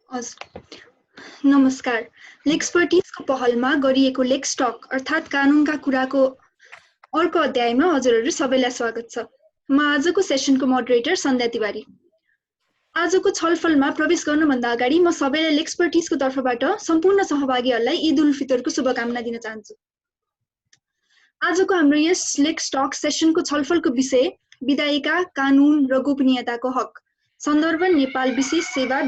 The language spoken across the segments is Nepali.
हजुर, नमस्कार। लेक्सपर्टिजको पहलमा गरिएको लेक्सटक अर्थात् कानुनका कुराको अर्को अध्यायमा हजुरहरू सबैलाई स्वागत छ। म आजको सेसनको मोडरेटर सन्ध्या तिवारी। आजको छलफलमा प्रवेश गर्नुभन्दा अगाडि म सबैलाई लेक्सपर्टिजको तर्फबाट सम्पूर्ण सहभागीहरूलाई ईद उल फितरको शुभकामना दिन चाहन्छु। आजको हाम्रो यस लेक्सटक सेसनको छलफलको विषय विधायिका कानुन र गोपनीयताको हक सन्दर्भ नेपाल विशेष सेवा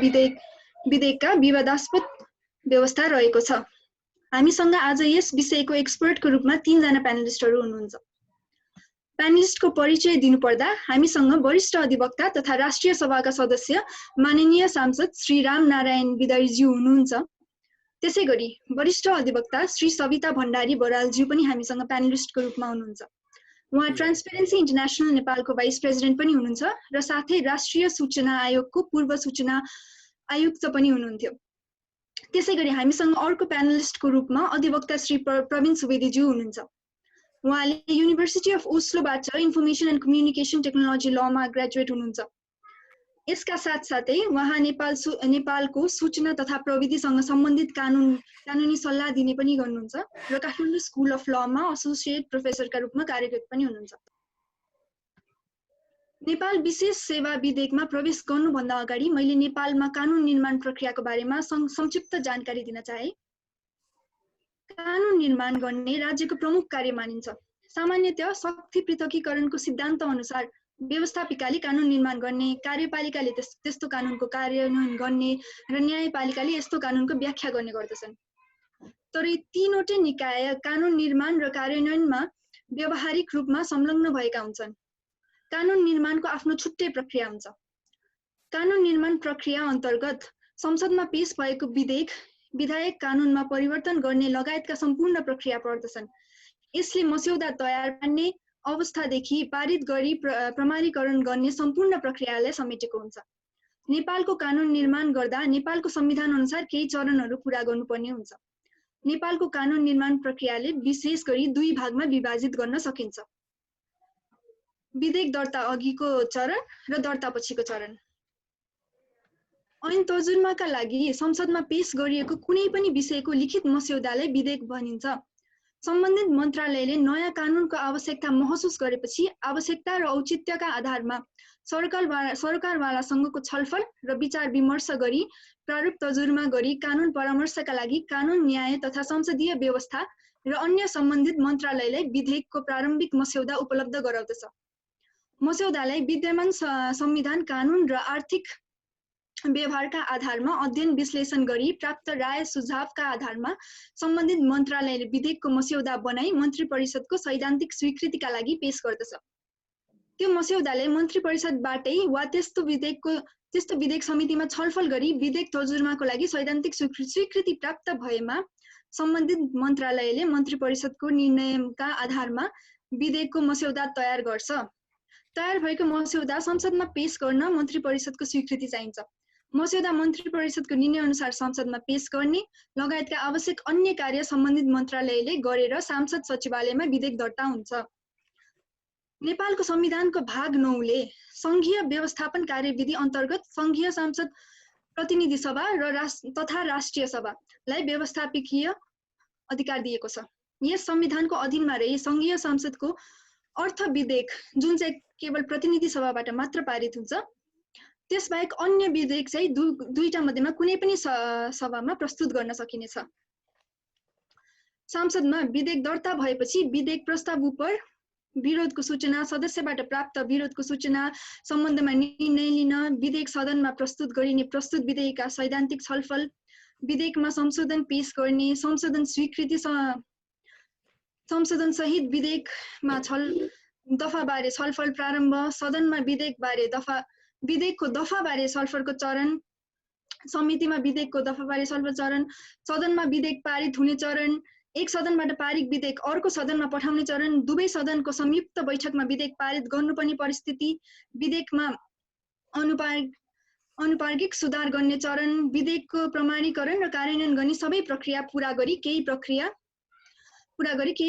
विधेयकका विवादास्पद व्यवस्था रहेको छ। हामीसँग आज यस विषयको एक्सपर्टको रूपमा 3 जना प्यानलिस्टहरू हुनुहुन्छ। प्यानलिस्टको परिचय दिनुपर्दा हामीसँग वरिष्ठ अधिवक्ता तथा राष्ट्रिय सभाका सदस्य माननीय सांसद श्री राम नारायण विदयज्यू हुनुहुन्छ। त्यसैगरी वरिष्ठ अधिवक्ता श्री सविता भण्डारी बरालज्यू पनि हामीसँग प्यानलिस्टको रूपमा हुनुहुन्छ। उहाँ ट्रान्सपेरेन्सी इन्टरनेसनल नेपालको भाइस प्रेसिडेन्ट पनि हुनुहुन्छ र साथै राष्ट्रिय सूचना आयोगको पूर्व सूचना आयुक्त पनि हुनुहुन्थ्यो। त्यसैगरी हामीसँग अर्को प्यानलिस्टको रूपमा अधिवक्ता श्री प्रवीण सुवेदीज्यू हुनुहुन्छ। उहाँले युनिभर्सिटी अफ ओस्लोबाट इन्फर्मेसन एन्ड कम्युनिकेसन टेक्नोलोजी लमा ग्रेजुएट हुनुहुन्छ। यसका साथसाथै उहाँ नेपालको सूचना तथा प्रविधिसँग सम्बन्धित कानुनी सल्लाह दिने पनि गर्नुहुन्छ र Kathmandu school of Lama associate प्रोफेसरका रूपमा कार्यरत पनि हुनुहुन्छ। नेपाल विशेष सेवा विधेयकमा प्रवेश गर्नुभन्दा अगाडि मैले नेपालमा कानुन निर्माण प्रक्रियाको बारेमा संक्षिप्त जानकारी दिन चाहे। कानुन निर्माण गर्ने राज्यको प्रमुख कार्य मानिन्छ। सामान्यतया शक्ति पृथकीकरणको सिद्धान्त अनुसार व्यवस्थापिकाले कानुन निर्माण गर्ने, कार्यपालिकाले त्यस्तो कानुनको कार्यान्वयन गर्ने र न्यायपालिकाले यस्तो कानुनको व्याख्या गर्ने गर्दछन्। तर यी तीनवटै निकाय कानुन निर्माण र कार्यान्वयनमा व्यावहारिक रूपमा संलग्न भएका हुन्छन्। कानुन निर्माणको आफ्नो छुट्टै प्रक्रिया हुन्छ। कानुन निर्माण प्रक्रिया अन्तर्गत संसदमा पेश भएको विधायक कानुनमा परिवर्तन गर्ने लगायतका सम्पूर्ण प्रक्रिया पर्दछन्। यसले मस्यौदा तयार पार्ने अवस्थादेखि पारित गरी प्रमाणीकरण गर्ने सम्पूर्ण प्रक्रियालाई समेटेको हुन्छ। नेपालको कानुन निर्माण गर्दा नेपालको संविधान अनुसार केही चरणहरू पूरा गर्नुपर्ने हुन्छ। नेपालको कानुन निर्माण प्रक्रियाले विशेष गरी 2 भागमा विभाजित गर्न सकिन्छ। विधेयक दर्ता अघिको चरण र दर्ता पछिको चरण। ऐन तर्जुमाका लागि संसदमा पेश गरिएको कुनै पनि विषयको लिखित मस्यौदालाई विधेयक भनिन्छ। सम्बन्धित मन्त्रालयले नयाँ कानुनको आवश्यकता महसुस गरेपछि आवश्यकता र औचित्यका आधारमा सरकारवालासँगको छलफल र विचार विमर्श गरी प्रारूप तर्जुमा गरी कानुन परामर्शका लागि कानुन न्याय तथा संसदीय व्यवस्था र अन्य सम्बन्धित मन्त्रालयलाई विधेयकको प्रारम्भिक मस्यौदा उपलब्ध गराउँदछ। मस्यौदालाई विद्यमान संविधान, कानुन र आर्थिक व्यवहारका आधारमा अध्ययन विश्लेषण गरी प्राप्त राय सुझावका आधारमा सम्बन्धित मन्त्रालयले विधेयकको मस्यौदा बनाई मन्त्री परिषदको सैद्धान्तिक स्वीकृतिका लागि पेश गर्दछ। त्यो मस्यौदाले मन्त्री परिषदबाटै वा त्यस्तो विधेयक समितिमा छलफल गरी विधेयक तर्जुमाको लागि सैद्धान्तिक स्वीकृति प्राप्त भएमा सम्बन्धित मन्त्रालयले मन्त्री परिषदको निर्णयका आधारमा विधेयकको मस्यौदा तयार गर्छ। तयार भएको मस्यौदा संसदमा पेश गर्न मन्त्री परिषदको स्वीकृति चाहिन्छ। मस्यौदा मन्त्री परिषदको निर्णय अनुसार संसदमा पेश गर्ने लगायतका आवश्यक अन्य कार्य सम्बन्धित मन्त्रालयले गरेर सांसद सचिवालयमा विधेयक दर्ता हुन्छ। नेपालको संविधानको भाग 9 ले संघीय व्यवस्थापन कार्यविधि अन्तर्गत संघीय संसद प्रतिनिधि सभा तथा राष्ट्रिय सभालाई व्यवस्थापकीय अधिकार दिएको छ। यस संविधानको अधीनमा रही संघीय संसदको अर्थ विधेयक जुन चाहिँ केवल प्रतिनिधि सभाबाट मात्र पारित हुन्छ, त्यसबाहेक अन्य विधेयक चाहिँ दुईटा मध्येमा कुनै पनि सभामा प्रस्तुत गर्न सकिनेछ। संसदमा विधेयक दर्ता भएपछि विधेयक प्रस्ताव उप विरोधको सूचना, सदस्यबाट प्राप्त विरोधको सूचना सम्बन्धमा निर्णय लिन, विधेयक सदनमा प्रस्तुत गरिने प्रस्तुत विधेयकका सैद्धान्तिक छलफल, विधेयकमा संशोधन पेश गर्ने, संशोधन स्वीकृति, संशोधन सहित विधेयकमा दफाबारे छलफल प्रारम्भ, सदनमा विधेयकको दफाबारे छलफलको चरण, समितिमा विधेयकको दफाबारे छलफल चरण, सदनमा विधेयक पारित हुने चरण, एक सदनबाट पारित विधेयक अर्को सदनमा पठाउने चरण, दुवै सदनको संयुक्त बैठकमा विधेयक पारित गर्नुपर्ने परिस्थिति, विधेयकमा अनुपार्गिक सुधार गर्ने चरण, विधेयकको प्रमाणीकरण र कार्यान्वयन गर्ने सबै प्रक्रिया पूरा गरी केही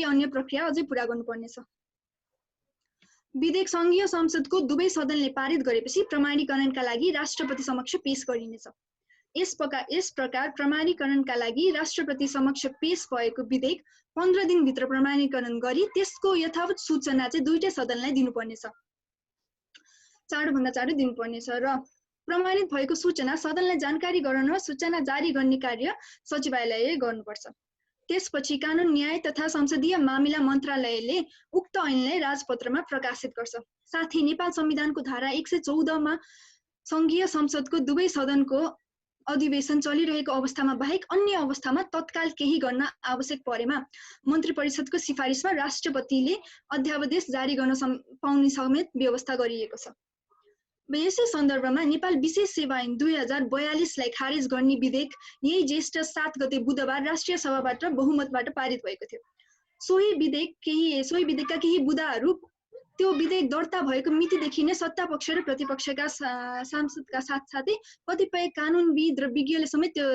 अन्य प्रक्रिया अझै पूरा गर्नुपर्नेछ। विधेयक संघीय संसदको दुवै सदनले पारित गरेपछि प्रमाणीकरणका लागि राष्ट्रपति समक्ष पेश गरिनेछ। यस प्रकार प्रमाणीकरणका लागि राष्ट्रपति समक्ष पेश भएको विधेयक 15 दिनभित्र प्रमाणीकरण गरी त्यसको यथावत सूचना चाहिँ दुईटै सदनलाई दिनुपर्नेछ, चाँडोभन्दा चाँडो दिनुपर्नेछ। र प्रमाणित भएको सूचना सदनलाई जानकारी गराउन सूचना जारी गर्ने कार्य सचिवालयले गर्नुपर्छ। त्यसपछि कानुन न्याय तथा संसदीय मामिला मन्त्रालयले उक्त ऐनलाई राजपत्रमा प्रकाशित गर्छ। साथै नेपाल संविधानको धारा 114 मा संघीय संसदको दुवै सदनको अधिवेशन चलिरहेको अवस्थामा बाहेक अन्य अवस्थामा तत्काल केही गर्न आवश्यक परेमा मन्त्री परिषदको सिफारिसमा राष्ट्रपतिले अध्यादेश जारी गर्न पाउने समेत व्यवस्था गरिएको छ। यसै सन्दर्भमा नेपाल विशेष सेवा ऐन 2042 लाई खारेज गर्ने विधेयक यही ज्येष्ठ 7 गते बुधबार राष्ट्रिय सभाबाट बहुमतबाट पारित भएको थियो। सोही विधेयकका केही बुदाहरू त्यो विधेयक दर्ता भएको मितिदेखि नै सत्तापक्ष र प्रतिपक्षका सांसदका साथसाथै कतिपय कानुनविद र विज्ञले समेत त्यो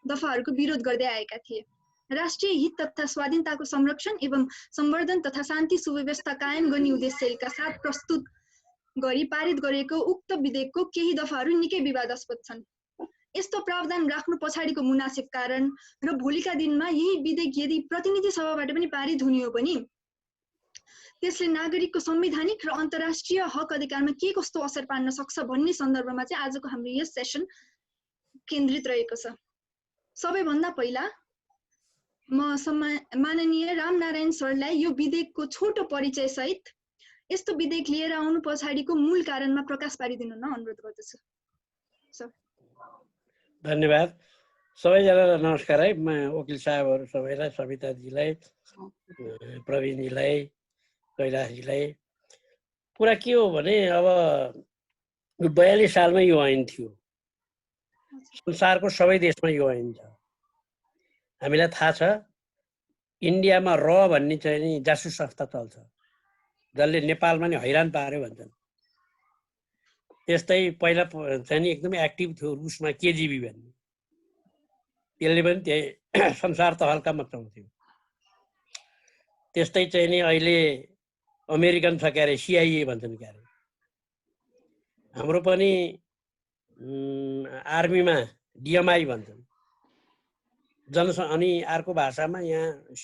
दफाहरूको विरोध गर्दै आएका थिए। राष्ट्रिय हित तथा स्वाधीनताको संरक्षण एवं संवर्धन तथा शान्ति सुव्यवस्था कायम गर्ने उद्देश्यका साथ प्रस्तुत गरी पारित गरेको उक्त विधेयकको केही दफाहरू निकै विवादास्पद छन्। यस्तो प्रावधान राख्नु पछाडिको मुनासिब कारण र भोलिका दिनमा यही विधेयक यदि प्रतिनिधि सभाबाट पनि पारित हुने हो भने त्यसले नागरिकको संवैधानिक र अन्तर्राष्ट्रिय हक अधिकारमा के कस्तो असर पार्न सक्छ भन्ने सन्दर्भमा चाहिँ आजको हाम्रो यस सेसन केन्द्रित रहेको छ। सबैभन्दा पहिला म माननीय रामनारायण सरलाई यो विधेयकको छोटो परिचय सहित यस्तो विधेयक लिएर आउनु पछाडिको मूल कारणमा प्रकाश पारिदिनु न अनुरोध गर्दछु। धन्यवाद। सबैजनालाई नमस्कार है। म वकिल साहबहरू सबैलाई, सविताजीलाई, प्रवीणजीलाई, कैलाशजीलाई। कुरा के हो भने अब 42 सालमा यो ऐन थियो। संसारको सबै देशमा यो ऐन छ। हामीलाई थाहा छ इन्डियामा भन्ने चाहिँ नि जासुस संस्था चल्छ, जसले नेपालमा नि हैरान पार्यो भन्छन्। त्यस्तै पहिला चाहिँ नि एकदमै एक्टिभ थियो रुसमा केजिबी भन्ने, त्यसले पनि त्यही संसार त हल्का मचाउँथ्यो। त्यस्तै चाहिँ नि अहिले अमेरिकन छ क्यारे, CIA भन्छन् क्यारे। हाम्रो पनि आर्मीमा DMI भन्छन्। अनि अर्को भाषामा यहाँ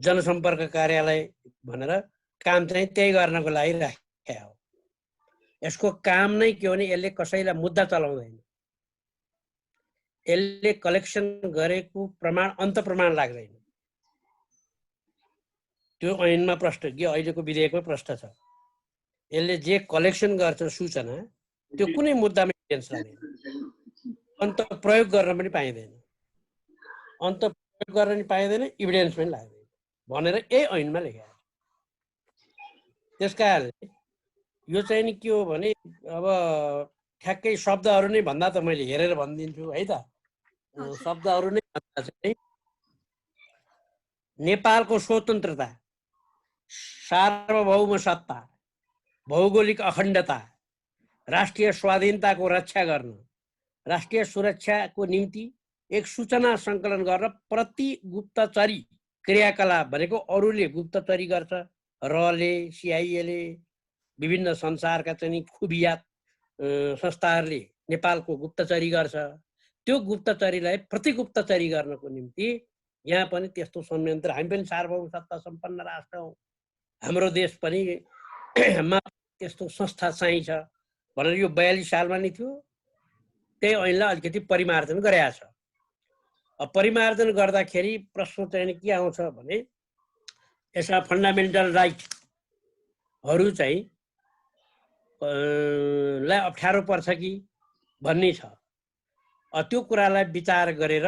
जनसम्पर्क कार्यालय भनेर काम चाहिँ त्यही गर्नको लागि राखेको हो। यसको काम नै के हो भने यसले कसैलाई मुद्दा चलाउँदैन, यसले कलेक्सन गरेको प्रमाण अन्त प्रमाण लाग्दैन। त्यो ऐनमा प्रश्न के अहिलेको विधेयकमा प्रश्न छ। यसले जे कलेक्सन गर्छ सूचना त्यो कुनै मुद्दामा इभिडेन्स लाग्दैन, अन्त प्रयोग गर्न पनि पाइँदैन, अन्त प्रयोग गर्न पनि पाइँदैन, इभिडेन्स पनि लाग्दैन भनेर यही ऐनमा लेखेको छ। त्यसकारणले यो चाहिँ नि के हो भने अब ठ्याक्कै शब्दहरू नै भन्दा त मैले हेरेर भनिदिन्छु है त। शब्दहरू नै भन्दा चाहिँ नेपालको स्वतन्त्रता, सार्वभौम सत्ता, भौगोलिक अखण्डता, राष्ट्रिय स्वाधीनताको रक्षा गर्न, राष्ट्रिय सुरक्षाको निम्ति एक सूचना सङ्कलन गरेर प्रति गुप्तचरी क्रियाकलाप भनेको अरूले गुप्तचरी गर्छ, रले, CIAले, विभिन्न संसारका चाहिँ खुबिया संस्थाहरूले नेपालको गुप्तचरी गर्छ। त्यो गुप्तचरीलाई प्रतिगुप्तचरी गर्नको निम्ति यहाँ पनि त्यस्तो संयन्त्र, हामी पनि सार्वभौम सत्ता सम्पन्न राष्ट्र हौँ, हाम्रो देश पनि त्यस्तो संस्था चाहिन्छ भनेर यो 42 सालमा नै थियो। त्यही ऐनलाई अलिकति परिमार्जन गरेका छ। परिमार्जन गर्दाखेरि प्रश्न चाहिँ के आउँछ भने यसमा फन्डामेन्टल राइटहरू चाहिँ लाई अप्ठ्यारो पर्छ कि भन्ने छ। त्यो कुरालाई विचार गरेर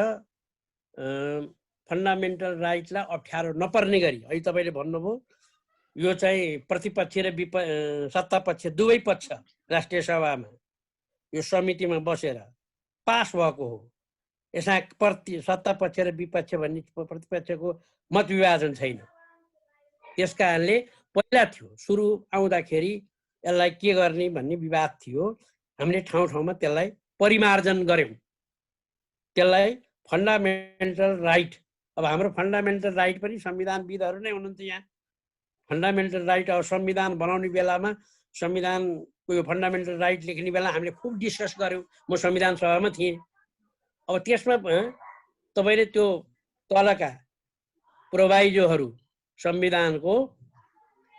फन्डामेन्टल राइटलाई अप्ठ्यारो नपर्ने गरी अहिले तपाईँले भन्नुभयो यो चाहिँ प्रतिपक्ष र सत्तापक्ष दुवै पक्ष राष्ट्रिय सभामा यो समितिमा बसेर पास भएको हो। यसमा सत्तापक्ष र विपक्ष भन्ने प्रतिपक्षको मत विभाजन छैन। त्यसकारणले पहिला थियो सुरु आउँदाखेरि यसलाई के गर्ने भन्ने विवाद थियो। हामीले ठाउँ ठाउँमा त्यसलाई परिमार्जन गर्यौँ, त्यसलाई फन्डामेन्टल राइट। अब हाम्रो फन्डामेन्टल राइट पनि संविधानविदहरू नै हुनुहुन्छ यहाँ। फन्डामेन्टल राइट अब संविधान बनाउने बेलामा संविधानको यो फन्डामेन्टल राइट लेख्ने बेला हामीले खुब डिस्कस गऱ्यौँ। म संविधान सभामा थिएँ। अब त्यसमा तपाईले त्यो तलका प्रोभाइजोहरू संविधानको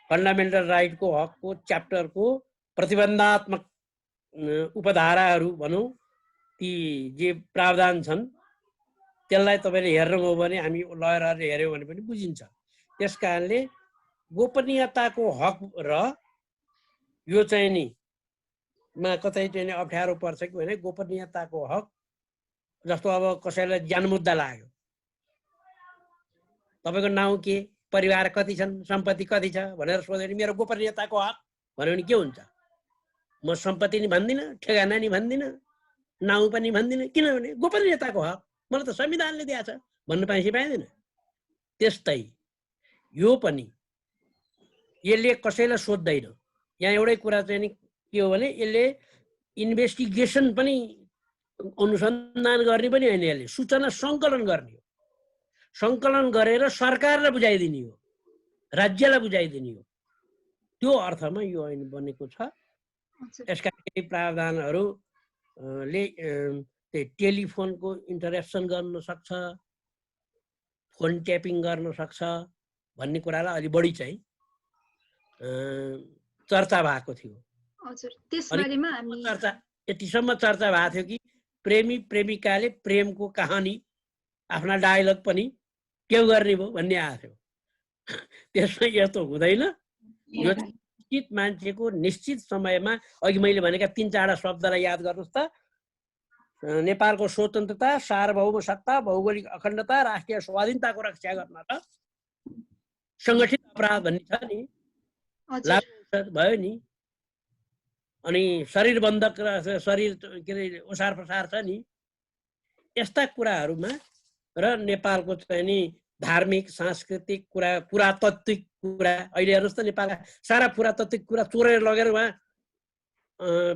फन्डामेन्टल राइटको हकको च्याप्टरको प्रतिबन्धात्मक उपधाराहरू भनौँ ती जे प्रावधान छन् त्यसलाई तपाईले हेर्नु हो भने हामी लयरहरूले हेर्यौँ भने पनि बुझिन्छ। त्यस कारणले गोपनीयताको हक र यो चाहिँ नि मा कतै चाहिँ अप्ठ्यारो पर्छ कि भने गोपनीयताको हक जस्तो अब कसैलाई ज्यान मुद्दा लाग्यो, तपाईको नाउँ के, परिवार कति छन्, सम्पत्ति कति छ भनेर सोध्यो भने मेरो गोपनीयताको हक भन्यो भने के हुन्छ? म सम्पत्ति नि भन्दिनँ, ठेगाना नि भन्दिनँ, नाउँ पनि भन्दिनँ, किनभने गोपनीयताको हक मलाई त संविधानले दिएको छ भन्नु पाइँदैन। त्यस्तै यो पनि यसले कसैलाई सोध्दैन। यहाँ एउटै कुरा चाहिँ नि के हो भने यसले इन्भेस्टिगेसन पनि अनुसन्धान गर्ने पनि होइन, यसले सूचना सङ्कलन गर्ने हो। सङ्कलन गरेर सरकारलाई बुझाइदिने हो, राज्यलाई बुझाइदिने हो। त्यो अर्थमा यो ऐन बनेको छ। यसका केही प्रावधानहरूले टेलिफोनको इन्टरेप्सन गर्न सक्छ, फोन ट्यापिङ गर्न सक्छ भन्ने कुरालाई अलि बढी चाहिँ चर्चा भएको थियो। हजुर, त्यसबारेमा हामी चर्चा यतिसम्म चर्चा भएको थियो कि प्रेमी प्रेमिकाले प्रेमको कहानी आफ्ना डायलग पनि के गर्ने भयो भन्ने आएको थियो। त्यसमा यस्तो हुँदैन। यो निश्चित मान्छेको निश्चित समयमा अघि मैले भनेका 3-4 शब्दलाई याद गर्नुहोस् त। नेपालको स्वतन्त्रता, सार्वभौम सत्ता, भौगोलिक अखण्डता, राष्ट्रिय स्वाधीनताको रक्षा गर्न र सङ्गठित अपराध भन्ने छ नि, लागु भयो नि। अनि शरीर बन्धक र शरीर के अरे ओसार प्रसार छ नि। यस्ता कुराहरूमा र नेपालको चाहिँ नि धार्मिक सांस्कृतिक कुरा, पुरातात्विक कुरा, अहिले हेर्नुहोस् त नेपालका सारा पुरातात्विक कुरा चोरेर लगेर उहाँ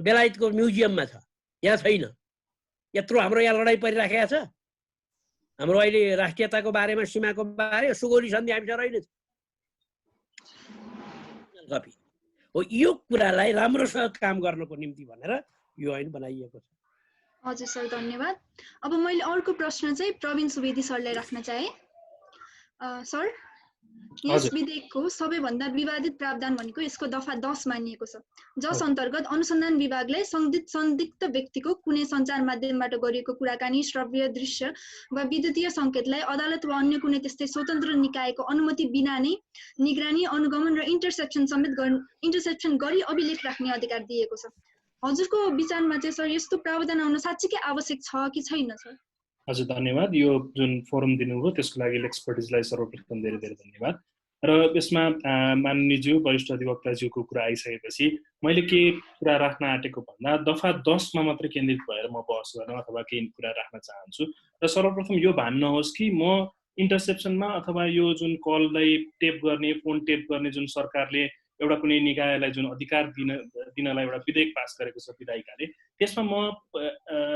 बेलायतको म्युजियममा छ, यहाँ छैन। यत्रो हाम्रो यहाँ लडाइँ परिराखेको छ। हाम्रो अहिले राष्ट्रियताको बारेमा, सीमाको बारे सुगौली सन्धि हामीसँग रहेन कपी हो। यो कुरालाई राम्रोसँग काम गर्नको निम्ति भनेर यो ऐन बनाइएको छ। हजुर सर, धन्यवाद। अब मैले अर्को प्रश्न चाहिँ प्रवीण सुवेदी सरलाई राख्न चाहे। सर, यस विधेयकको सबैभन्दा विवादित प्रावधान भनेको यसको दफा 10 मानिएको छ, जस अन्तर्गत अनुसन्धान विभागलाई संदिग्ध व्यक्तिको कुनै सञ्चार माध्यमबाट गरिएको कुराकानी, श्रव्य, दृश्य वा विद्युतीय सङ्केतलाई अदालत वा अन्य कुनै त्यस्तै स्वतन्त्र निकायको अनुमति बिना नै निगरानी, अनुगमन र इन्टरसेप्सन गरी अभिलेख राख्ने अधिकार दिएको छ। हजुरको विचारमा चाहिँ सर यस्तो प्रावधान आउन साँच्चीकै आवश्यक छ कि छैन सर? हजुर, धन्यवाद। यो जुन फोरम दिनुभयो त्यसको लागि एक्सपर्टिजलाई सर्वप्रथम धेरै धेरै धन्यवाद। र यसमा माननीयज्यू वरिष्ठ अधिवक्ताज्यूको कुरा आइसकेपछि मैले के कुरा राख्न आँटेको भन्दा दफा 10 मा मात्रै केन्द्रित भएर म बहस गर्न अथवा केही कुरा राख्न चाहन्छु। र सर्वप्रथम यो भान नहोस् कि म इन्टरसेप्सनमा अथवा यो जुन कललाई टेप गर्ने, फोन टेप गर्ने जुन सरकारले एउटा कुनै निकायलाई जुन अधिकार दिनलाई एउटा विधेयक पास गरेको छ विधायिकाले, त्यसमा म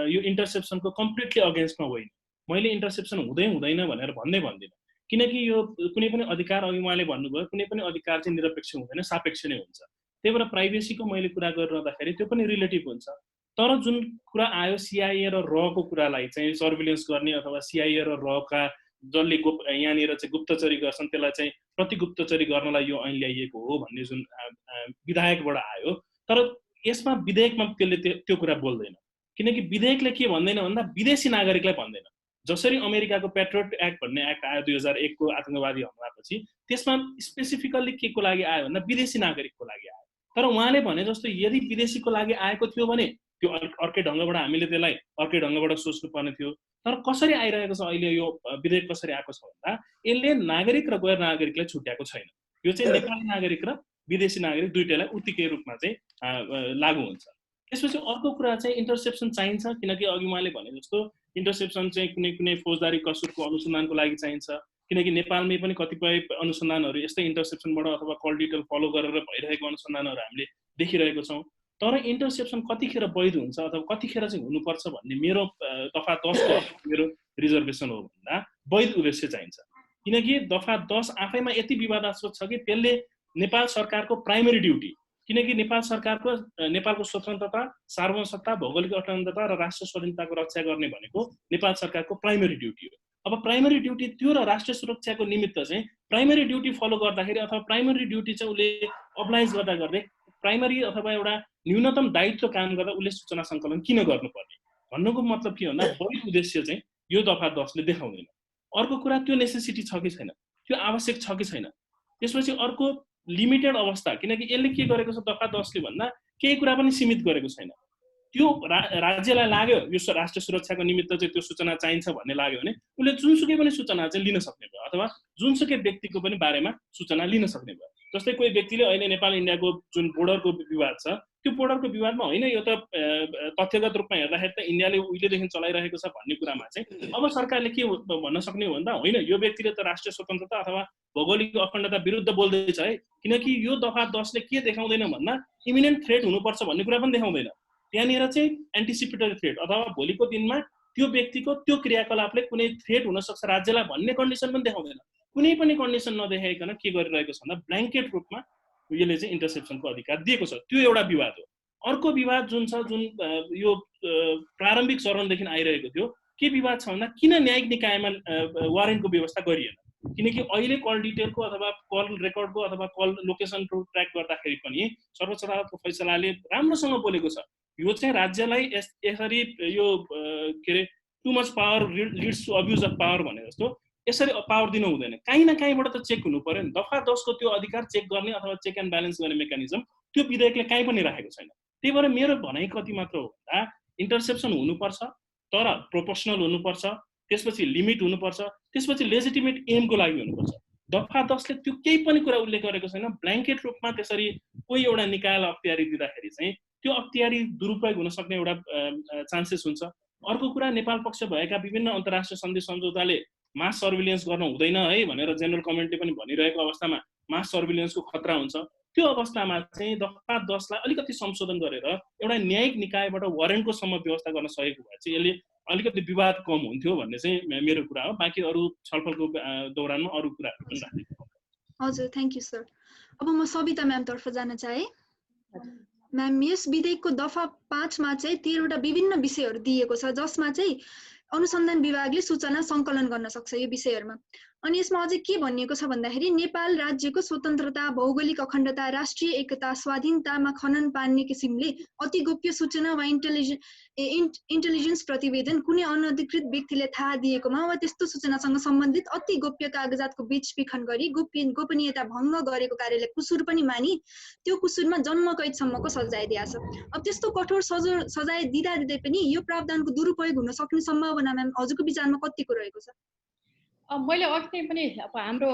यो इन्टरसेप्सनको कम्प्लिटली अगेन्स्टमा होइन। मैले इन्टरसेप्सन हुँदैन भनेर भन्दिनँ, किनकि यो कुनै पनि अधिकार, अघि उहाँले भन्नुभयो, कुनै पनि अधिकार चाहिँ निरपेक्ष हुँदैन, सापेक्ष नै हुन्छ। त्यही भएर प्राइभेसीको मैले कुरा गरिरहँदाखेरि त्यो पनि रिलेटिभ हुन्छ। तर जुन कुरा आयो सिआइए र रको कुरालाई चाहिँ सर्भिलेन्स गर्ने अथवा सिआइए र रका जसले यहाँनिर चाहिँ गुप्तचरी गर्छन् त्यसलाई चाहिँ प्रतिगुप्तचरी गर्नलाई यो ऐन ल्याइएको हो भन्ने जुन विधायकबाट आयो, तर यसमा विधेयकमा त्यसले त्यो कुरा बोल्दैन। किनकि विधेयकले के भन्दैन भन्दा विदेशी नागरिकलाई भन्दैन। जसरी अमेरिकाको पेट्रियट एक्ट भन्ने एक्ट आयो 2001 को आतंकवादी हमलापछि, त्यसमा स्पेसिफिकल्ली के को लागि आयो भन्दा विदेशी नागरिकको लागि आयो। तर उहाँले भने जस्तो यदि विदेशीको लागि आएको थियो भने त्यो अर्कै ढङ्गबाट हामीले त्यसलाई अर्कै ढङ्गबाट सोच्नु पर्ने थियो। तर कसरी आइरहेको छ अहिले यो विधेयक कसरी आएको छ भन्दा यसले नागरिक र गैर नागरिकलाई छुट्याएको छैन। यो चाहिँ नेपाली नागरिक र विदेशी नागरिक दुईटैलाई उत्तिकै रूपमा चाहिँ लागू हुन्छ। त्यसपछि अर्को कुरा चाहिँ इन्टरसेप्सन चाहिन्छ, किनकि अघि उहाँले भने जस्तो इन्टरसेप्सन चाहिँ कुनै कुनै फौजदारी कसुरको अनुसन्धानको लागि चाहिन्छ, किनकि नेपालमै पनि कतिपय अनुसन्धानहरू यस्तै इन्टरसेप्सनबाट अथवा कल डिटेल फलो गरेर भइरहेको अनुसन्धानहरू हामीले देखिरहेको छौँ। तर इन्टरसेप्सन कतिखेर वैध हुन्छ अथवा कतिखेर चाहिँ हुनुपर्छ भन्ने मेरो दफा 10 को मेरो रिजर्भेसन हो भन्दा वैध उद्देश्य चाहिन्छ। किनकि दफा 10 आफैमा यति विवादास्पद छ कि त्यसले नेपाल सरकारको प्राइमेरी ड्युटी किनकि नेपालको स्वतन्त्रता, सार्वभौमसत्ता, भौगोलिक अखण्डता र राष्ट्रिय स्वाधीनताको रक्षा गर्ने भनेको नेपाल सरकारको प्राइमरी ड्युटी हो। अब प्राइमरी ड्युटी त्यो र राष्ट्रिय सुरक्षाको निमित्त चाहिँ प्राइमरी ड्युटी फलो गर्दाखेरि अथवा प्राइमरी ड्युटी चाहिँ उसले अब्लाइज गर्दै प्राइमरी अथवा एउटा न्यूनतम दायित्व काम गर्दा उसले सूचना सङ्कलन किन गर्नुपर्ने भन्नुको मतलब के भन्दा बढी उद्देश्य चाहिँ यो दफा 10 ले देखाउँदैन। अर्को कुरा त्यो नेसेसिटी छ कि छैन, त्यो आवश्यक छ कि छैन। त्यसपछि अर्को लिमिटेड अवस्था, किनकि यसले के गरेको छ दफा 10 ले भन्दा केही कुरा पनि सीमित गरेको छैन। त्यो राज्यलाई लाग्यो यो राष्ट्रिय सुरक्षाको निमित्त चाहिँ त्यो सूचना चाहिन्छ भन्ने लाग्यो भने उसले जुनसुकै पनि सूचना चाहिँ लिन सक्ने भयो, अथवा जुनसुकै व्यक्तिको पनि बारेमा सूचना लिन सक्ने भयो। जस्तै कोही व्यक्तिले अहिले नेपाल इन्डियाको जुन बोर्डरको विवाद छ, त्यो बोर्डरको विवादमा होइन यो त तथ्यगत रूपमा हेर्दाखेरि त इन्डियाले उहिलेदेखि चलाइरहेको छ भन्ने कुरामा चाहिँ अब सरकारले के भन्न सक्ने हो भन्दा होइन यो व्यक्तिले त राष्ट्रिय स्वतन्त्रता अथवा भौगोलिक अखण्डता विरुद्ध बोल्दैछ है, किनकि यो दफा 10 ले के देखाउँदैन भन्दा इमिनेन्ट थ्रेट हुनुपर्छ भन्ने कुरा पनि देखाउँदैन। त्यहाँनिर चाहिँ एन्टिसिपेटरी थ्रेट अथवा भोलिको दिनमा त्यो व्यक्तिको त्यो क्रियाकलापले कुनै थ्रेट हुन सक्छ राज्यलाई भन्ने कन्डिसन पनि देखाउँदैन। कुनै पनि कन्डिसन नदेखाइकन के गरिरहेको छ भन्दा ब्ल्याङ्केट रूपमा यसले चाहिँ इन्टरसेप्सनको अधिकार दिएको छ। त्यो एउटा विवाद हो। अर्को विवाद जुन छ, जुन यो प्रारम्भिक चरणदेखि आइरहेको थियो, के विवाद छ भन्दा किन न्यायिक निकायमा वारेन्टको व्यवस्था गरिएन। किनकि अहिले कल डिटेलको अथवा कल रेकर्डको अथवा कल लोकेसनको ट्र्याक गर्दाखेरि पनि सर्वोच्च अदालतको फैसलाले राम्रोसँग बोलेको छ यो चाहिँ राज्यलाई यसरी यो के अरे too much power leads to abuse of power भने जस्तो यसरी पावर दिनु हुँदैन। काहीँ न काहीँबाट त चेक हुनु पर्यो नि। दफा 10 को त्यो अधिकार चेक गर्ने अथवा चेक एन्ड ब्यालेन्स गर्ने मेकानिजम त्यो विधेयकले काहीँ पनि राखेको छैन। त्यही भएर मेरो भनाइ कति मात्र हो भन्दा इन्टरसेप्सन हुनुपर्छ तर प्रोपोर्सनल हुनुपर्छ, त्यसपछि लिमिट हुनुपर्छ, त्यसपछि लेजिटिमेट एमको लागि हुनुपर्छ। दफा 10 ले त्यो केही पनि कुरा उल्लेख गरेको छैन। ब्ल्याङ्केट रूपमा त्यसरी कोही एउटा निकायलाई अख्तियारी दिँदाखेरि चाहिँ त्यो अख्तियारी दुरुपयोग हुन सक्ने एउटा चान्सेस हुन्छ। अर्को कुरा नेपाल पक्ष भएका विभिन्न अन्तर्राष्ट्रिय सन्धि सम्झौताले मास सर्भिलेन्स गर्न हुँदैन है भनेर जेनरल कमेन्टले पनि भनिरहेको अवस्थामा मास सर्भिलेन्सको खतरा हुन्छ। त्यो अवस्थामा चाहिँ दफा 10 लाई अलिकति संशोधन गरेर एउटा न्यायिक निकायबाट वारेन्टको सम्म व्यवस्था गर्न सकेको भए चाहिँ यसले अलिकति विवाद कम हुन्थ्यो भन्ने चाहिँ मेरो कुरा हो। बाँकी अरू छलफलको दौरानमा अरू कुराहरू पनि राखेको। हजुर, थ्याङ्क यू सर। अब म सबिता म्याम तर्फ जान चाहे। म्याम, यस विधेयकको दफा 5 मा चाहिँ 13 वटा विभिन्न विषयहरू दिएको छ जसमा चाहिँ अनुसन्धान विभागले सूचना सङ्कलन गर्न सक्छ यो विषयहरूमा। अनि यसमा अझै के भनिएको छ भन्दाखेरि नेपाल राज्यको स्वतन्त्रता, भौगोलिक अखण्डता, राष्ट्रिय एकता, स्वाधीनतामा खनन पार्ने किसिमले अति गोप्य सूचना वा इन्टेलिजेन्स प्रतिवेदन कुनै अनधिकृत व्यक्तिले थाहा दिएकोमा वा त्यस्तो सूचनासँग सम्बन्धित अति गोप्य कागजातको बेचबिखन गरी गोपनीयता भङ्ग गरेको कार्यले कुसुर पनि मानि त्यो कुसुरमा जन्मकैदसम्मको सजाय दिएछ। अब त्यस्तो कठोर सजाय दिँदै पनि यो प्रावधानको दुरुपयोग हुन सक्ने सम्भावना म्याम हजुरको विचारमा कतिको रहेको छ? मैले अघि नै पनि अब हाम्रो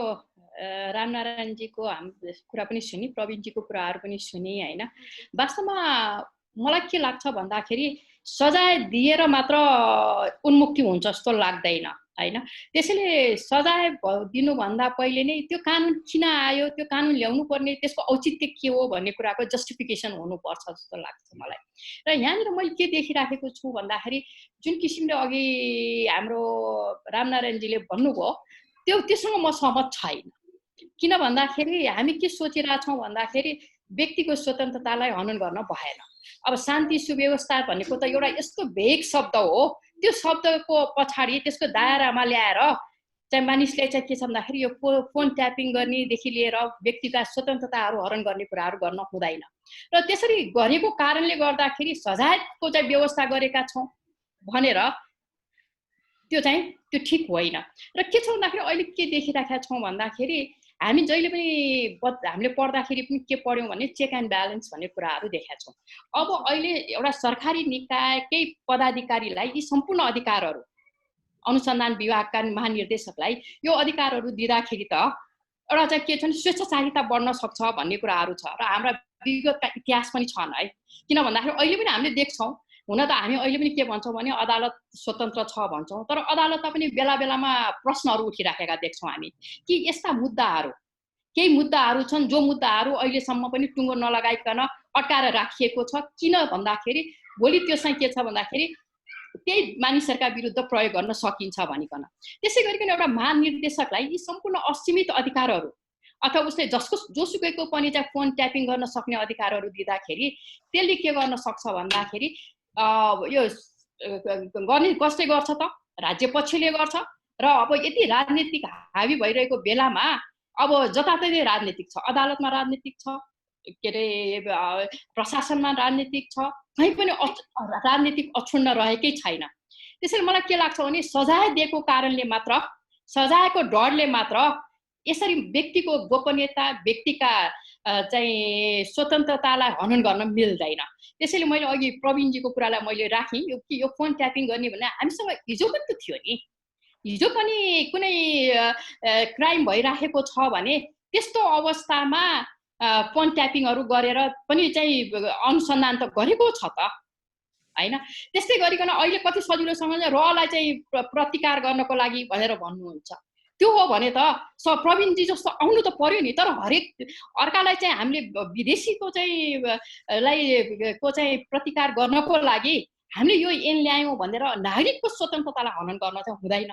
रामनारायणजीको कुरा पनि सुनि, प्रवीणजीको कुराहरू पनि सुनि होइन। वास्तवमा मलाई के लाग्छ भन्दाखेरि सजाय दिएर मात्र उन्मुक्ति हुन्छ जस्तो लाग्दैन होइन। त्यसैले सजाय दिनुभन्दा पहिले नै त्यो कानुन किन आयो, त्यो कानुन ल्याउनु पर्ने, त्यसको औचित्य के हो भन्ने कुराको जस्टिफिकेसन हुनुपर्छ जस्तो लाग्छ मलाई। र यहाँनिर मैले के देखिराखेको छु भन्दाखेरि जुन किसिमले अघि हाम्रो रामनारायणजीले भन्नुभयो त्योसँग म सहमत छैन। किन भन्दाखेरि हामी के सोचिरहेछौँ भन्दाखेरि व्यक्तिको स्वतन्त्रतालाई हनन गर्न भएन। अब शान्ति सुव्यवस्था भनेको त एउटा यस्तो भेग शब्द हो, त्यो शब्दको पछाडि त्यसको दायरामा ल्याएर चाहिँ मानिसले चाहिँ के छ भन्दाखेरि यो फोन ट्यापिङ गर्नेदेखि लिएर व्यक्तिका स्वतन्त्रताहरू हरण गर्ने कुराहरू गर्न हुँदैन। र त्यसरी गरेको कारणले गर्दाखेरि सजायको चाहिँ व्यवस्था गरेका छौँ भनेर त्यो ठिक होइन। र के छ भन्दाखेरि अहिले के देखिराखेका छौँ भन्दाखेरि हामी जहिले पनि हामीले पढ्दाखेरि पनि के पढ्यौँ भने चेक एन्ड ब्यालेन्स भन्ने कुराहरू देखेका छौँ। अब अहिले एउटा सरकारी निकायकै पदाधिकारीलाई यी सम्पूर्ण अधिकारहरू अनुसन्धान विभागका महानिर्देशकलाई यो अधिकारहरू दिँदाखेरि त एउटा चाहिँ के छ भने स्वेच्छाचारिता बढ्न सक्छ भन्ने कुराहरू छ र हाम्रा विगतका इतिहास पनि छन् है। किन भन्दाखेरि अहिले पनि हामीले देख्छौँ, हुन त हामी अहिले पनि के भन्छौँ भने अदालत स्वतन्त्र छ भन्छौँ, तर अदालतमा पनि बेला बेलामा प्रश्नहरू उठिराखेका देख्छौँ हामी कि यस्ता मुद्दाहरू केही मुद्दाहरू छन् जो मुद्दाहरू अहिलेसम्म पनि टुङ्गो नलगाइकन अड्काएर राखिएको छ। किन भन्दाखेरि भोलि त्यो चाहिँ के छ भन्दाखेरि त्यही मानिसहरूका विरुद्ध प्रयोग गर्न सकिन्छ भनिकन। त्यसै गरिकन एउटा महानिर्देशकलाई यी सम्पूर्ण असीमित अधिकारहरू अथवा उसले जोसुकैको पनि चाहिँ फोन ट्यापिङ गर्न सक्ने अधिकारहरू दिँदाखेरि त्यसले के गर्न सक्छ भन्दाखेरि यो गर्ने कसले गर्छ त राज्य पक्षले गर्छ र अब यति राजनीतिक हावी भइरहेको बेलामा अब जताततै राजनीतिक छ अदालतमा राजनीतिक छ के अरे प्रशासनमा राजनीतिक छ कहीँ पनि राजनीतिक अक्षुण्ण रहेकै छैन त्यसैले मलाई के लाग्छ भने सजाय दिएको कारणले मात्र सजायको डरले मात्र यसरी व्यक्तिको गोपनीयता व्यक्तिका चाहिँ स्वतन्त्रतालाई हनन गर्न मिल्दैन त्यसैले मैले अघि प्रवीणजीको कुरालाई मैले राखेँ यो फोन ट्यापिङ गर्ने भने हामीसँग हिजो पनि त थियो नि हिजो पनि कुनै क्राइम भइराखेको छ भने त्यस्तो अवस्थामा फोन ट्यापिङहरू गरेर पनि चाहिँ अनुसन्धान त गरेको छ त हैन त्यस्तै गरिकन अहिले कति सजिलोसँग रलाई चाहिँ प्रतिकार गर्नको लागि भनेर भन्नुहुन्छ त्यो हो भने त प्रवीणजी जस्तो आउनु त पर्यो नि तर हरेक अर्कालाई चाहिँ हामीले विदेशीको चाहिँ प्रतिकार गर्नको लागि हामीले यो ऐन ल्यायौँ भनेर नागरिकको स्वतन्त्रतालाई हनन गर्न चाहिँ हुँदैन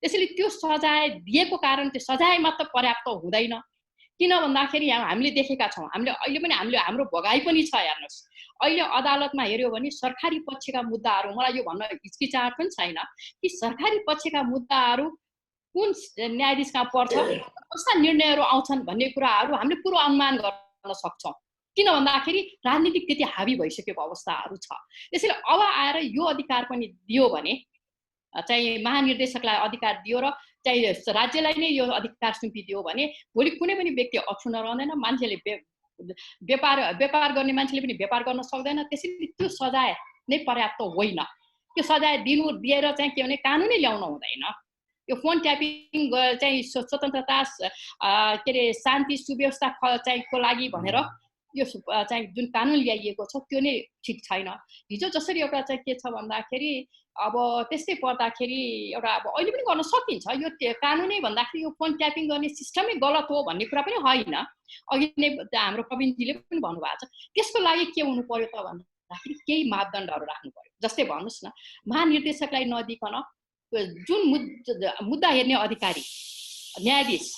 त्यसैले त्यो सजाय दिएको कारण त्यो सजाय मात्र पर्याप्त हुँदैन किन भन्दाखेरि हामीले देखेका छौँ हामीले अहिले पनि हाम्रो भगाइ पनि छ हेर्नुहोस् अहिले अदालतमा हेर्यो भने सरकारी पक्षका मुद्दाहरू मलाई यो भन्न हिचकिचाहट पनि छैन कि सरकारी पक्षका मुद्दाहरू कुन न्यायाधीशमा पर्छ कस्ता निर्णयहरू आउँछन् भन्ने कुराहरू हामीले पूर्व अनुमान गर्न सक्छौँ किन भन्दाखेरि राजनीतिक त्यति हावी भइसकेको अवस्थाहरू छ त्यसैले अब आएर यो अधिकार पनि दियो भने चाहिँ महानिर्देशकलाई अधिकार दियो र चाहिँ राज्यलाई नै यो अधिकार सुम्पिदियो भने भोलि कुनै पनि व्यक्ति अक्षुण्ण रहँदैन मान्छेले व्यापार गर्ने मान्छेले पनि व्यापार गर्न सक्दैन त्यसैले त्यो सजाय नै पर्याप्त होइन त्यो सजाय दिएर चाहिँ के भने कानुनै ल्याउनु हुँदैन यो फोन ट्यापिङ चाहिँ स्वतन्त्रता के अरे शान्ति सुव्यवस्था चाहिँ को लागि भनेर यो चाहिँ जुन कानुन ल्याइएको छ त्यो नै ठिक छैन हिजो जसरी एउटा चाहिँ के छ भन्दाखेरि अब त्यस्तै पर्दाखेरि एउटा अब अहिले पनि गर्न सकिन्छ यो कानुनै भन्दाखेरि यो फोन ट्यापिङ गर्ने सिस्टमै गलत हो भन्ने कुरा पनि होइन अघि नै हाम्रो प्रवीणजीले पनि भन्नुभएको छ त्यसको लागि के हुनु पर्यो त भन्दाखेरि केही मापदण्डहरू राख्नु पर्यो जस्तै भन्नुहोस् न महानिर्देशकलाई नदिकन जुन मुद्दा हेर्ने अधिकारी न्यायाधीश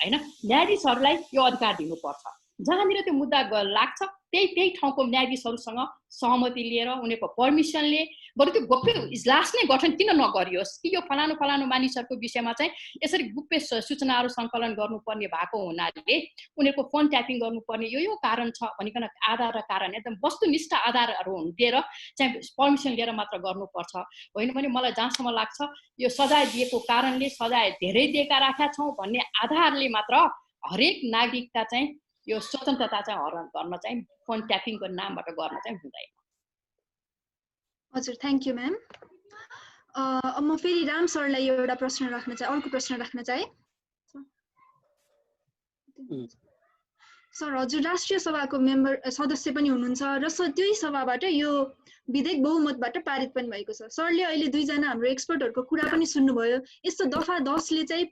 हैन न्यायाधीशहरूलाई यो अधिकार दिनुपर्छ जहाँनिर त्यो मुद्दा लाग्छ त्यही ठाउँको न्यायाधीशहरूसँग सहमति लिएर उनीहरूको पर्मिसनले बरु त्यो गोप्य इजलास नै गठन किन नगरियोस् कि यो फलानु मानिसहरूको विषयमा चाहिँ यसरी गोप्य सूचनाहरू सङ्कलन गर्नुपर्ने भएको हुनाले उनीहरूको फोन ट्यापिङ गर्नुपर्ने यो कारण छ भनिकन आधार र कारण एकदम वस्तुनिष्ठ आधारहरू दिएर चाहिँ पर्मिसन लिएर मात्र गर्नुपर्छ होइन भने मलाई जहाँसम्म लाग्छ यो सजाय दिएको कारणले सजाय धेरै दिएका राखेका छौँ भन्ने आधारले मात्र हरेक नागरिकका चाहिँ यो स्वतन्त्रता चाहिँ हरण गर्न चाहिँ फोन ट्यापिङको नामबाट गर्न चाहिँ हुँदैन हजुर थ्याङ्क यू म्याम अब म फेरि राम सरलाई एउटा प्रश्न राख्न चाहे अर्को प्रश्न राख्न चाहे सर हजुर राष्ट्रिय सभाको सदस्य पनि हुनुहुन्छ र त्यही सभाबाट यो विधेयक बहुमतबाट पारित पनि भएको छ सरले अहिले दुईजना हाम्रो एक्सपर्टहरूको कुरा पनि सुन्नुभयो यस्तो दफा 10 ले चाहिँ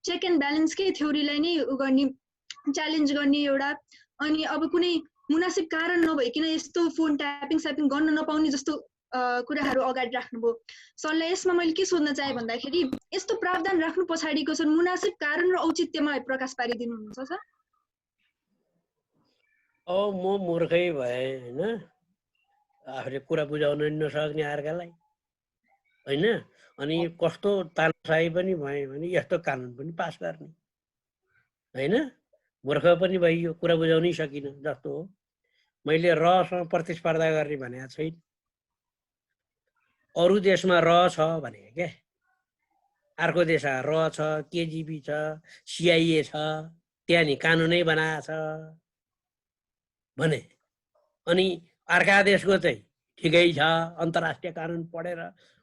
चेक एन्ड ब्यालेन्सकै थ्योरीलाई नै गर्ने च्यालेन्ज गर्ने एउटा अनि अब कुनै मुनासिब कारण नभइकन यस्तो फोन ट्यापिङ स्यापिङ गर्न नपाउने जस्तो कुराहरू अगाडि राख्नुभयो सरलाई यसमा मैले के सोध्न चाहे भन्दाखेरि यस्तो प्रावधान राख्नु पछाडिको सर मुनासिब कारण र औचित्यमा प्रकाश पारिदिनुहुन्छ सर म मूर्खै भए हैन आफूले कुरा बुझाउन नसक्ने अर्कालाई हैन अनि कस्तो तानाशाही पनि भए भने यस्तो कानुन पनि पास गर्ने हैन मूर्ख पनि भइयो कुरा बुझाउनै सकिन जस्तो हो मैले रसँग प्रतिस्पर्धा गर्ने भनेको छैन अरू देशमा र छ भने के अर्को देशमा र छ केजिबी छ सिआइए छ त्यहाँ नि कानुनै बनाएको छ भने अनि अर्का देशको चाहिँ ठिकै छ अन्तर्राष्ट्रिय कानुन पढेर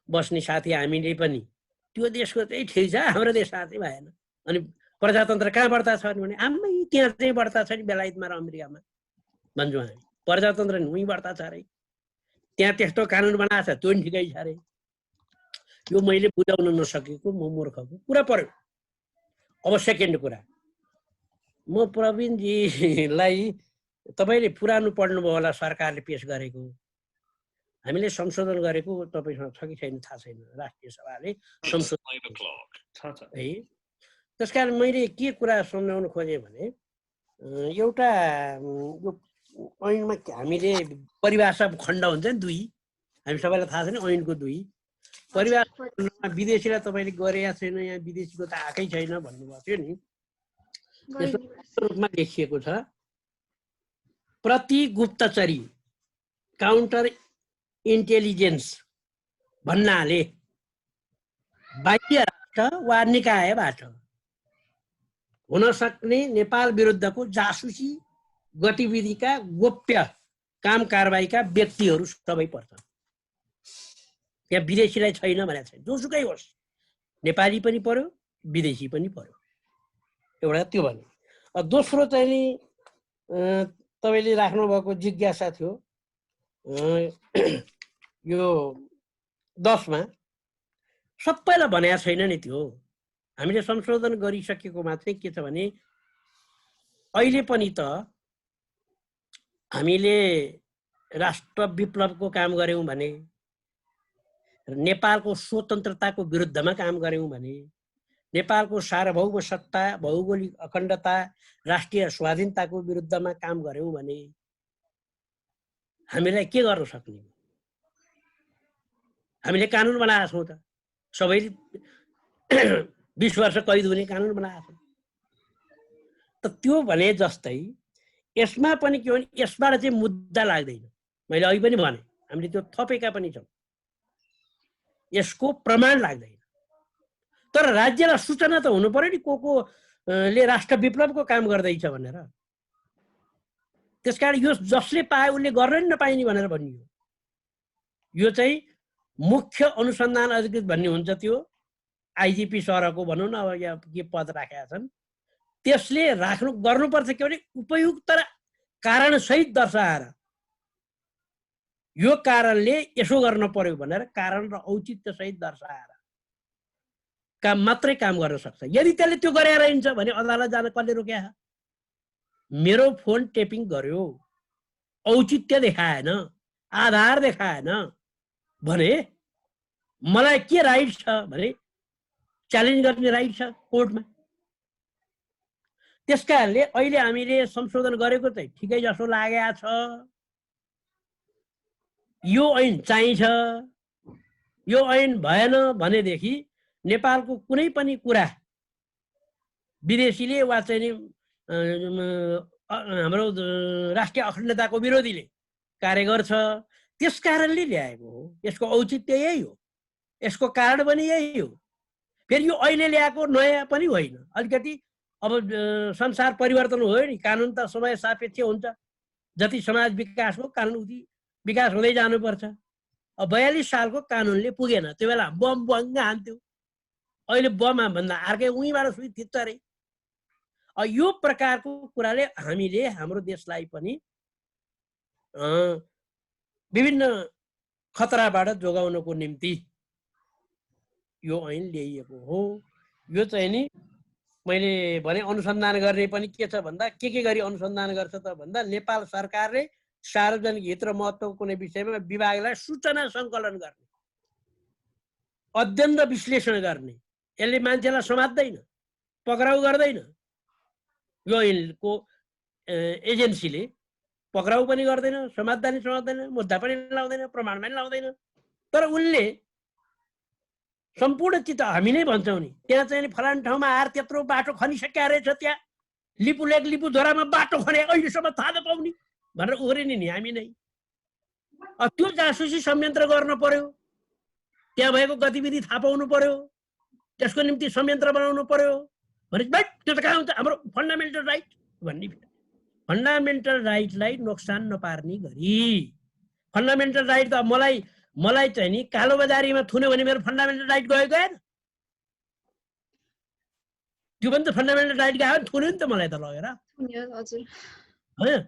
बस्ने साथी हामीले पनि त्यो देशको चाहिँ ठिक छ हाम्रो देशमा चाहिँ भएन अनि प्रजातन्त्र कहाँ बढ्ता छ भने आम्मै त्यहाँ चाहिँ बढ्ता छ नि बेलायतमा र अमेरिकामा भन्छौँ हामी प्रजातन्त्र उहीँ बढ्ता छ अरे त्यहाँ त्यस्तो कानुन बनाएको छ त्यो नि ठिकै छ अरे यो मैले बुझाउन नसकेको म मूर्खको कुरा पर्यो अब सेकेन्ड कुरा म प्रवीणजीलाई तपाईँले पुरानो पढ्नुभयो होला सरकारले पेश गरेको हामीले संशोधन गरेको तपाईँसँग छ कि छैन थाहा छैन राष्ट्रिय सभाले संशोधन है त्यसकारण मैले के कुरा सम्झाउन खोजेँ भने एउटा यो ऐनमा हामीले परिभाषा खण्ड हुन्छ नि दुई, हामी सबैलाई थाहा छ नि ऐनको दुई परिभाषा। विदेशीलाई तपाईँले गरेका छैन, यहाँ विदेशीको त आएकै छैन भन्नुभएको थियो नि। त्यसको रूपमा लेखिएको छ प्रति गुप्तचरी काउन्टर इन्टेलिजेन्स भन्नाले बाह्य राष्ट्र वा निकायबाट हुन सक्ने नेपाल विरुद्धको जासुसी गतिविधिका गोप्य काम कारबाहीका व्यक्तिहरू सबै पर्छन्। त्यहाँ विदेशीलाई छैन भनेको छैन, जोसुकै होस्, नेपाली पनि पर्यो विदेशी पनि पर्यो। एउटा त्यो भने। दोस्रो चाहिँ नि तपाईँले राख्नुभएको जिज्ञासा थियो यो 10 मा सबैलाई भनेको छैन नि। त्यो हामीले संशोधन गरिसकेकोमा चाहिँ के छ भने अहिले पनि त हामीले राष्ट्र विप्लवको काम गर्यौं भने, नेपालको स्वतन्त्रताको विरुद्धमा काम गर्यौं भने, नेपालको सार्वभौम सत्ता, भौगोलिक अखण्डता, राष्ट्रिय स्वाधीनताको विरुद्धमा काम गर्यौं भने हामीलाई के गर्न सक्ने? हामीले कानुन बनाएका छौँ त, सबैले 20 वर्ष कैद हुने कानुन बनाएको छ। त त्यो भने जस्तै यसमा पनि के भने यसबाट चाहिँ मुद्दा लाग्दैन। मैले अघि पनि भने हामीले त्यो थपेका पनि छौँ, यसको प्रमाण लाग्दैन। तर राज्यलाई सूचना त हुनु पर्यो नि को ले राष्ट्र विप्लवको काम गर्दैछ भनेर। त्यसकारण यो जसले पाए उसले गर्न नि नपाइने भनेर भनियो। यो चाहिँ मुख्य अनुसन्धान अधिकृत भन्ने हुन्छ, त्यो आइजिपी सरको भनौँ न, अब यहाँ के पद राखेका छन्, त्यसले गर्नुपर्छ के भने उपयुक्त कारण सहित दर्शाएर यो कारणले यसो गर्न पर्यो भनेर कारण र औचित्य सहित दर्शाएर मात्रै काम गर्न सक्छ। यदि त्यसले त्यो गरेर हिँड्छ भने अदालत जान कसले रोक्या? मेरो फोन टेपिङ गर्यो, औचित्य देखाएन, आधार देखाएन भने मलाई के राइट छ भने च्यालेन्ज गर्ने राइट छ कोर्टमा। त्यसकारणले अहिले हामीले संशोधन गरेको चाहिँ ठिकै जसो लागेको छ। यो ऐन चाहिन्छ, यो ऐन भएन भनेदेखि नेपालको कुनै पनि कुरा विदेशीले वा चाहिँ हाम्रो राष्ट्रिय अखण्डताको विरोधीले कार्य गर्छ। त्यस कारणले ल्याएको हो। यसको औचित्य यही हो, यसको कारण पनि यही हो। फेरि यो अहिले ल्याएको नयाँ पनि होइन, अलिकति अब संसार परिवर्तन भयो नि। कानुन त समय सापेक्ष हुन्छ, जति समाज विकास हो कानुन उति विकास हुँदै जानुपर्छ। अब 42 सालको कानुनले पुगेन, त्यो बेला बम बङ्ग हान्थ्यो, अहिले बम भन्दा अर्कै उहीँबाट सुई थिच्छ अरे। यो प्रकारको कुराले हामीले हाम्रो देशलाई पनि विभिन्न खतराबाट जोगाउनको निम्ति यो ऐन ल्याइएको हो। यो चाहिँ नि मैले भने अनुसन्धान गर्ने पनि के छ भन्दा के गरी अनुसन्धान गर्छ त भन्दा नेपाल सरकारले सार्वजनिक हित र महत्त्वको कुनै विषयमा विभागलाई सूचना सङ्कलन गर्ने, अध्ययन र विश्लेषण गर्ने। यसले मान्छेलाई समात्दैन, पक्राउ गर्दैन। यो ऐनको एजेन्सीले पक्राउ पनि गर्दैन, समात्दैन, मुद्दा पनि लाउँदैन, प्रमाण पनि लाउँदैन। तर उनले सम्पूर्ण चित्त हामी नै भन्छौँ नि, त्यहाँ चाहिँ फलान ठाउँमा आएर त्यत्रो बाटो खनिसक्या रहेछ, त्यहाँ लिपु लेक लिपु झोरामा बाटो खने अहिलेसम्म थाहा नपाउने भनेर उग्रिने नि हामी नै। त्यो जासुसी संयन्त्र गर्न पर्यो, त्यहाँ भएको गतिविधि थाहा पाउनु पर्यो, त्यसको निम्ति संयन्त्र बनाउनु पर्यो भने भाइ त्यो त कहाँ हुन्छ? हाम्रो फन्डामेन्टल राइट भन्ने फन्डामेन्टल राइटलाई नोक्सान नपार्ने गरी। फन्डामेन्टल राइट त मलाई चाहिँ नि कालो बजारीमा थुन्यो भने मेरो फन्डामेन्टल राइट गएन? त्यो पनि त फन्डामेन्टल राइट गयो नि, थुन्यो नि त मलाई त लगेर।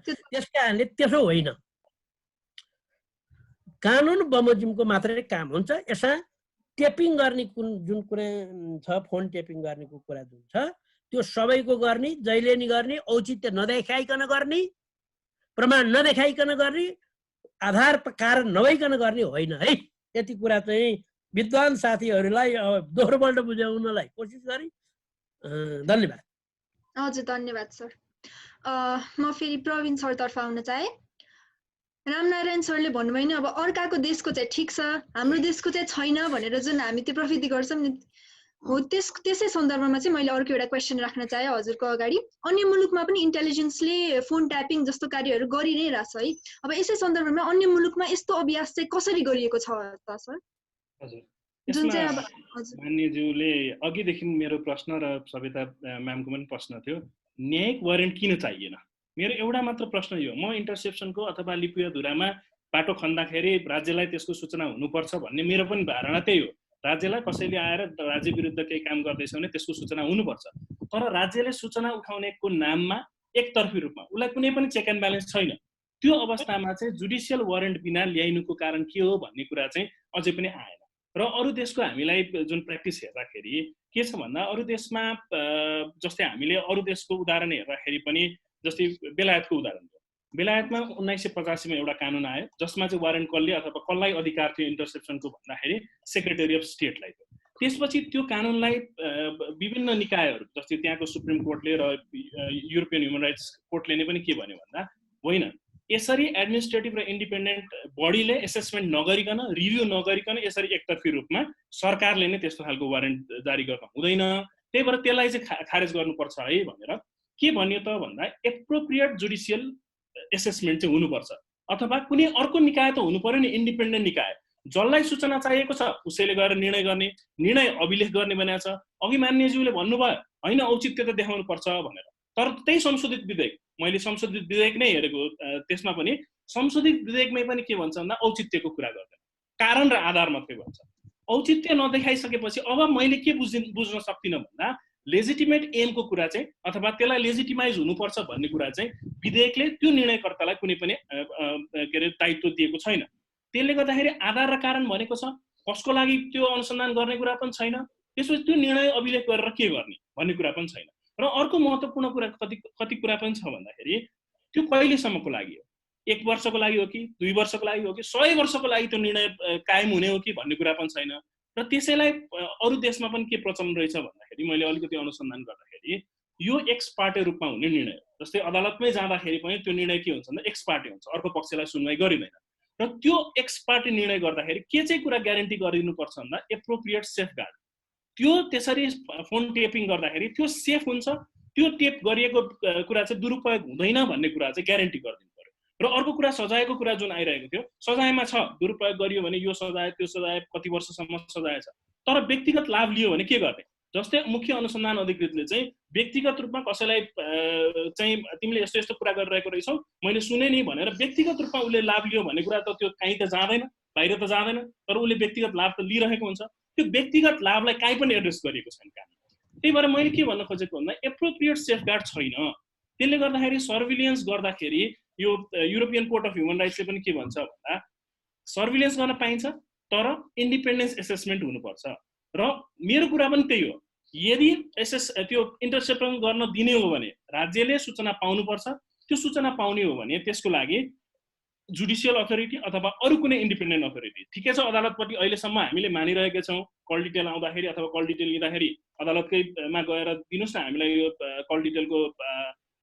त्यस कारणले त्यसो होइन, कानुन बमोजिमको मात्रै काम हुन्छ। यसमा टेपिङ गर्ने जुन कुरा छ, फोन टेपिङ गर्नेको कुरा जुन छ, त्यो सबैको गर्ने, जहिले नि गर्ने, औचित्य नदेखाइकन गर्ने, प्रमाण नदेखाइकन गर्ने, आधार कारण नभइकन गर्ने होइन है। यति कुरा चाहिँ विद्वान साथीहरूलाई दोहोरोपल्ट बुझाउनलाई कोसिस गरे। धन्यवाद। हजुर धन्यवाद सर। म फेरि प्रवीण सरतर्फ आउन चाहे। रामनारायण सरले भन्नुभयो नि अब अर्काको देशको चाहिँ ठिक छ, हाम्रो देशको चाहिँ छैन भनेर जुन हामी त्यो प्रवृत्ति गर्छौँ नि, हो त्यसै सन्दर्भमा चाहिँ मैले अर्को एउटा क्वेसन राख्न चाहे हजुरको अगाडि। अन्य मुलुकमा पनि इन्टेलिजेन्सले फोन ट्यापिङ जस्तो कार्यहरू गरि नै रहेछ है। अब यसै सन्दर्भमा अन्य मुलुकमा यस्तो अभ्यास चाहिँ कसरी गरिएको छ त सर? हजुर, जुन चाहिँ अब मान्यज्यूले अघिदेखि मेरो प्रश्न र सविता म्यामको पनि प्रश्न थियो, न्यायिक वारेन्ट किन चाहिएन? मेरो एउटा मात्र प्रश्न यो, म इन्टरसेप्सनको अथवा लिपुयाधुरामा बाटो खन्दाखेरि राज्यलाई त्यसको सूचना हुनुपर्छ भन्ने मेरो पनि धारणा त्यही हो। राज्यलाई कसैले आएर राज्य विरुद्ध केही काम गर्दैछ भने त्यसको सूचना हुनुपर्छ। तर राज्यले सूचना उठाउनेको नाममा एकतर्फी रूपमा उसलाई कुनै पनि चेक एन्ड ब्यालेन्स छैन। त्यो अवस्थामा चाहिँ जुडिसियल वारेन्ट बिना ल्याइनुको कारण के हो भन्ने कुरा चाहिँ अझै पनि आएन। र अरू देशको हामीलाई जुन प्र्याक्टिस हेर्दाखेरि के छ भन्दा अरू देशमा जस्तै हामीले अरू देशको उदाहरण हेर्दाखेरि पनि जस्तै बेलायतको उदाहरण हो। बेलायतमा 1985 मा एउटा कानुन आयो जसमा चाहिँ वारेन्ट कसले अथवा कसलाई अधिकार थियो इन्टरसेप्सनको भन्दाखेरि सेक्रेटरी अफ स्टेटलाई थियो। त्यसपछि त्यो कानुनलाई विभिन्न निकायहरू जस्तै त्यहाँको सुप्रिम कोर्टले र युरोपियन ह्युमन राइट्स कोर्टले नै पनि के भन्यो भन्दा होइन, यसरी एडमिनिस्ट्रेटिभ र इन्डिपेन्डेन्ट बडीले एसेसमेन्ट नगरिकन रिभ्यू नगरिकन यसरी एकतर्फी रूपमा सरकारले नै त्यस्तो खालको वारेन्ट जारी गर्न हुँदैन, त्यही भएर त्यसलाई चाहिँ खारेज गर्नुपर्छ है भनेर के भन्यो त भन्दा एप्रोप्रिएट जुडिसियल एसेसमेन्ट चाहिँ हुनुपर्छ। अथवा कुनै अर्को निकाय त हुनु पर्यो नि, इन्डिपेन्डेन्ट निकाय जसलाई सूचना चाहिएको छ उसैले गएर निर्णय गर्ने, निर्णय अभिलेख गर्ने भनेको छ। अघि मान्यज्यूले भन्नुभयो होइन औचित्य त देखाउनु पर्छ भनेर, तर त्यही संशोधित विधेयक, मैले संशोधित विधेयक नै हेरेको, त्यसमा पनि संशोधित विधेयकमै पनि के भन्छ भन्दा औचित्यको कुरा गर्दैन, कारण र आधार मात्रै भन्छ। औचित्य नदेखाइसकेपछि अब मैले के बुझ्न सक्दिनँ भन्दा लेजिटिमेट एमको कुरा चाहिँ अथवा त्यसलाई लेजिटिमाइज हुनुपर्छ भन्ने कुरा चाहिँ विधेयकले त्यो निर्णयकर्तालाई कुनै पनि के अरे दायित्व दिएको छैन। त्यसले गर्दाखेरि आधार र कारण भनेको छ, कसको लागि त्यो अनुसन्धान गर्ने कुरा पनि छैन, त्यसपछि त्यो निर्णय अभिलेख गरेर के गर्ने भन्ने कुरा पनि छैन। र अर्को महत्त्वपूर्ण कुरा कति कुरा पनि छ भन्दाखेरि त्यो कहिलेसम्मको लागि हो, 1 वर्षको लागि हो कि 2 वर्षको लागि हो कि 100 वर्षको लागि त्यो निर्णय कायम हुने हो कि भन्ने कुरा पनि छैन। र त्यसैलाई अरू देशमा पनि के प्रचलन रहेछ भन्दाखेरि मैले अलिकति अनुसन्धान गर्दाखेरि यो एक्स पार्टे रूपमा हुने निर्णय हो। जस्तै अदालतमै जाँदाखेरि पनि त्यो निर्णय के हुन्छ भन्दा एक्स पार्टे हुन्छ, अर्को पक्षलाई सुनवाई गरिँदैन। र त्यो एक्स पार्टे निर्णय गर्दाखेरि के चाहिँ कुरा ग्यारेन्टी गरिदिनुपर्छ भन्दा एप्रोप्रिएट सेफगार्ड। त्यो त्यसरी फोन टेपिङ गर्दाखेरि त्यो सेफ हुन्छ, त्यो टेप गरिएको कुरा चाहिँ दुरुपयोग हुँदैन भन्ने कुरा चाहिँ ग्यारेन्टी गरिदिनु पर्यो। र अर्को कुरा सजायको कुरा जुन आइरहेको थियो, सजायमा छ दुरुपयोग गरियो भने यो सजाय त्यो सजाय कति वर्षसम्म सजाय छ, तर व्यक्तिगत लाभ लियो भने के गर्ने? जस्तै मुख्य अनुसन्धान अधिकृतले चाहिँ व्यक्तिगत रूपमा कसैलाई चाहिँ तिमीले यस्तो यस्तो कुरा गरिरहेको रहेछौ मैले सुने नि भनेर व्यक्तिगत रूपमा उसले लाभ लियो भन्ने कुरा त त्यो कहीँ त जाँदैन, बाहिर त जाँदैन, तर उसले व्यक्तिगत लाभ त लिइरहेको हुन्छ। त्यो व्यक्तिगत लाभलाई काहीँ पनि एड्रेस गरिएको छैन कानुन। त्यही भएर मैले के भन्न खोजेको भन्दा एप्रोप्रिएट सेफगार्ड छैन। त्यसले गर्दाखेरि सर्भिलियन्स गर्दाखेरि यो युरोपियन कोर्ट अफ ह्युमन राइट्सले पनि के भन्छ भन्दा सर्भिलियन्स गर्न पाइन्छ तर इन्डिपेन्डेन्स एसेसमेन्ट हुनुपर्छ। र मेरो कुरा पनि त्यही हो, यदि त्यो इन्टरसेप्सन गर्न दिने हो भने राज्यले सूचना पाउनुपर्छ। त्यो सूचना पाउने हो भने त्यसको लागि जुडिसियल अथोरिटी अथवा अरू कुनै इन्डिपेन्डेन्ट अथोरिटी, ठिकै छ अदालतपट्टि अहिलेसम्म हामीले मानिरहेका छौँ, कल डिटेल आउँदाखेरि अथवा कल डिटेल लिँदाखेरि अदालतकैमा गएर दिनुहोस् न हामीलाई यो कल डिटेलको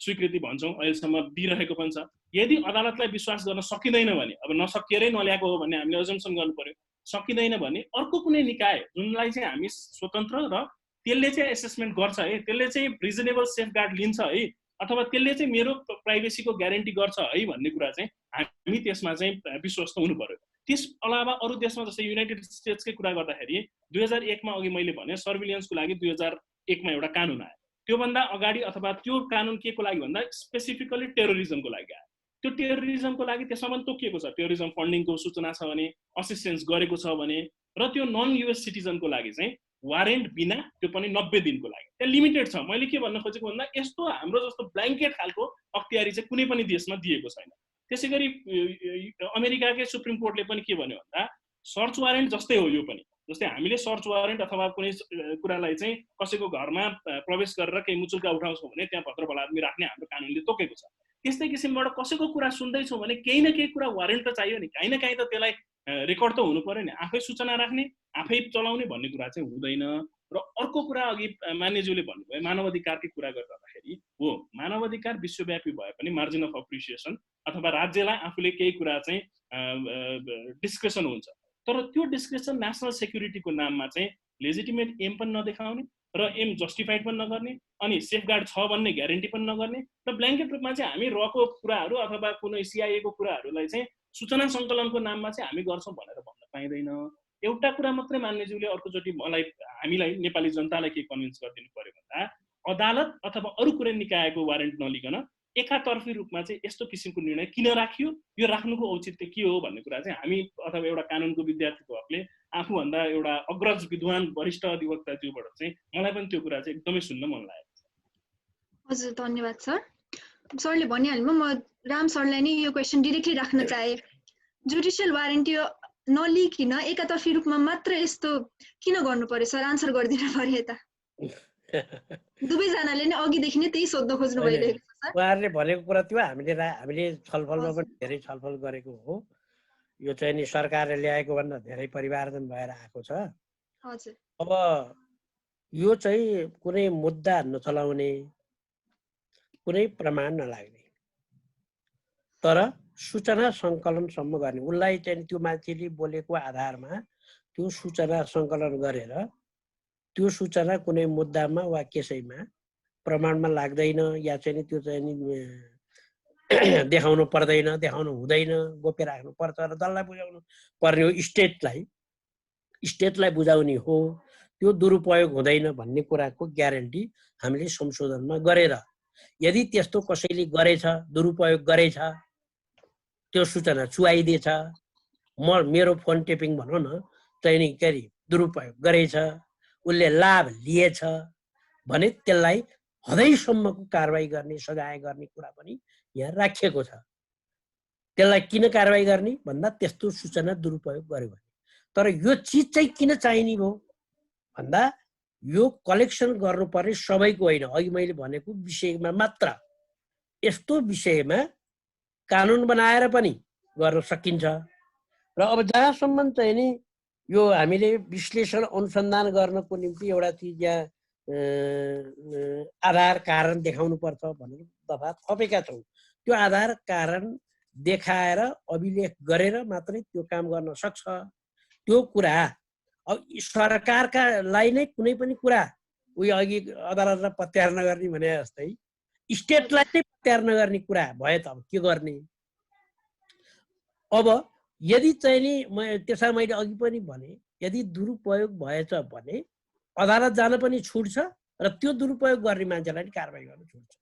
स्वीकृति भन्छौँ, अहिलेसम्म दिइरहेको पनि छ। यदि अदालतलाई विश्वास गर्न सकिँदैन भने, अब नसकिएरै नल्याएको हो भने हामीले अजम्सन गर्नु पर्यो, सकिँदैन भने अर्को कुनै निकाय जुनलाई चाहिँ हामी स्वतन्त्र र त्यसले चाहिँ एसेसमेन्ट गर्छ है, त्यसले चाहिँ रिजनेबल सेफगार्ड लिन्छ है, अथवा त्यसले चाहिँ मेरो प्राइभेसीको ग्यारेन्टी गर्छ है भन्ने कुरा चाहिँ हामी त्यसमा चाहिँ विश्वस्त हुनु पर्यो। त्यस अलावा अरू देशमा जस्तै युनाइटेड स्टेट्सकै कुरा गर्दाखेरि 2001 मा अघि मैले भने सर्भिलियन्सको लागि 2001 मा एउटा कानुन आयो। त्योभन्दा अगाडि अथवा त्यो कानुन के को लागि भन्दा स्पेसिफिकली टेरोरिजमको लागि आयो। त्यो टेरोरिजमको लागि त्यसमा पनि तोकिएको छ, टेरोरिजम फन्डिङको सूचना छ भने, असिस्टेन्स गरेको छ भने, र त्यो नन युएस सिटिजनको लागि चाहिँ वारेन्ट बिना त्यो पनि 90 दिनको लागि त्यहाँ लिमिटेड छ। मैले के भन्न खोजेको भन्दा यस्तो हाम्रो जस्तो ब्ल्याङ्केट खालको अख्तियारी चाहिँ कुनै पनि देशमा दिएको छैन। त्यसै गरी अमेरिकाकै सुप्रिम कोर्टले पनि के भन्यो भन्दा सर्च वारेन्ट जस्तै हो यो पनि। जस्तै हामीले सर्च वारेन्ट अथवा कुनै कुरालाई चाहिँ कसैको घरमा प्रवेश गरेर केही मुचुल्का उठाउँछौँ भने त्यहाँ भत्र बलादमी राख्ने हाम्रो कानुनले तोकेको छ। त्यस्तै किसिमबाट कसैको कुरा सुन्दैछौँ भने केही न केही कुरा वारेन्ट त चाहियो नि, काहीँ न काहीँ त त्यसलाई रेकर्ड त हुनु पर्यो नि, आफै सूचना राख्ने आफै चलाउने भन्ने कुरा चाहिँ हुँदैन। र अर्को कुरा अघि मान्यज्यूले भन्नुभयो मानव अधिकारकै कुरा गर्दाखेरि हो मानव अधिकार विश्वव्यापी भए पनि मार्जिन अफ अप्रिसिएसन अथवा राज्यलाई आफूले केही कुरा चाहिँ डिस्क्रेसन हुन्छ तर त्यो डिस्क्रेसन नेसनल सेक्युरिटीको नाममा चाहिँ लेजिटिमेट एम पनि नदेखाउने र एम जस्टिफाइड पनि नगर्ने अनि सेफगार्ड छ भन्ने ग्यारेन्टी पनि नगर्ने र ब्ल्याङ्केट रूपमा चाहिँ हामी रको कुराहरू अथवा कुनै सिआइएको कुराहरूलाई चाहिँ सूचना सङ्कलनको नाममा चाहिँ हामी गर्छौँ भनेर भन्न पाइँदैन एउटा कुरा मात्रै मान्यज्यूले अर्कोचोटि हामीलाई नेपाली जनतालाई के कन्भिन्स गरिदिनु पर्यो भन्दा अदालत अथवा अरू कुनै निकायको वारेन्ट नलिकन एकातर्फी रूपमा चाहिँ यस्तो किसिमको निर्णय किन राखियो यो राख्नुको औचित्य के हो भन्ने कुरा चाहिँ हामी अथवा एउटा कानुनको विद्यार्थीको हकले आफूभन्दा एउटा अग्रज विद्वान वरिष्ठ अधिवक्ताज्यूबाट चाहिँ मलाई पनि त्यो कुरा चाहिँ एकदमै सुन्न मन लागेको छ। हजुर धन्यवाद सर। सरले भनिहाल्नु म राम सरलाई नै यो क्वेसन डिरेक्टली राख्न चाहे जुडिसियल वारेन्ट यो नलिकन एकातर्फी रूपमा मात्र यस्तो किन गर्नु पर्यो सर आन्सर गरिदिनु पर्यो यता दुवैजनाले नै अघिदेखि नै त्यही सोध्न खोज्नु भइरहेको छ सर। उहाँहरूले भनेको कुरा त्यो हामीले छलफलमा पनि धेरै छलफल गरेको हो यो चाहिँ नि सरकारले ल्याएको भन्दा धेरै परिवर्तन भएर आएको छ। हजुर अब यो चाहिँ कुनै मुद्दा नचलाउने कुनै प्रमाण नलाग्ने तर सूचना सङ्कलनसम्म गर्ने उसलाई चाहिँ त्यो मान्छेले बोलेको आधारमा त्यो सूचना सङ्कलन गरेर त्यो सूचना कुनै मुद्दामा वा कसैमा प्रमाणमा लाग्दैन या चाहिँ त्यो चाहिँ नि देखाउनु पर्दैन देखाउनु हुँदैन गोप्य राख्नु पर्छ र दललाई बुझाउनु पर्ने हो स्टेटलाई बुझाउने हो त्यो दुरुपयोग हुँदैन भन्ने कुराको ग्यारेन्टी हामीले संशोधनमा गरेर यदि त्यस्तो कसैले गरेछ दुरुपयोग गरेछ त्यो सूचना चुहाइदिएछ मेरो फोन टेपिङ भनौँ न चाहिँ नि के अरे दुरुपयोग गरेछ उसले लाभ लिएछ भने त्यसलाई हदैसम्मको कारवाही गर्ने सजाय गर्ने कुरा पनि यहाँ राखिएको छ। त्यसलाई किन कारवाही गर्ने भन्दा त्यस्तो सूचना दुरुपयोग गर्यो भने तर यो चिज चाहिँ किन चाहिने भयो भन्दा यो कलेक्सन गर्नुपर्ने सबैको होइन अघि मैले भनेको विषयमा मात्र यस्तो विषयमा कानुन बनाएर पनि गर्न सकिन्छ र अब जहाँसम्म चाहिँ नि यो हामीले विश्लेषण अनुसन्धान गर्नको निम्ति एउटा चिज यहाँ आधार कारण देखाउनु पर्छ भनेर दफा थपेका छौँ त्यो आधार कारण देखाएर अभिलेख गरेर मात्रै त्यो काम गर्न सक्छ। त्यो कुरा अब सरकारका लाई नै कुनै पनि कुरा उयो अघि अदालतलाई पत्यार नगर्ने भने जस्तै स्टेटलाई नै पत्यार नगर्ने कुरा भए त अब के गर्ने। अब यदि चाहिँ नि त्यसमा मैले अघि पनि भने यदि दुरुपयोग भएछ भने अदालत जान पनि छुट छ र त्यो दुरुपयोग गर्ने मान्छेलाई नि कारबाही गर्न छुट छ।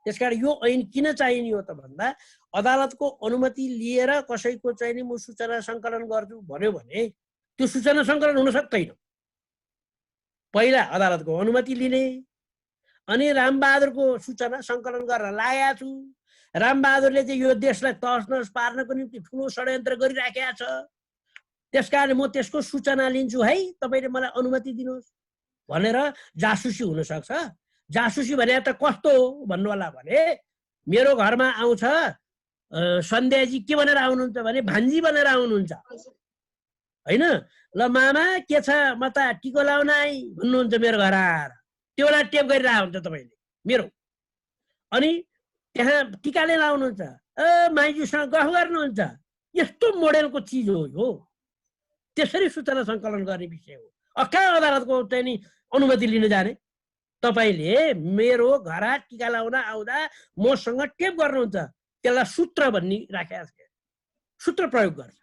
त्यसकारण यो ऐन किन चाहिने हो त भन्दा अदालतको अनुमति लिएर कसैको चाहिँ नि म सूचना सङ्कलन गर्छु भन्यो भने त्यो सूचना सङ्कलन हुन सक्दैन। पहिला अदालतको अनुमति लिने अनि रामबहादुरको सूचना सङ्कलन गर्न लागेको छु रामबहादुरले चाहिँ यो देशलाई तहस नहस पार्नको निम्ति ठुलो षड्यन्त्र गरिराखेका छ त्यसकारण म त्यसको सूचना लिन्छु है तपाईँले मलाई अनुमति दिनुहोस् भनेर जासुसी हुन सक्छ। जासुसी भने त कस्तो हो भन्नु होला भने मेरो घरमा आउँछ सन्ध्याजी के भनेर आउनुहुन्छ भने भान्जी भनेर आउनुहुन्छ होइन ल मामा के छ म त टिको लाउन आइ भन्नुहुन्छ मेरो घर आएर त्यो बेला टेप गरिरहेको हुन्छ तपाईँले मेरो अनि त्यहाँ टिका लिएर आउनुहुन्छ माइजूसँग गफ गर्नुहुन्छ यस्तो मोडेलको चिज हो यो त्यसरी सूचना सङ्कलन गर्ने विषय हो। कहाँ अदालतको चाहिँ नि अनुमति लिन जाने तपाईँले मेरो घर टिका लाउन आउँदा मसँग टेप गर्नुहुन्छ त्यसलाई सूत्र भन्ने राखेको छ सूत्र प्रयोग गर्छ।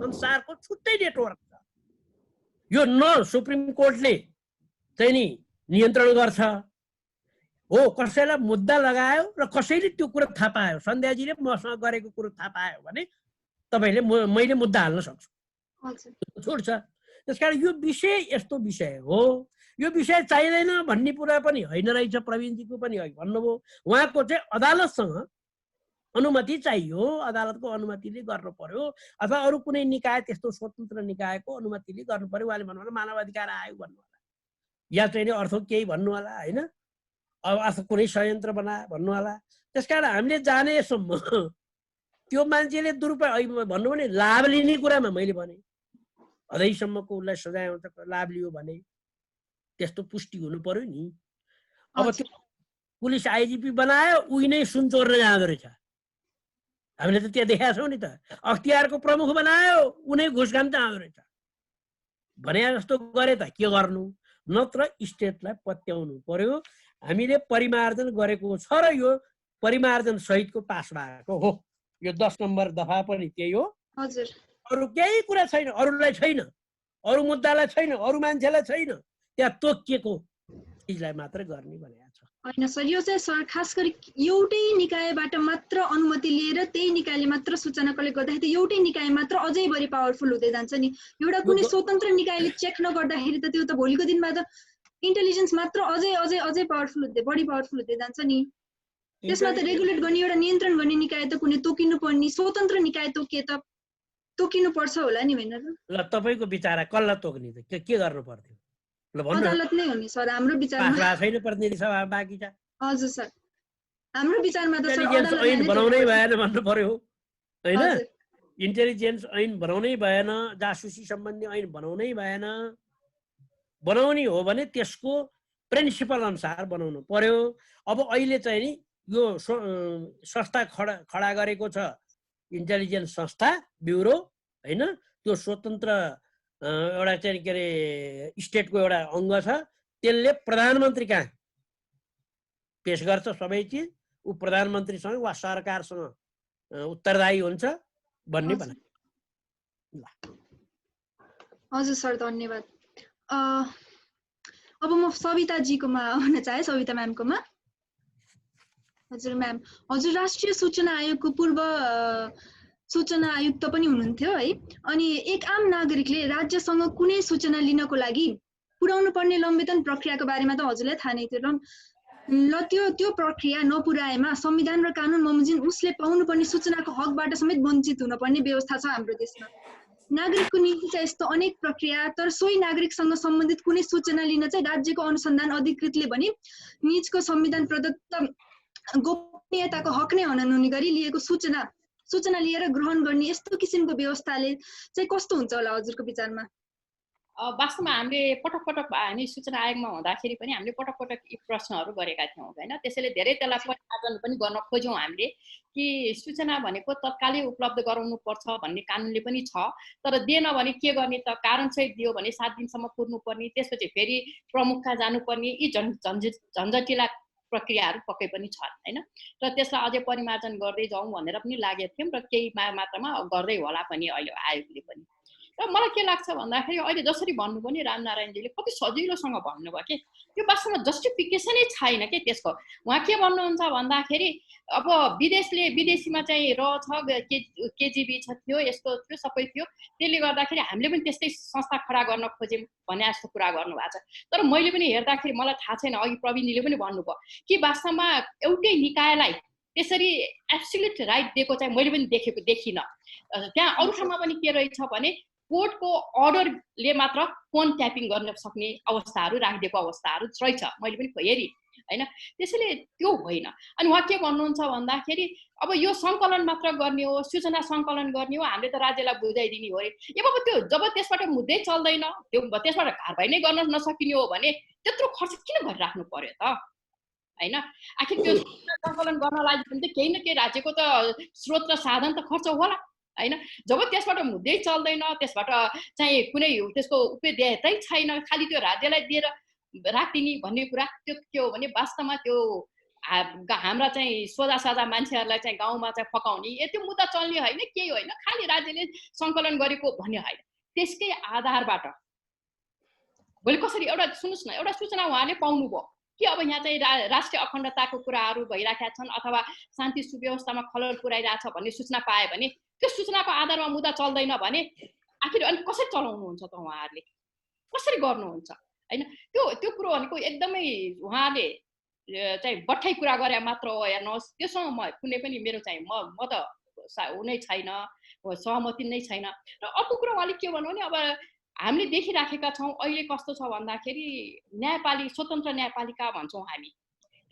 संसारको छुट्टै नेटवर्क छ यो न सुप्रिम कोर्टले चाहिँ नि नियन्त्रण गर्छ हो कसैलाई मुद्दा लगायो र कसैले त्यो कुरो थाहा पायो सन्ध्याजीले मसँग गरेको कुरो थाहा पायो भने तपाईँले मैले मुद्दा हाल्न सक्छु छोड्छ। त्यसकारण यो विषय यस्तो विषय हो यो विषय चाहिँदैन भन्ने कुरा पनि होइन रहेछ। प्रवीणजीको पनि अघि भन्नुभयो उहाँको चाहिँ अदालतसँग अनुमति चाहियो अदालतको अनुमतिले गर्नु पर्यो अथवा अरू कुनै निकाय त्यस्तो स्वतन्त्र निकायको अनुमतिले गर्नु पर्यो। उहाँले भन्नु होला मानव अधिकार आयोग भन्नु होला या चाहिँ अर्थ केही भन्नु होला होइन अब अथवा कुनै षड्यन्त्र बना भन्नु होला। त्यसकारण हामीले जानेसम्म त्यो मान्छेले दुरुपयोग भन्नु भने लाभ लिने कुरामा मैले भने अझैसम्मको उसलाई सजाय हुन्छ लाभ लियो भने त्यस्तो पुष्टि हुनु पर्यो नि। अब त्यो पुलिस आइजिपी बनायो उही नै सुन चोर्न जाँदो रहेछ, हामीले त त्यहाँ देखाएको छौँ नि त। अख्तियारको प्रमुख बनायो उनी घुस खान जाँदो रहेछ भने जस्तो गरे त के गर्नु? नत्र स्टेटलाई पत्याउनु पर्यो। हामीले परिमार्जन गरेको छ र यो परिमार्जन सहितको पास भएको हो। यो 10 नम्बर दफा पनि त्यही हो। हजुर, अरू केही कुरा छैन, अरूलाई छैन, अरू मुद्दालाई छैन, अरू मान्छेलाई छैन, त्यहाँ तोकिएको चिजलाई मात्र गर्ने भनेको छ। होइन सर, यो चाहिँ सर खास गरी एउटै निकायबाट मात्र अनुमति लिएर त्यही निकायले मात्र सूचना कलेक्ट गर्दाखेरि एउटै निकाय मात्र अझै बढी पावरफुल हुँदै जान्छ नि। एउटा कुनै स्वतन्त्र निकायले चेक नगर्दाखेरि त त्यो त भोलिको दिनमा त इन्टेलिजेन्स मात्र अझै अझै अझै पावरफुल हुँदै बढी पावरफुल हुँदै जान्छ नि। त्यसमा त रेगुलेट गर्ने एउटा नियन्त्रण गर्ने निकाय त कुनै तोकिनु पर्ने स्वतन्त्र निकाय तोकिए त तोकिनु पर्छ होला नि, होइन र? ल तपाईको विचार कसलाई तोक्ने त के गर्नु पर्थ्यो? ल भन्नु। अदालत नै हो नि सर हाम्रो विचारमा। पास छैन प्रतिनिधि सभा बाँकी छ। हजुर सर, हाम्रो विचारमा त सर इन्टेलिजेन्स ऐन बनाउनै भएन भन्नु पर्यो हैन? हजुर, इन्टेलिजेन्स ऐन बनाउनै भएन, जासुसी सम्बन्धी ऐन बनाउनै भएन। बनाउने हो भने त्यसको प्रिन्सिपल अनुसार बनाउनु पर्यो। अब अहिले चाहिँ नि यो संस्था खडा गरेको छ इन्टेलिजेन्स संस्था ब्युरो हैन? त्यो स्वतन्त्र एउटा चाहिँ के अरे स्टेटको एउटा अङ्ग छ। त्यसले प्रधानमन्त्री कहाँ पेश गर्छ सबै चिज। ऊ प्रधानमन्त्रीसँग वा सरकारसँग उत्तरदायी हुन्छ भन्ने भन्छ। हजुर सर धन्यवाद। अब म सविताजीकोमा आउन चाहे, सविता म्यामकोमा। हजुर म्याम, हजुर राष्ट्रिय सूचना आयोगको पूर्व सूचना आयुक्त पनि हुनुहुन्थ्यो है। अनि एक आम नागरिकले राज्यसँग कुनै सूचना लिनको लागि पुर्याउनु पर्ने लम्बित प्रक्रियाको बारेमा त हजुरलाई थाहा नै थियो ल। त्यो प्रक्रिया नपुर्याएमा संविधान र कानुन बमोजिम उसले पाउनुपर्ने सूचनाको हकबाट समेत वञ्चित हुनुपर्ने व्यवस्था छ हाम्रो देशमा। नागरिकको निम्ति चाहिँ यस्तो अनेक प्रक्रिया, तर सोही नागरिकसँग सम्बन्धित कुनै सूचना लिन चाहिँ राज्यको अनुसन्धान अधिकृतले भने निजको संविधान प्रदत्त गोपनीयताको हक नै हनन हुने गरी लिएको सूचना लिएर ग्रहण गर्ने यस्तो किसिमको व्यवस्थाले चाहिँ कस्तो हुन्छ होला हजुरको विचारमा? वास्तवमा हामीले पटक पटक हामी सूचना आयोगमा हुँदाखेरि पनि हामीले पटक पटक यी प्रश्नहरू गरेका थियौँ होइन। त्यसैले धेरै त्यसलाई परिमार्जन पनि गर्न खोज्यौँ हामीले कि सूचना भनेको तत्कालै उपलब्ध गराउनु पर्छ भन्ने कानुनले पनि छ, तर दिएन भने के गर्ने त? कारण सहित दियो भने 7 दिनसम्म पुर्नुपर्ने, त्यसपछि फेरि प्रमुखका जानुपर्ने, यी झन्झटिला प्रक्रियाहरू पक्कै पनि छन् होइन। र त्यसलाई अझै परिमार्जन गर्दै जाउँ भनेर पनि लागेका थियौँ र केही मात्रामा गर्दै होला पनि अहिले आयोगले पनि। र मलाई के लाग्छ भन्दाखेरि अहिले जसरी भन्नुभयो नि रामनारायणजीले कति सजिलोसँग भन्नुभयो कि त्यो वास्तवमा जस्टिफिकेसनै छैन के त्यसको। उहाँ के भन्नुहुन्छ भन्दाखेरि अब विदेशीमा चाहिँ रहेछ केजिबी थियो, यस्तो थियो, सबै थियो, त्यसले गर्दाखेरि हामीले पनि त्यस्तै संस्था खडा गर्न खोज्यौँ भन्ने जस्तो कुरा गर्नुभएको छ। तर मैले पनि हेर्दाखेरि मलाई थाहा छैन, अघि प्रवीणजीले पनि भन्नुभयो कि वास्तवमा एउटै निकायलाई त्यसरी एब्सोल्युट राइट दिएको चाहिँ मैले पनि देखिनँ। त्यहाँ अरू ठाउँमा पनि के रहेछ भने कोर्टको अर्डरले मात्र फोन ट्यापिङ गर्न सक्ने अवस्थाहरू राखिदिएको अवस्थाहरू रहेछ, मैले पनि हेरेँ होइन। त्यसैले त्यो होइन। अनि उहाँ के भन्नुहुन्छ भन्दाखेरि अब यो सङ्कलन मात्र गर्ने हो, सूचना सङ्कलन गर्ने हो, हामीले त राज्यलाई बुझाइदिने हो अरे। अब त्यो जब त्यसबाट मुद्दै चल्दैन, त्यसबाट कारबाही नै गर्न नसकिने हो भने त्यत्रो खर्च किन गरिराख्नु पर्यो त होइन? आखिर त्यो सङ्कलन गर्नलाई पनि त केही न केही राज्यको त स्रोत र साधन त खर्च होला होइन। जब त्यसबाट मुद्दै चल्दैन, त्यसबाट चाहिँ कुनै त्यसको उपदेयतै छैन, खालि त्यो राज्यलाई दिएर राखिदिने भन्ने कुरा, त्यो के हो भने वास्तवमा त्यो हाम्रा चाहिँ सोझा साझा मान्छेहरूलाई चाहिँ गाउँमा चाहिँ फकाउने त्यो मुद्दा चल्ने होइन, केही होइन, खालि राज्यले सङ्कलन गरेको भन्ने होइन। त्यसकै आधारबाट भोलि कसरी एउटा सुन्नुहोस् न, एउटा सूचना उहाँले पाउनुभयो कि अब यहाँ चाहिँ राष्ट्रिय अखण्डताको कुराहरू भइरहेका छन् अथवा शान्ति सुव्यवस्थामा खलल पुर्याइरहेछ भन्ने सूचना पायो भने त्यो सूचनाको आधारमा मुद्दा चल्दैन भने आखिर अनि कसरी चलाउनुहुन्छ त उहाँहरूले? कसरी गर्नुहुन्छ होइन? त्यो कुरो भनेको एकदमै उहाँले चाहिँ बट्ठै कुरा गरे मात्र हो। हेर्नुहोस्, त्योसँग म कुनै पनि मेरो चाहिँ म त हुनै छैन, सहमति नै छैन। र अर्को कुरो उहाँले के भन्नु भने अब हामीले देखिराखेका छौँ अहिले कस्तो छ भन्दाखेरि स्वतन्त्र न्यायपालिका भन्छौँ हामी,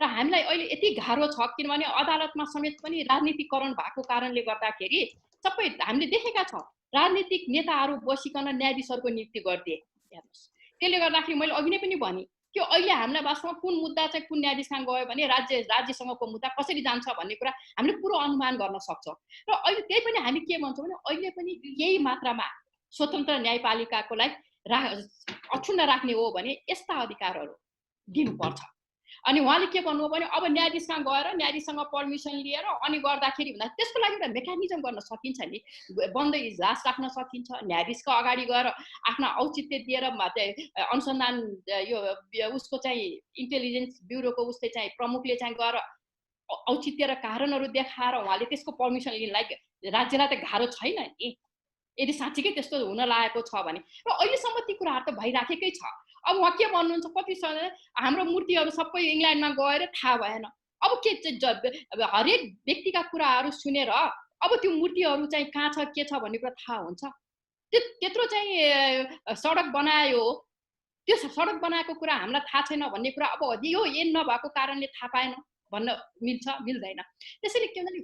र हामीलाई अहिले यति गाह्रो छ किनभने अदालतमा समेत पनि राजनीतिकरण भएको कारणले गर्दाखेरि सबै हामीले देखेका छौँ राजनीतिक नेताहरू बसिकन न्यायाधीशहरूको नियुक्ति गरिदिए। हेर्नुहोस्, त्यसले गर्दाखेरि मैले अघि नै पनि भने कि अहिले हामीलाई वास्तवमा कुन मुद्दा चाहिँ कुन न्यायाधीश कहाँ गयो भने राज्यसँगको मुद्दा कसरी जान्छ भन्ने कुरा हामीले पुरो अनुमान गर्न सक्छौँ। र अहिले त्यही पनि हामी के भन्छौँ भने अहिले पनि यही मात्रामा स्वतन्त्र न्यायपालिकाको लागि अक्षुण्ण राख्ने हो भने यस्ता अधिकारहरू दिनुपर्छ। अनि उहाँले के भन्नुभयो भने अब न्यायाधीशमा गएर न्यायाधीशसँग पर्मिसन लिएर अनि गर्दाखेरि भन्दा त्यसको लागि एउटा मेकानिजम गर्न सकिन्छ नि। बन्द इजलास राख्न सकिन्छ, न्यायाधीशको अगाडि गएर आफ्नो औचित्य दिएर अनुसन्धान यो उसको चाहिँ इन्टेलिजेन्स ब्युरोको उसले चाहिँ प्रमुखले चाहिँ गएर औचित्य र कारणहरू देखाएर उहाँले त्यसको पर्मिसन लिनलाई राज्यलाई त गाह्रो छैन नि, यदि साँच्चीकै त्यस्तो हुन लागेको छ भने। र अहिलेसम्म ती कुराहरू त भइराखेकै छ। अब उहाँ के भन्नुहुन्छ, कति हाम्रो मूर्तिहरू सबै इङ्ल्यान्डमा गएर थाहा भएन। अब के हरेक व्यक्तिका कुराहरू सुनेर अब त्यो मूर्तिहरू चाहिँ कहाँ छ के छ भन्ने कुरा थाहा हुन्छ। त्यत्रो चाहिँ सडक बनायो, त्यो सडक बनाएको कुरा हामीलाई थाहा छैन भन्ने कुरा अब यो एन नभएको कारणले थाहा पाएन भन्न मिल्छ, मिल्दैन। त्यसैले के भने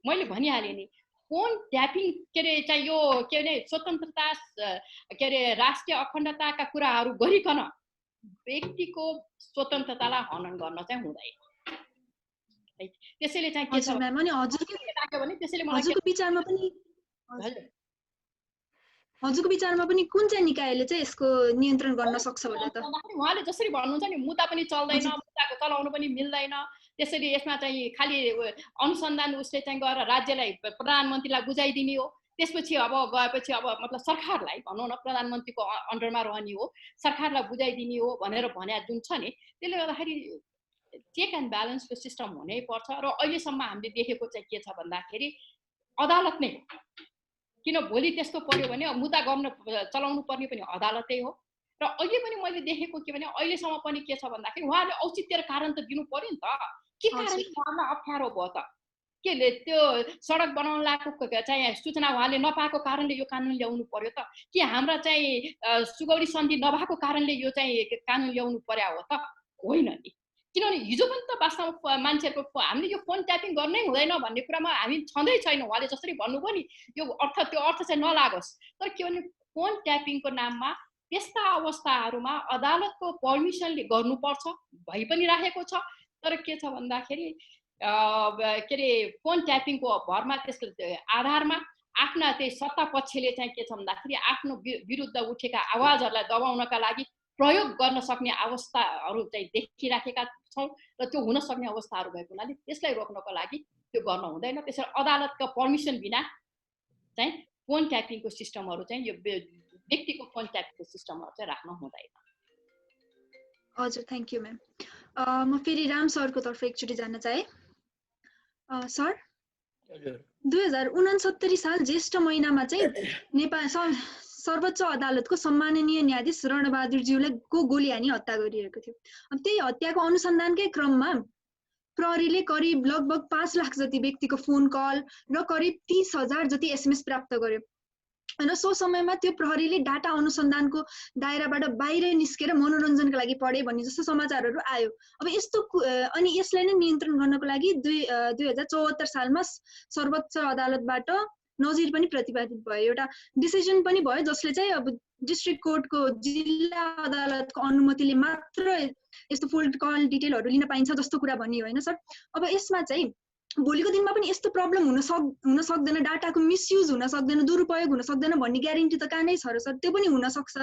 मैले भनिहालेँ नि, फोन ट्यापिङ के अरे चाहिँ यो के अरे स्वतन्त्रता के अरे राष्ट्रिय अखण्डताका कुराहरू गरिकन व्यक्तिको स्वतन्त्रतालाई हनन गर्न चाहिँ हुँदैन। त्यसैले चाहिँ के छ भने हजुरको विचारमा पनि कुन चाहिँ निकायले चाहिँ यसको नियन्त्रण गर्न सक्छ भने त उहाँले जसरी भन्नुहुन्छ नि, मुद्दा पनि चल्दैन, मुद्दाको चलाउनु पनि मिल्दैन। त्यसरी यसमा चाहिँ खालि अनुसन्धान उसले चाहिँ गएर राज्यलाई प्रधानमन्त्रीलाई बुझाइदिने हो। त्यसपछि अब गएपछि अब मतलब सरकारलाई भनौँ न, प्रधानमन्त्रीको अन्डरमा रहने हो, सरकारलाई बुझाइदिने हो भनेर भने जुन छ नि, त्यसले गर्दाखेरि चेक एन्ड ब्यालेन्सको सिस्टम हुनै पर्छ। र अहिलेसम्म हामीले देखेको चाहिँ के छ भन्दाखेरि अदालत नै हो। किन भोलि त्यस्तो पर्यो भने मुद्दा गर्न चलाउनु पर्ने पनि अदालतै हो। र अहिले पनि मैले देखेको के भने अहिलेसम्म पनि के छ भन्दाखेरि उहाँले औचित्य र कारण त दिनु पर्यो नि त। के कारणले उहाँलाई अप्ठ्यारो भयो त? के त्यो सडक बनाउन लागेको चाहिँ सूचना उहाँले नपाएको कारणले यो कानुन ल्याउनु पर्यो त? कि हाम्रा चाहिँ सुगौरी सन्धि नभएको कारणले यो चाहिँ कानुन ल्याउनु पर्या हो त? होइन नि। किनभने हिजो पनि त वास्तवमा मान्छेहरूको हामीले यो फोन ट्यापिङ गर्नै हुँदैन भन्ने कुरामा हामी छँदै छैनौँ। उहाँले जसरी भन्नुभयो नि, यो त्यो अर्थ चाहिँ नलागोस्। तर के भने फोन ट्यापिङको नाममा त्यस्ता अवस्थाहरूमा अदालतको पर्मिसनले गर्नुपर्छ, भइ पनि राखेको छ। तर के छ भन्दाखेरि के अरे फोन ट्यापिङको भरमा त्यसको आधारमा आफ्ना त्यही सत्ता पक्षले चाहिँ के छ भन्दाखेरि आफ्नो विरुद्ध उठेका आवाजहरूलाई दबाउनका लागि प्रयोग गर्न सक्ने अवस्थाहरू चाहिँ देखिराखेका छौँ। र त्यो हुन सक्ने अवस्थाहरू भएको हुनाले त्यसलाई रोक्नको लागि त्यो गर्न हुँदैन। त्यसरी अदालतको पर्मिसन बिना चाहिँ फोन ट्यापिङको सिस्टमहरू चाहिँ यो व्यक्तिको फोन ट्यापिङको सिस्टमहरू चाहिँ राख्न हुँदैन। हजुर, थ्याङ्क यू म्याम। म फेरि राम सरको तर्फ एकचोटि जान्न चाहे। सर, 2069 साल ज्येष्ठ महिनामा चाहिँ नेपाल सर्वोच्च अदालतको सम्माननीय न्यायाधीश रणबहादुरज्यूलाई गोली हानी हत्या गरिएको थियो। त्यही हत्याको अनुसन्धानकै क्रममा प्रहरीले करिब लगभग 5 लाख जति व्यक्तिको फोन कल र करिब 30,000 जति SMS प्राप्त गर्यो। र सो समयमा त्यो प्रहरीले डाटा अनुसन्धानको दायराबाट बाहिर निस्केर मनोरञ्जनका लागि पढे भन्ने जस्तो समाचारहरू आयो। अब यस्तो अनि यसलाई नै नियन्त्रण गर्नको लागि 2074 सालमा सर्वोच्च अदालतबाट नजिर पनि प्रतिपादित भयो, एउटा डिसिजन पनि भयो, जसले चाहिँ अब डिस्ट्रिक्ट कोर्टको जिल्ला अदालतको अनुमतिले मात्र यस्तो फोन कल डिटेलहरू लिन पाइन्छ जस्तो कुरा भनियो होइन सर? अब यसमा चाहिँ भोलिको दिनमा पनि यस्तो प्रब्लम हुन सक्दैन, डाटाको मिसयुज हुन सक्दैन, दुरुपयोग हुन सक्दैन भन्ने ग्यारेन्टी त कहाँ नै छ र सर? त्यो पनि हुन सक्छ।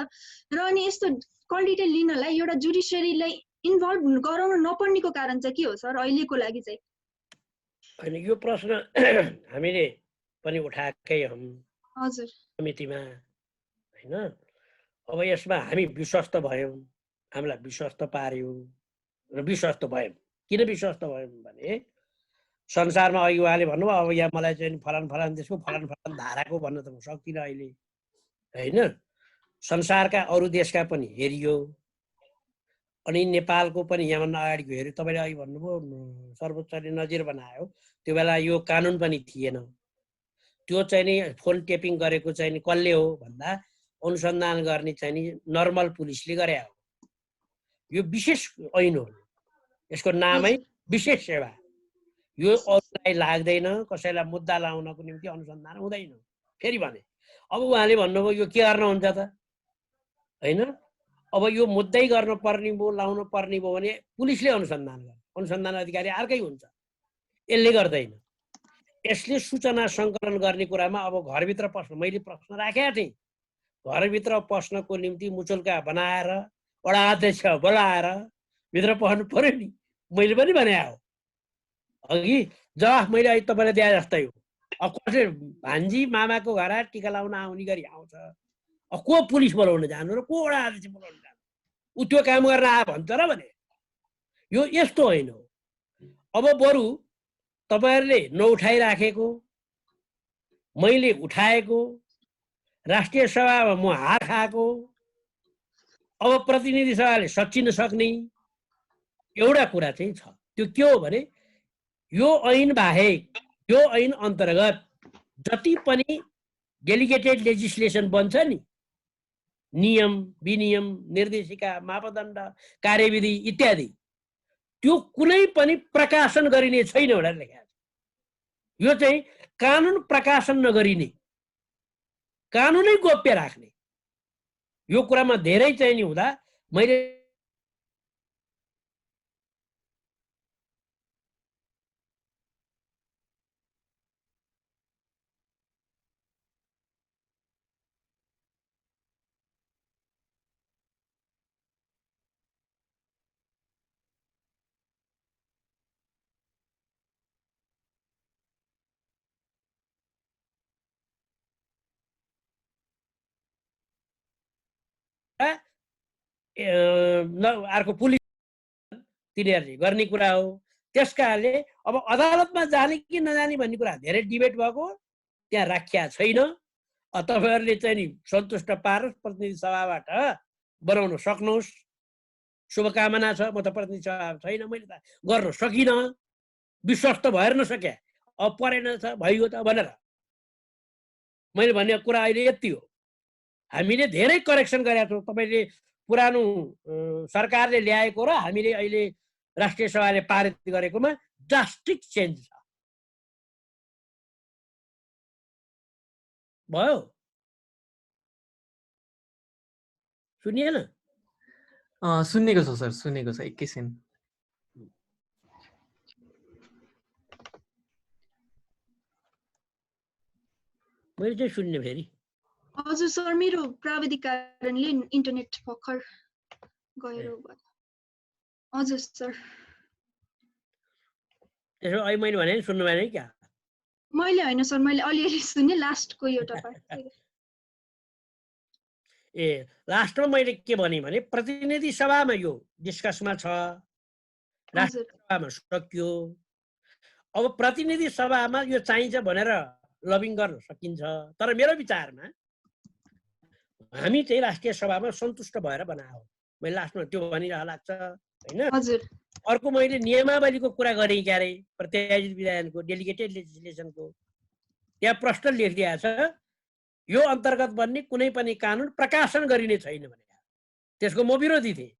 र अनि यस्तो कल डिटेल लिनलाई एउटा जुडिसियरीलाई इन्भल्भ गराउन नपर्नेको कारण चाहिँ के हो सर अहिलेको लागि चाहिँ? होइन, यो प्रश्न हामीले पनि उठाएकै हौँ हजुर समितिमा होइन। अब यसमा हामी विश्वस्त भयौँ, हामीलाई विश्वस्त पार्यो र विश्वस्त भयौँ। किन विश्वस्त भयौँ भने संसारमा अघि उहाँले भन्नुभयो अब यहाँ मलाई चाहिँ फलान देशको फलान धाराको भन्न त म सक्दिनँ अहिले होइन। संसारका अरू देशका पनि हेरियो, अनि नेपालको पनि यहाँभन्दा अगाडिको हेऱ्यो। तपाईँले अघि भन्नुभयो सर्वोच्चले नजिर बनायो, त्यो बेला यो कानुन पनि थिएन। त्यो चाहिँ नि फोन टेपिङ गरेको चाहिँ नि कसले हो भन्दा अनुसन्धान गर्ने चाहिँ नि नर्मल पुलिसले गरे हो। यो विशेष ऐन हो, यसको नामै विशेष सेवा। यो अरूलाई लाग्दैन, कसैलाई मुद्दा लाउनको निम्ति अनुसन्धान हुँदैन। फेरि भने अब उहाँले भन्नुभयो यो के गर्न हुन्छ त हैन। अब यो मुद्दै गर्न पर्ने भयो, लाउन पर्ने भयो भने पुलिसले अनुसन्धान गर्छ, अनुसन्धान अधिकारी अर्कै हुन्छ, यसले गर्दैन। यसले सूचना सङ्कलन गर्ने कुरामा अब घरभित्र पस्न मैले प्रश्न राखेका थिएँ। घरभित्र पस्नको निम्ति मुचुल्का बनाएर वडा अध्यक्ष बोलाएर भित्र पस्नु पर्यो नि। मैले पनि भने हो अघि जवाफ मैले अहिले तपाईँलाई दिए जस्तै हो। अब कसले भान्जी मामाको घर टिका लाउन आउने गरी आउँछ, अब को पुलिस बोलाउन जानु र को वडा अध्यक्ष बोलाउन जानु, ऊ त्यो काम गर्न आयो भन्छ र भने यो यस्तो होइन। अब बरु तपाईँहरूले नउठाइराखेको मैले उठाएको राष्ट्रिय सभामा म हार खाएको अब प्रतिनिधि सभाले सचिन सक्ने एउटा कुरा चाहिँ छ। त्यो के हो भने यो ऐन बाहेक यो ऐन अन्तर्गत जति पनि डेलिगेटेड लेजिस्लेसन बन्छ नि, नियम विनियम निर्देशिका मापदण्ड कार्यविधि इत्यादि, त्यो कुनै पनि प्रकाशन गरिने छैन भनेर लेखेको छ। यो चाहिँ कानुन प्रकाशन नगरिने, कानुनै गोप्य राख्ने, यो कुरामा धेरै चाहिँ नि हुँदा मैले अर्को पुलिस तिनीहरूले गर्ने कुरा हो। त्यसकारणले अब अदालतमा जाने कि नजाने भन्ने कुरा धेरै डिबेट भएको त्यहाँ राखिया छैन। तपाईँहरूले चाहिँ नि सन्तुष्ट पारोस्, प्रतिनिधि सभाबाट बनाउन सक्नुहोस्, शुभकामना छ। म त प्रतिनिधि सभा छैन, मैले त गर्न सकिनँ, विश्वास त भएर नसके, अब परेन छ भइयो त भनेर मैले भनेको कुरा अहिले यति हो। हामीले धेरै करेक्सन गरेका छौँ। तपाईँले पुरानो सरकारले ल्याएको र हामीले अहिले राष्ट्रिय सभाले पारित गरेकोमा ड्रास्टिक चेन्ज छ। भयो सुनिएन? सुनेको छ सर, सुनेको छ। एकैछिन मैले चाहिँ सुन्ने फेरि। हजुर सर, मेरो प्राविधिक कारणले इन्टरनेट भर्खर गएर भयो। हजुर सर। त्यसो अहिले मैले भने सुन्नु भएन क्या? मैले होइन सर, मैले अलिअलि सुने लास्टको एउटा पार्ट। ए लास्टमा मैले के भने प्रतिनिधि सभामा यो डिस्कसमा छ, राष्ट्रिय सभामा सकियो। अब प्रतिनिधि सभामा यो चाहिन्छ भनेर लबिङ गर्न सकिन्छ, तर मेरो विचारमा हामी चाहिँ राष्ट्रिय सभामा सन्तुष्ट भएर बनायो। मैले लास्टमा त्यो भनिरह लाग्छ हैन। अर्को मैले नियमावलीको कुरा गरेँ क्यारे, प्रत्याशित विधानको डेलिगेटेड लेजिस्लेसनको त्यहाँ प्रश्न लेखिदिएको छ, यो अन्तर्गत बन्ने कुनै पनि कानुन प्रकाशन गरिने छैन भनेर। त्यसको म विरोधी थिएँ।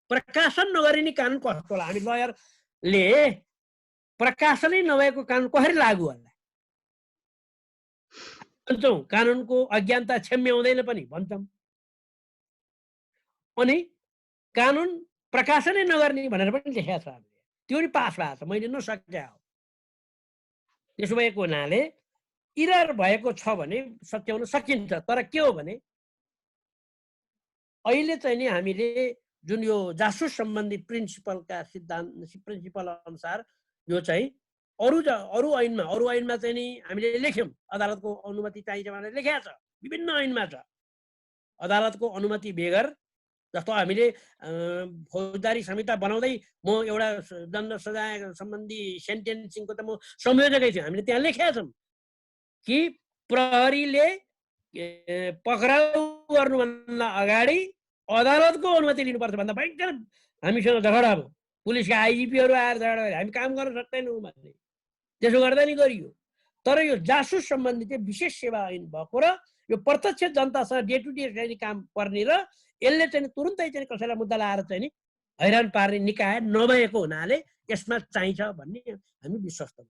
प्रकाशन नगरिने कानुन कस्तो होला? हामी लयरले प्रकाशनै नभएको कानुन कसरी लागू होला भन्छौँ। कानुनको अज्ञानता क्षम्य हुँदैन पनि भन्छौँ। अनि कानुन प्रकाशनै नगर्ने भनेर पनि लेखेको छ हामीले, त्यो नि पास भएको छ। मैले नसके हो। त्यसो भएको हुनाले इरर भएको छ भने सच्याउन सकिन्छ। तर के हो भने अहिले चाहिँ नि हामीले जुन यो जासुस सम्बन्धी प्रिन्सिपलका सिद्धान्त प्रिन्सिपल अनुसार यो चाहिँ अरू ऐनमा चाहिँ नि हामीले लेख्यौँ, अदालतको अनुमति चाहिन्छ भनेर लेखेको छ। विभिन्न ऐनमा छ, अदालतको अनुमति बेगर। जस्तो हामीले फौजदारी संहिता बनाउँदै म एउटा दण्ड सजाय सम्बन्धी सेन्टेन्सिङको त म संयोजकै छु। हामीले त्यहाँ लेखेका छौँ कि प्रहरीले पक्राउ गर्नुभन्दा अगाडि अदालतको अनुमति लिनुपर्छ भन्दा भयङ्कर हामीसँग झगडा भयो। पुलिसका आइजिपीहरू आएर झगडा गरे, हामी काम गर्न सक्दैनौँ भन्ने। त्यसो गर्दा नि गरियो। तर यो जासुस सम्बन्धी चाहिँ विशेष सेवा ऐन भएको र यो प्रत्यक्ष जनतासँग डे टु डे काम पर्ने र यसले चाहिँ तुरुन्तै चाहिँ कसैलाई मुद्दा लाएर चाहिँ नि हैरान पार्ने निकाय नभएको हुनाले यसमा चाहिन्छ भन्ने हामी विश्वस्त।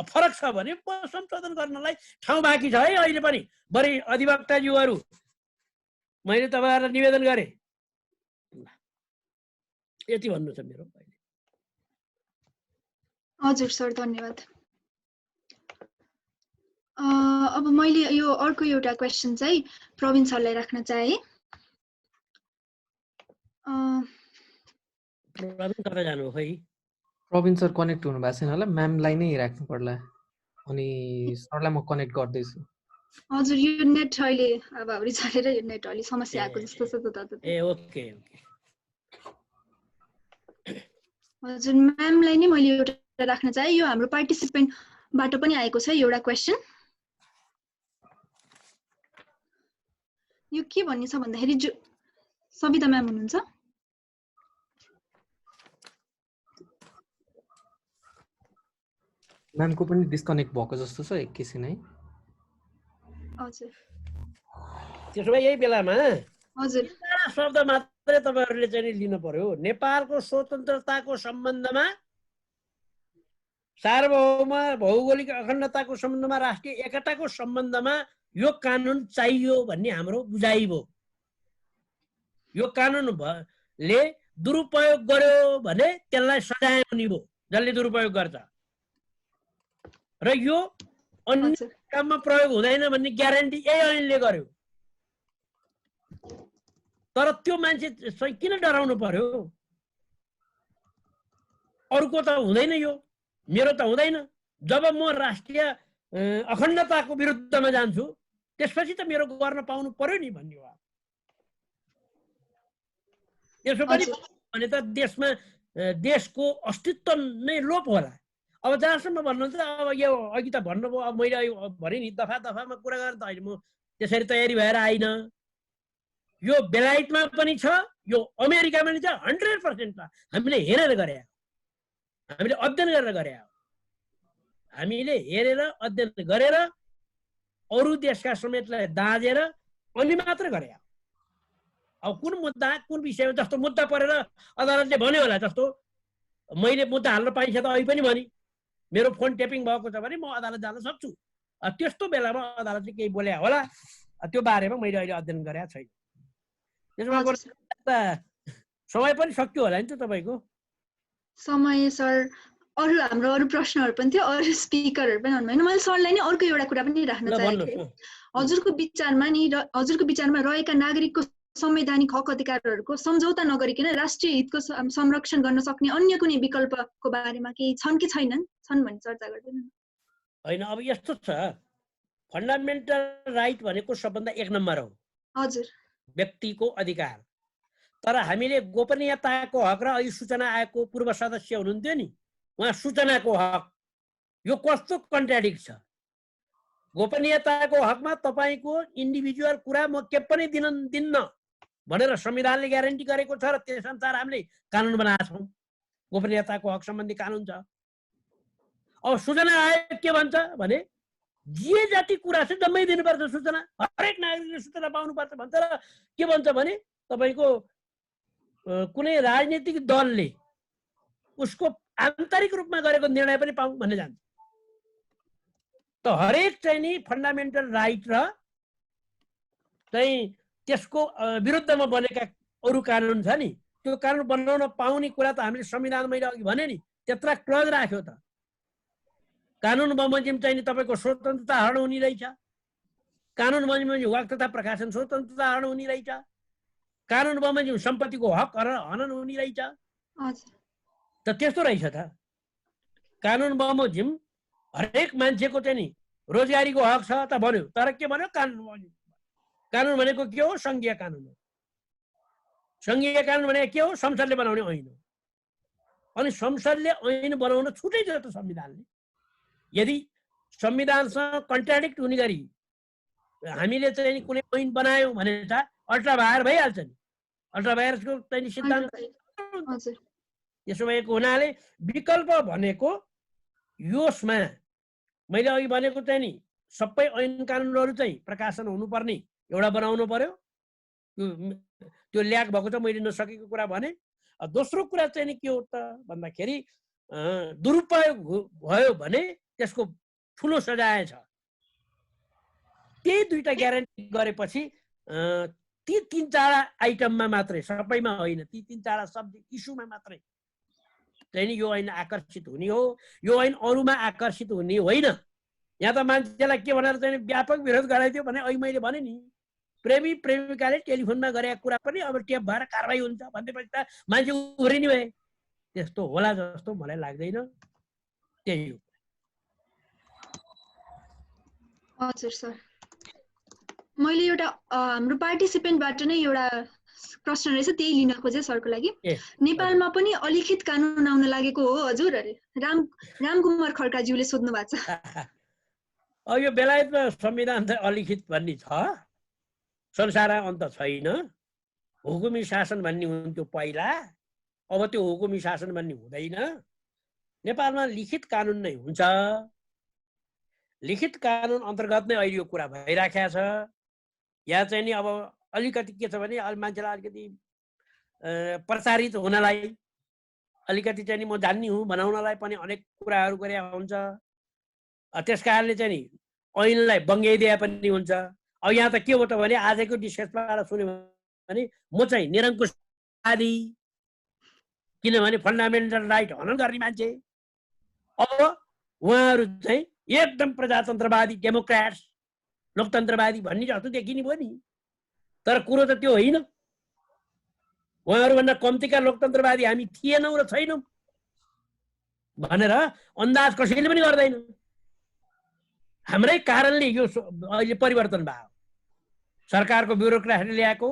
फरक छ भने संशोधन गर्नलाई ठाउँ बाँकी छ है अहिले पनि। बढी अधिवक्ताज्यूहरू मैले तपाईँहरूलाई निवेदन गरेँ। यति भन्नु छ मेरो। हजुर सर, धन्यवाद। अब मैले यो अर्को एउटा क्वेसन चाहिँ प्रवीण सरलाई राख्न चाहे। प्रवीण कता जानु खै? प्रवीण सर कनेक्ट हुनु भएको छैन होला, म्यामलाई नै राख्नु पर्ला। अनि सरलाई म कनेक्ट गर्दैछु। हजुर, यो नेट अहिले अब हाउरी चलेर यो नेट अलि समस्या आएको जस्तो छ दादा। ए ओके ओके। हजुर, म्यामलाई नै मैले एउटा राख्न चाहे। यो हाम्रो पार्टिसिपेन्टबाट पनि आएको छ एउटा क्वेसन। यो के भन्ने छ भन्दाखेरि, जो सविता म्याम हुनुहुन्छ, म्यामको पनि डिस्कनेक्ट भएको जस्तो छ एकैछिन है। हजुर त्यसो भए यही बेलामा हजुर शब्द मात्रै तपाईहरुले चाहिँ लिनु पर्यो। नेपालको स्वतन्त्रताको सम्बन्धमा, सार्वभौम भौगोलिक अखण्डताको सम्बन्धमा, राष्ट्रिय एकताको सम्बन्धमा यो कानुन चाहियो भन्ने हाम्रो बुझाइ भयो। यो कानुनले दुरुपयोग गर्यो भने त्यसलाई सजाय हुने भयो जसले दुरुपयोग गर्छ, र यो अन्य काममा प्रयोग हुँदैन भन्ने ग्यारेन्टी यही ऐनले गर्यो। तर त्यो मान्छे किन डराउनु पर्यो? अरूको त हुँदैन, यो मेरो त हुँदैन। जब म राष्ट्रिय अखण्डताको विरुद्धमा जान्छु त्यसपछि त मेरो गर्न पाउनु पर्यो नि भन्ने हो। यसो पनि भने त देशको अस्तित्व नै लोप होला। अब जहाँसम्म भन्नुहुन्छ, अब यो अघि त भन्नुभयो, अब मैले भने नि दफा दफामा कुरा गरेर त अहिले म त्यसरी तयारी भएर आइन। यो बेलायतमा पनि छ, यो अमेरिकामा पनि छ, 100% छ। हामीले हेरेर गरे, हामीले अध्ययन गरेर गरे, हामीले हेरेर अध्ययन गरेर अरू देशका समेतलाई दाँजेर अनि मात्र गरे। अब कुन मुद्दा कुन विषयमा जस्तो मुद्दा परेर अदालतले भन्यो होला, जस्तो मैले मुद्दा हाल्न पाइन्छ त अहिले पनि भने मेरो फोन टेपिङ भएको छ भने म अदालत जान सक्छु। त्यस्तो बेलामा अदालतले केही बोले होला, त्यो बारेमा मैले अहिले अध्ययन गरेको छैन। त्यसमा समय पनि सक्यो होला नि त तपाईको? समय सर, हाम्रो अरू प्रश्नहरू पनि थियो, अरू स्पिकरहरू पनि हुनुहुन्न। मैले सरलाई नै अर्को एउटा कुरा पनि राख्न चाहेको थिएँ। हजुरको विचारमा रहेका नागरिकको संवैधानिक हक अधिकारहरूको सम्झौता नगरिकन राष्ट्रिय हितको संरक्षण गर्न सक्ने अन्य कुनै विकल्पको बारेमा केही छन् कि छैनन्? छन् भने चर्चा गर्दैन। हैन, अब यस्तो छ, फन्डामेन्टल राइट भनेको सबभन्दा 1 नम्बर हो। हजुर, व्यक्तिको अधिकार। तर हामीले गोपनीयताको हक र अहिले सूचना आयोगको पूर्व सदस्य हुनुहुन्थ्यो नि, उहाँ सूचनाको हक, यो कस्तो कन्ट्राडिक्ट छ? गोपनीयताको हकमा तपाईको इन्डिभिजुअल कुरा म के पनि दिन्न भनेर संविधानले ग्यारेन्टी गरेको छ, र त्यसअनुसार हामीले कानुन बनाएका छौँ। गोपनीयताको हक सम्बन्धी कानुन छ। अब सूचना आयोग के भन्छ भने जे जाति कुरा छ जम्मै दिनुपर्छ सूचना, हरेक नागरिकले सूचना पाउनुपर्छ भन्छ। र के भन्छ भने तपाईको कुनै राजनीतिक दलले उसको आन्तरिक रूपमा गरेको निर्णय पनि पाऊ भन्ने जान्छ। त हरेक चाहिँ नि फन्डामेन्टल राइट र चाहिँ त्यसको विरुद्धमा बनेका अरू कानुन छ नि, त्यो कानुन बनाउन पाउने कुरा त हामीले संविधान, मैले अघि भने नि त्यत्रा क्लज राख्यो त। कानुन बमोजिम चाहिँ नि तपाईको स्वतन्त्रता हरण हुने रहेछ, कानुन बमोजिम वाक तथा प्रकाशन स्वतन्त्रता हरण हुने रहेछ, कानुन बमोजिम सम्पत्तिको हक हनन हुने रहेछ। त त्यस्तो रहेछ त। कानुन बमोजिम हरेक मान्छेको चाहिँ नि रोजगारीको हक छ त भन्यो, तर के भन्यो? कानुन भनेको के हो? संघीय कानुन हो। संघीय कानुन भनेको के हो? संसदले बनाउने ऐन हो। अनि संसदले ऐन बनाउन छुटै छ त संविधानले। यदि संविधानसँग कन्ट्राडिक्ट हुने गरी हामीले चाहिँ कुनै ऐन बनायौँ भने त अल्ट्रा भायर भइहाल्छ नि। अल्ट्रा भायरसको चाहिँ सिद्धान्त। त्यसो भएको हुनाले विकल्प भनेको यसमा मैले अघि भनेको चाहिँ नि सबै ऐन कानुनहरू चाहिँ प्रकाशन हुनुपर्ने एउटा बनाउनु पर्यो। त्यो ल्याक भएको छ, मैले नसकेको कुरा भने। दोस्रो कुरा चाहिँ नि के हो त भन्दाखेरि दुरुपयोग भयो भने त्यसको ठुलो सजाय छ। त्यही दुईटा ग्यारेन्टी गरेपछि ती 3-4 आइटममा मात्रै, सबैमा होइन, ती 3-4 सब्जेक्ट इस्युमा मात्रै चाहिँ नि यो ऐन आकर्षित हुने हो। यो ऐन अरूमा आकर्षित हुने होइन। यहाँ त मान्छेलाई के भनेर चाहिँ व्यापक विरोध गराइदियो भने अहिले मैले भने नि, प्रेमी प्रेमिकाले टेलिफोनमा गरेको कुरा पनि अब टेप भएर कारबाही हुन्छ भनेपछि त मान्छे उफ्रिने भए। त्यस्तो होला जस्तो मलाई लाग्दैन। त्यही हो। हजुर सर, मैले एउटा हाम्रो पार्टिसिपेन्टबाट नै एउटा प्रश्न रहेछ, त्यही लिन खोजेँ सरको लागि। नेपालमा पनि अलिखित कानुन आउन लागेको हो हजुर अरे? रामकुमार खड्काज्यूले सोध्नु भएको छ। अब यो बेलायतमा संविधान त अलिखित भन्ने छ, संसार अन्त छैन। हुकुमी शासन भन्ने हुन्थ्यो पहिला, अब त्यो हुकुमी शासन भन्ने हुँदैन। नेपालमा लिखित कानुन नै हुन्छ। लिखित कानुन अन्तर्गत नै अहिले यो कुरा भइराखेको छ। यहाँ चाहिँ नि अब अलिकति के छ भने मान्छेलाई अलिकति प्रचारित हुनलाई, अलिकति चाहिँ नि म जान्ने हुँ बनाउनलाई पनि अनेक कुराहरू गरे हुन्छ। त्यस कारणले चाहिँ नि ऐनलाई बङ्गाइदिए पनि हुन्छ। अब यहाँ त के हो त भने आजको डिस्कसबाट सुन्यो भने म चाहिँ निरङ्कुशवादी, किनभने फन्डामेन्टल राइट हनन गर्ने मान्छे। अब उहाँहरू चाहिँ एकदम प्रजातन्त्रवादी, डेमोक्रेट्स, लोकतन्त्रवादी भन्ने जस्तो देखिने भयो नि। तर कुरो त त्यो होइन। उहाँहरूभन्दा कम्तीका लोकतन्त्रवादी हामी थिएनौँ र छैनौँ भनेर अन्दाज कसैले पनि गर्दैन। हाम्रै कारणले यो अहिले परिवर्तन भयो। सरकारको ब्युरोक्रेटले ल्याएको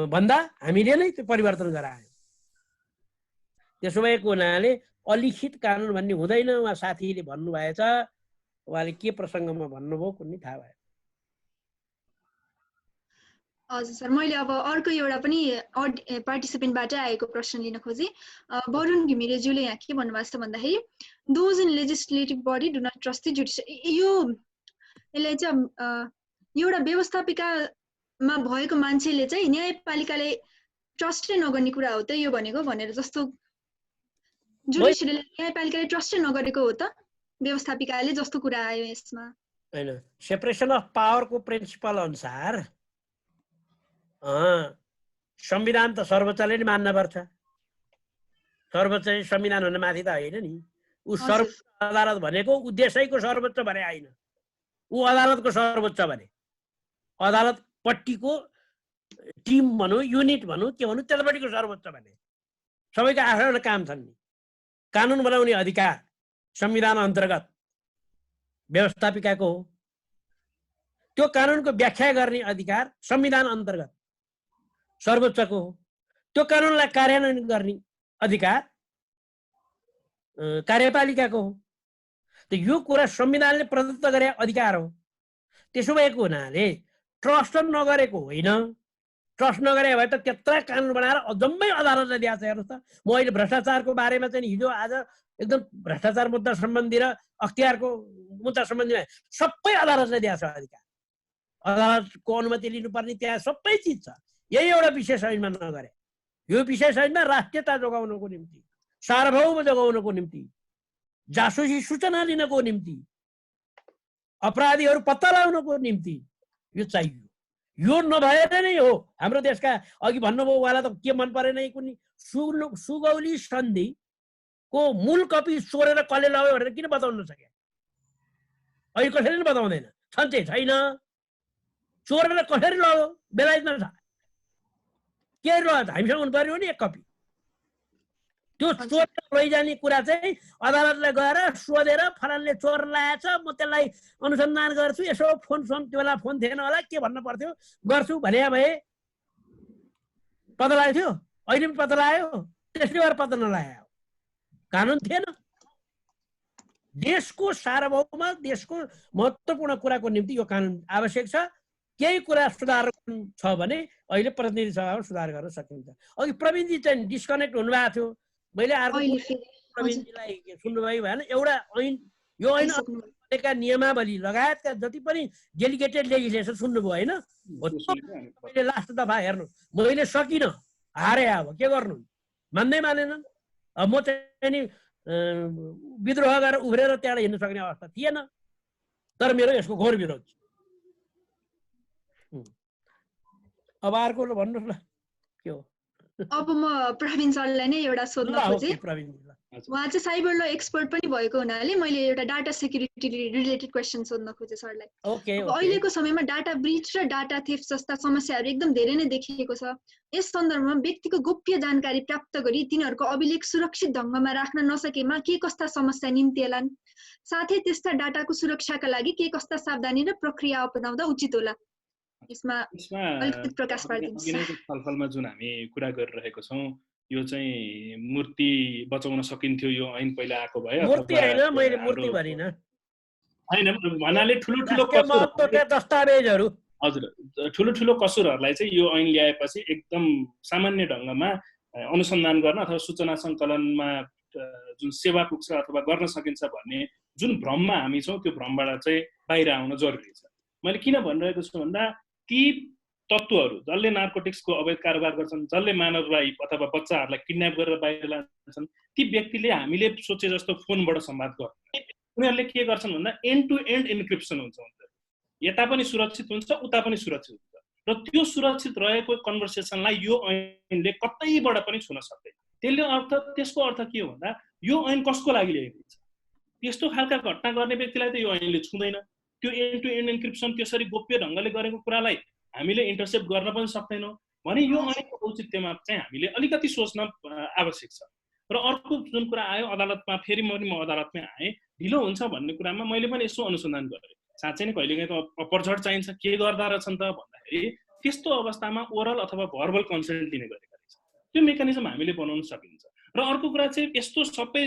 भन्दा हामीले नै त्यो परिवर्तन गरायौँ। त्यसो भएको हुनाले अलिखित कानुन भन्ने हुँदैन। उहाँ साथीले भन्नुभएछ, उहाँले के प्रसङ्गमा भन्नुभयो कुनै थाहा भयो। हजुर सर, मैले अब अर्को एउटा पनि पार्टिसिपेन्टबाट आएको प्रश्न लिन खोजेँ। वरुण घिमिरेज्यूले यहाँ के भन्नुभएको छ भन्दाखेरि those in legislative body do not trust the judiciary. यसलाई चाहिँ एउटा व्यवस्थापिकामा भएको मान्छेले चाहिँ न्यायपालिकाले ट्रस्टै नगर्ने कुरा हो त यो भनेको भनेर जस्तो जुडिसियरीले न्यायपालिकाले ट्रस्टै नगरेको हो त व्यवस्थापिकाले जस्तो कुरा आयो यसमा। हैन, सेपरेसन अफ पावरको प्रिन्सिपल अनुसार संविधान त सर्वोच्चले नै मान्न पर्छ। सर्वोच्च संविधान भन्दा माथि त होइन नि। ऊ सर्वोच्च अदालत भनेको उद्देश्यको सर्वोच्च भने होइन, ऊ अदालतको सर्वोच्च भने। अदालत पट्टिको टिम भनौँ, युनिट भनौँ, के भनौँ, त्यसपट्टिको सर्वोच्च भने। सबैको आफ्नो काम छन् नि। कानुन बनाउने अधिकार संविधान अन्तर्गत व्यवस्थापिकाको हो। त्यो कानुनको व्याख्या गर्ने अधिकार संविधान अन्तर्गत सर्वोच्चको हो। त्यो कानुनलाई कार्यान्वयन गर्ने अधिकार कार्यपालिकाको हो। त यो कुरा संविधानले प्रदत्त गरे अधिकार हो। त्यसो भएको हुनाले ट्रस्ट नगरेको होइन। ट्रस्ट नगरे भए त त्यत्रा कानुन बनाएर जम्मै अदालतले दिएको छ। हेर्नुहोस् त, म अहिले भ्रष्टाचारको बारेमा चाहिँ हिजो आज एकदम भ्रष्टाचार मुद्दा सम्बन्धी र अख्तियारको मुद्दा सम्बन्धी सबै अदालतले दिएको छ अधिकार। अदालतको अनुमति लिनुपर्ने त्यहाँ सबै चिज छ। यही एउटा विशेष ऐनमा नगरे। यो विशेष ऐनमा राष्ट्रियता जोगाउनको निम्ति, सार्वभौम जोगाउनको निम्ति, जासुसी सूचना लिनको निम्ति, अपराधीहरू पत्ता लगाउनको निम्ति यो चाहियो। यो नभएर नै हो हाम्रो देशका अघि भन्नुभयो उहाँलाई त के मन परेन, कुनै सुगौली सन्धिको मूल कपी चोरेर कसले लग्यो भनेर किन बताउन नसके? अहिले कसैले पनि बताउँदैन। छन् चाहिँ छैन। चोरेर कसरी लग्यो? बेलायतमा छ। के लग्यो? हामीसँग हुनु पर्यो नि एक कपी। त्यो चोरेर लैजाने कुरा चाहिँ अदालतलाई गएर सोधेर फलानले चोर ल्याएछ, म त्यसलाई अनुसन्धान गर्छु, यसो फोन त्यो बेला फोन थिएन होला, के भन्न पर्थ्यो, गर्छु भने भए पत्ता लागेको थियो। अहिले पनि पत्ता लाग्यो। त्यसले गर्दा पत्ता नलाग्यो, कानुन थिएन। देशको सार्वभौम, देशको महत्त्वपूर्ण कुराको निम्ति यो कानुन आवश्यक छ। केही कुरा सुधार छ भने अहिले प्रतिनिधि सभामा सुधार गर्न सकिन्छ। अघि प्रवीणजी चाहिँ डिस्कनेक्ट हुनुभएको थियो। मैले अर्को प्रवीणजीलाई सुन्नुभयो भएन। एउटा ऐन, यो ऐन का नियमावली लगायतका जति पनि डेलिगेटेड लेजिस्लेसन सुन्नुभयो होइन? मैले लास्ट दफा हेर्नु मैले सकिनँ, हारे। अब के गर्नु, मान्दै मानेनन्। अब म चाहिँ नि विद्रोह गरेर उब्रेर त्यहाँ हिँड्न सक्ने अवस्था थिएन। तर मेरो यसको घोर विरोध छ। अब अर्को भन्नुहोस् ल के हो। अब म प्रवीण सरलाई नै एउटा सोध्न खोजेँ। उहाँ चाहिँ साइबर ल एक्सपर्ट पनि भएको हुनाले मैले एउटा डाटा सेक्युरिटी रिलेटेड क्वेसन सोध्न खोजेँ सरलाई। अहिलेको समयमा डाटा ब्रिच र डाटा थेफ्ट जस्ता समस्याहरू एकदम धेरै नै देखिएको छ। यस सन्दर्भमा व्यक्तिको गोप्य जानकारी प्राप्त गरी तिनीहरूको अभिलेख सुरक्षित ढङ्गमा राख्न नसकेमा के कस्ता समस्या निम्तिएलान्, साथै त्यस्ता डाटाको सुरक्षाका लागि के कस्ता सावधानी र प्रक्रिया अपनाउँदा उचित होला, यसमा अलिकति प्रकाश पारिदिनुहोस्। छलफलमा जुन हामी कुरा गरिरहेको छौँ यो चाहिँ मूर्ति बचाउन सकिन्थ्यो यो ऐन पहिला आएको भए मूर्ति हैन, मैले मूर्ति भनिन हैन भन्नाले ठुलो दस्तावेजहरू हजुर ठुलो कसुरहरूलाई चाहिँ यो ऐन ल्याएपछि एकदम सामान्य ढङ्गमा अनुसन्धान गर्न अथवा सूचना सङ्कलनमा जुन सेवा पुग्छ अथवा गर्न सकिन्छ भन्ने जुन भ्रममा हामी छौँ त्यो भ्रमबाट चाहिँ बाहिर आउन जरुरी छ। मैले किन भनिरहेको छु भन्दा ती तत्त्वहरू जसले नार्कोटिक्सको अवैध कारोबार गर्छन्, जसले मानवलाई अथवा बच्चाहरूलाई किडन्याप गरेर बाहिर लान्छन्, ती व्यक्तिले हामीले सोचे जस्तो फोनबाट संवाद गर्छन्। उनीहरूले के गर्छन् भन्दा एन्ड टु एन्ड इन्क्रिप्सन हुन्छ, यता पनि सुरक्षित हुन्छ उता पनि सुरक्षित हुन्छ र त्यो सुरक्षित रहेको कन्भर्सेसनलाई यो ऐनले कतैबाट पनि छुन सक्दैन। त्यसको अर्थ के हो भन्दा यो ऐन कसको लागि ल्याइएको छ? त्यस्तो खालका घटना गर्ने व्यक्तिलाई त यो ऐनले छुँदैन। त्यो एन्ड टु एन्ड इन्क्रिप्सन त्यसरी गोप्य ढङ्गले गरेको कुरालाई हामीले इन्टरसेप्ट गर्न पनि सक्दैनौँ भने यो ऐनको औचित्यमा चाहिँ हामीले अलिकति सोच्न आवश्यक छ। र अर्को जुन कुरा आयो अदालतमा, फेरि म अदालतमै आएँ, ढिलो हुन्छ भन्ने कुरामा मैले पनि यसो अनुसन्धान गरेँ। साँच्चै नै कहिलेकाहीँ त अपरझट चाहिन्छ, के गर्दा रहेछन् त भन्दाखेरि त्यस्तो अवस्थामा ओरल अथवा भर्बल कन्सेन्ट दिने गरेका रहेछ। त्यो मेकानिजम हामीले बनाउन सकिन्छ। र अर्को कुरा चाहिँ यस्तो सबै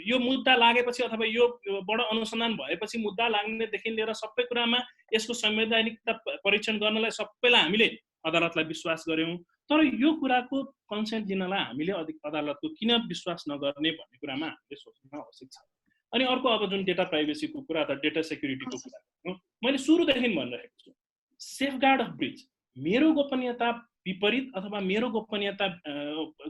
यो मुद्दा लागेपछि अथवा यो बडो अनुसन्धान भएपछि मुद्दा लाग्नेदेखि लिएर सबै कुरामा यसको संवैधानिकता परीक्षण गर्नलाई सबैलाई हामीले अदालतलाई विश्वास गर्यौँ। तर यो कुराको कन्सेन्ट दिनलाई हामीले अदालतको किन विश्वास नगर्ने भन्ने कुरामा हामीले सोच्न आवश्यक छ। अनि अर्को अब जुन डेटा प्राइभेसीको कुरा अथवा डेटा सेक्युरिटीको कुरा मैले सुरुदेखि भनिरहेको छु, सेफगार्ड अफ ब्रिच, मेरो गोपनीयता विपरीत अथवा मेरो गोपनीयता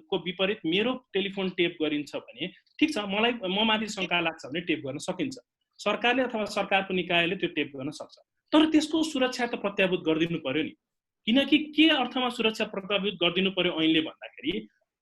को विपरीत मेरो टेलिफोन टेप गरिन्छ भने ठिक छ, म माथि शङ्का लाग्छ भने टेप गर्न सकिन्छ, सरकारले अथवा सरकारको निकायले त्यो टेप गर्न सक्छ। तर त्यसको सुरक्षा त प्रत्याभूत गरिदिनु पर्यो नि। किनकि के अर्थमा सुरक्षा प्रत्याभूत गरिदिनु पर्यो ऐनले भन्दाखेरि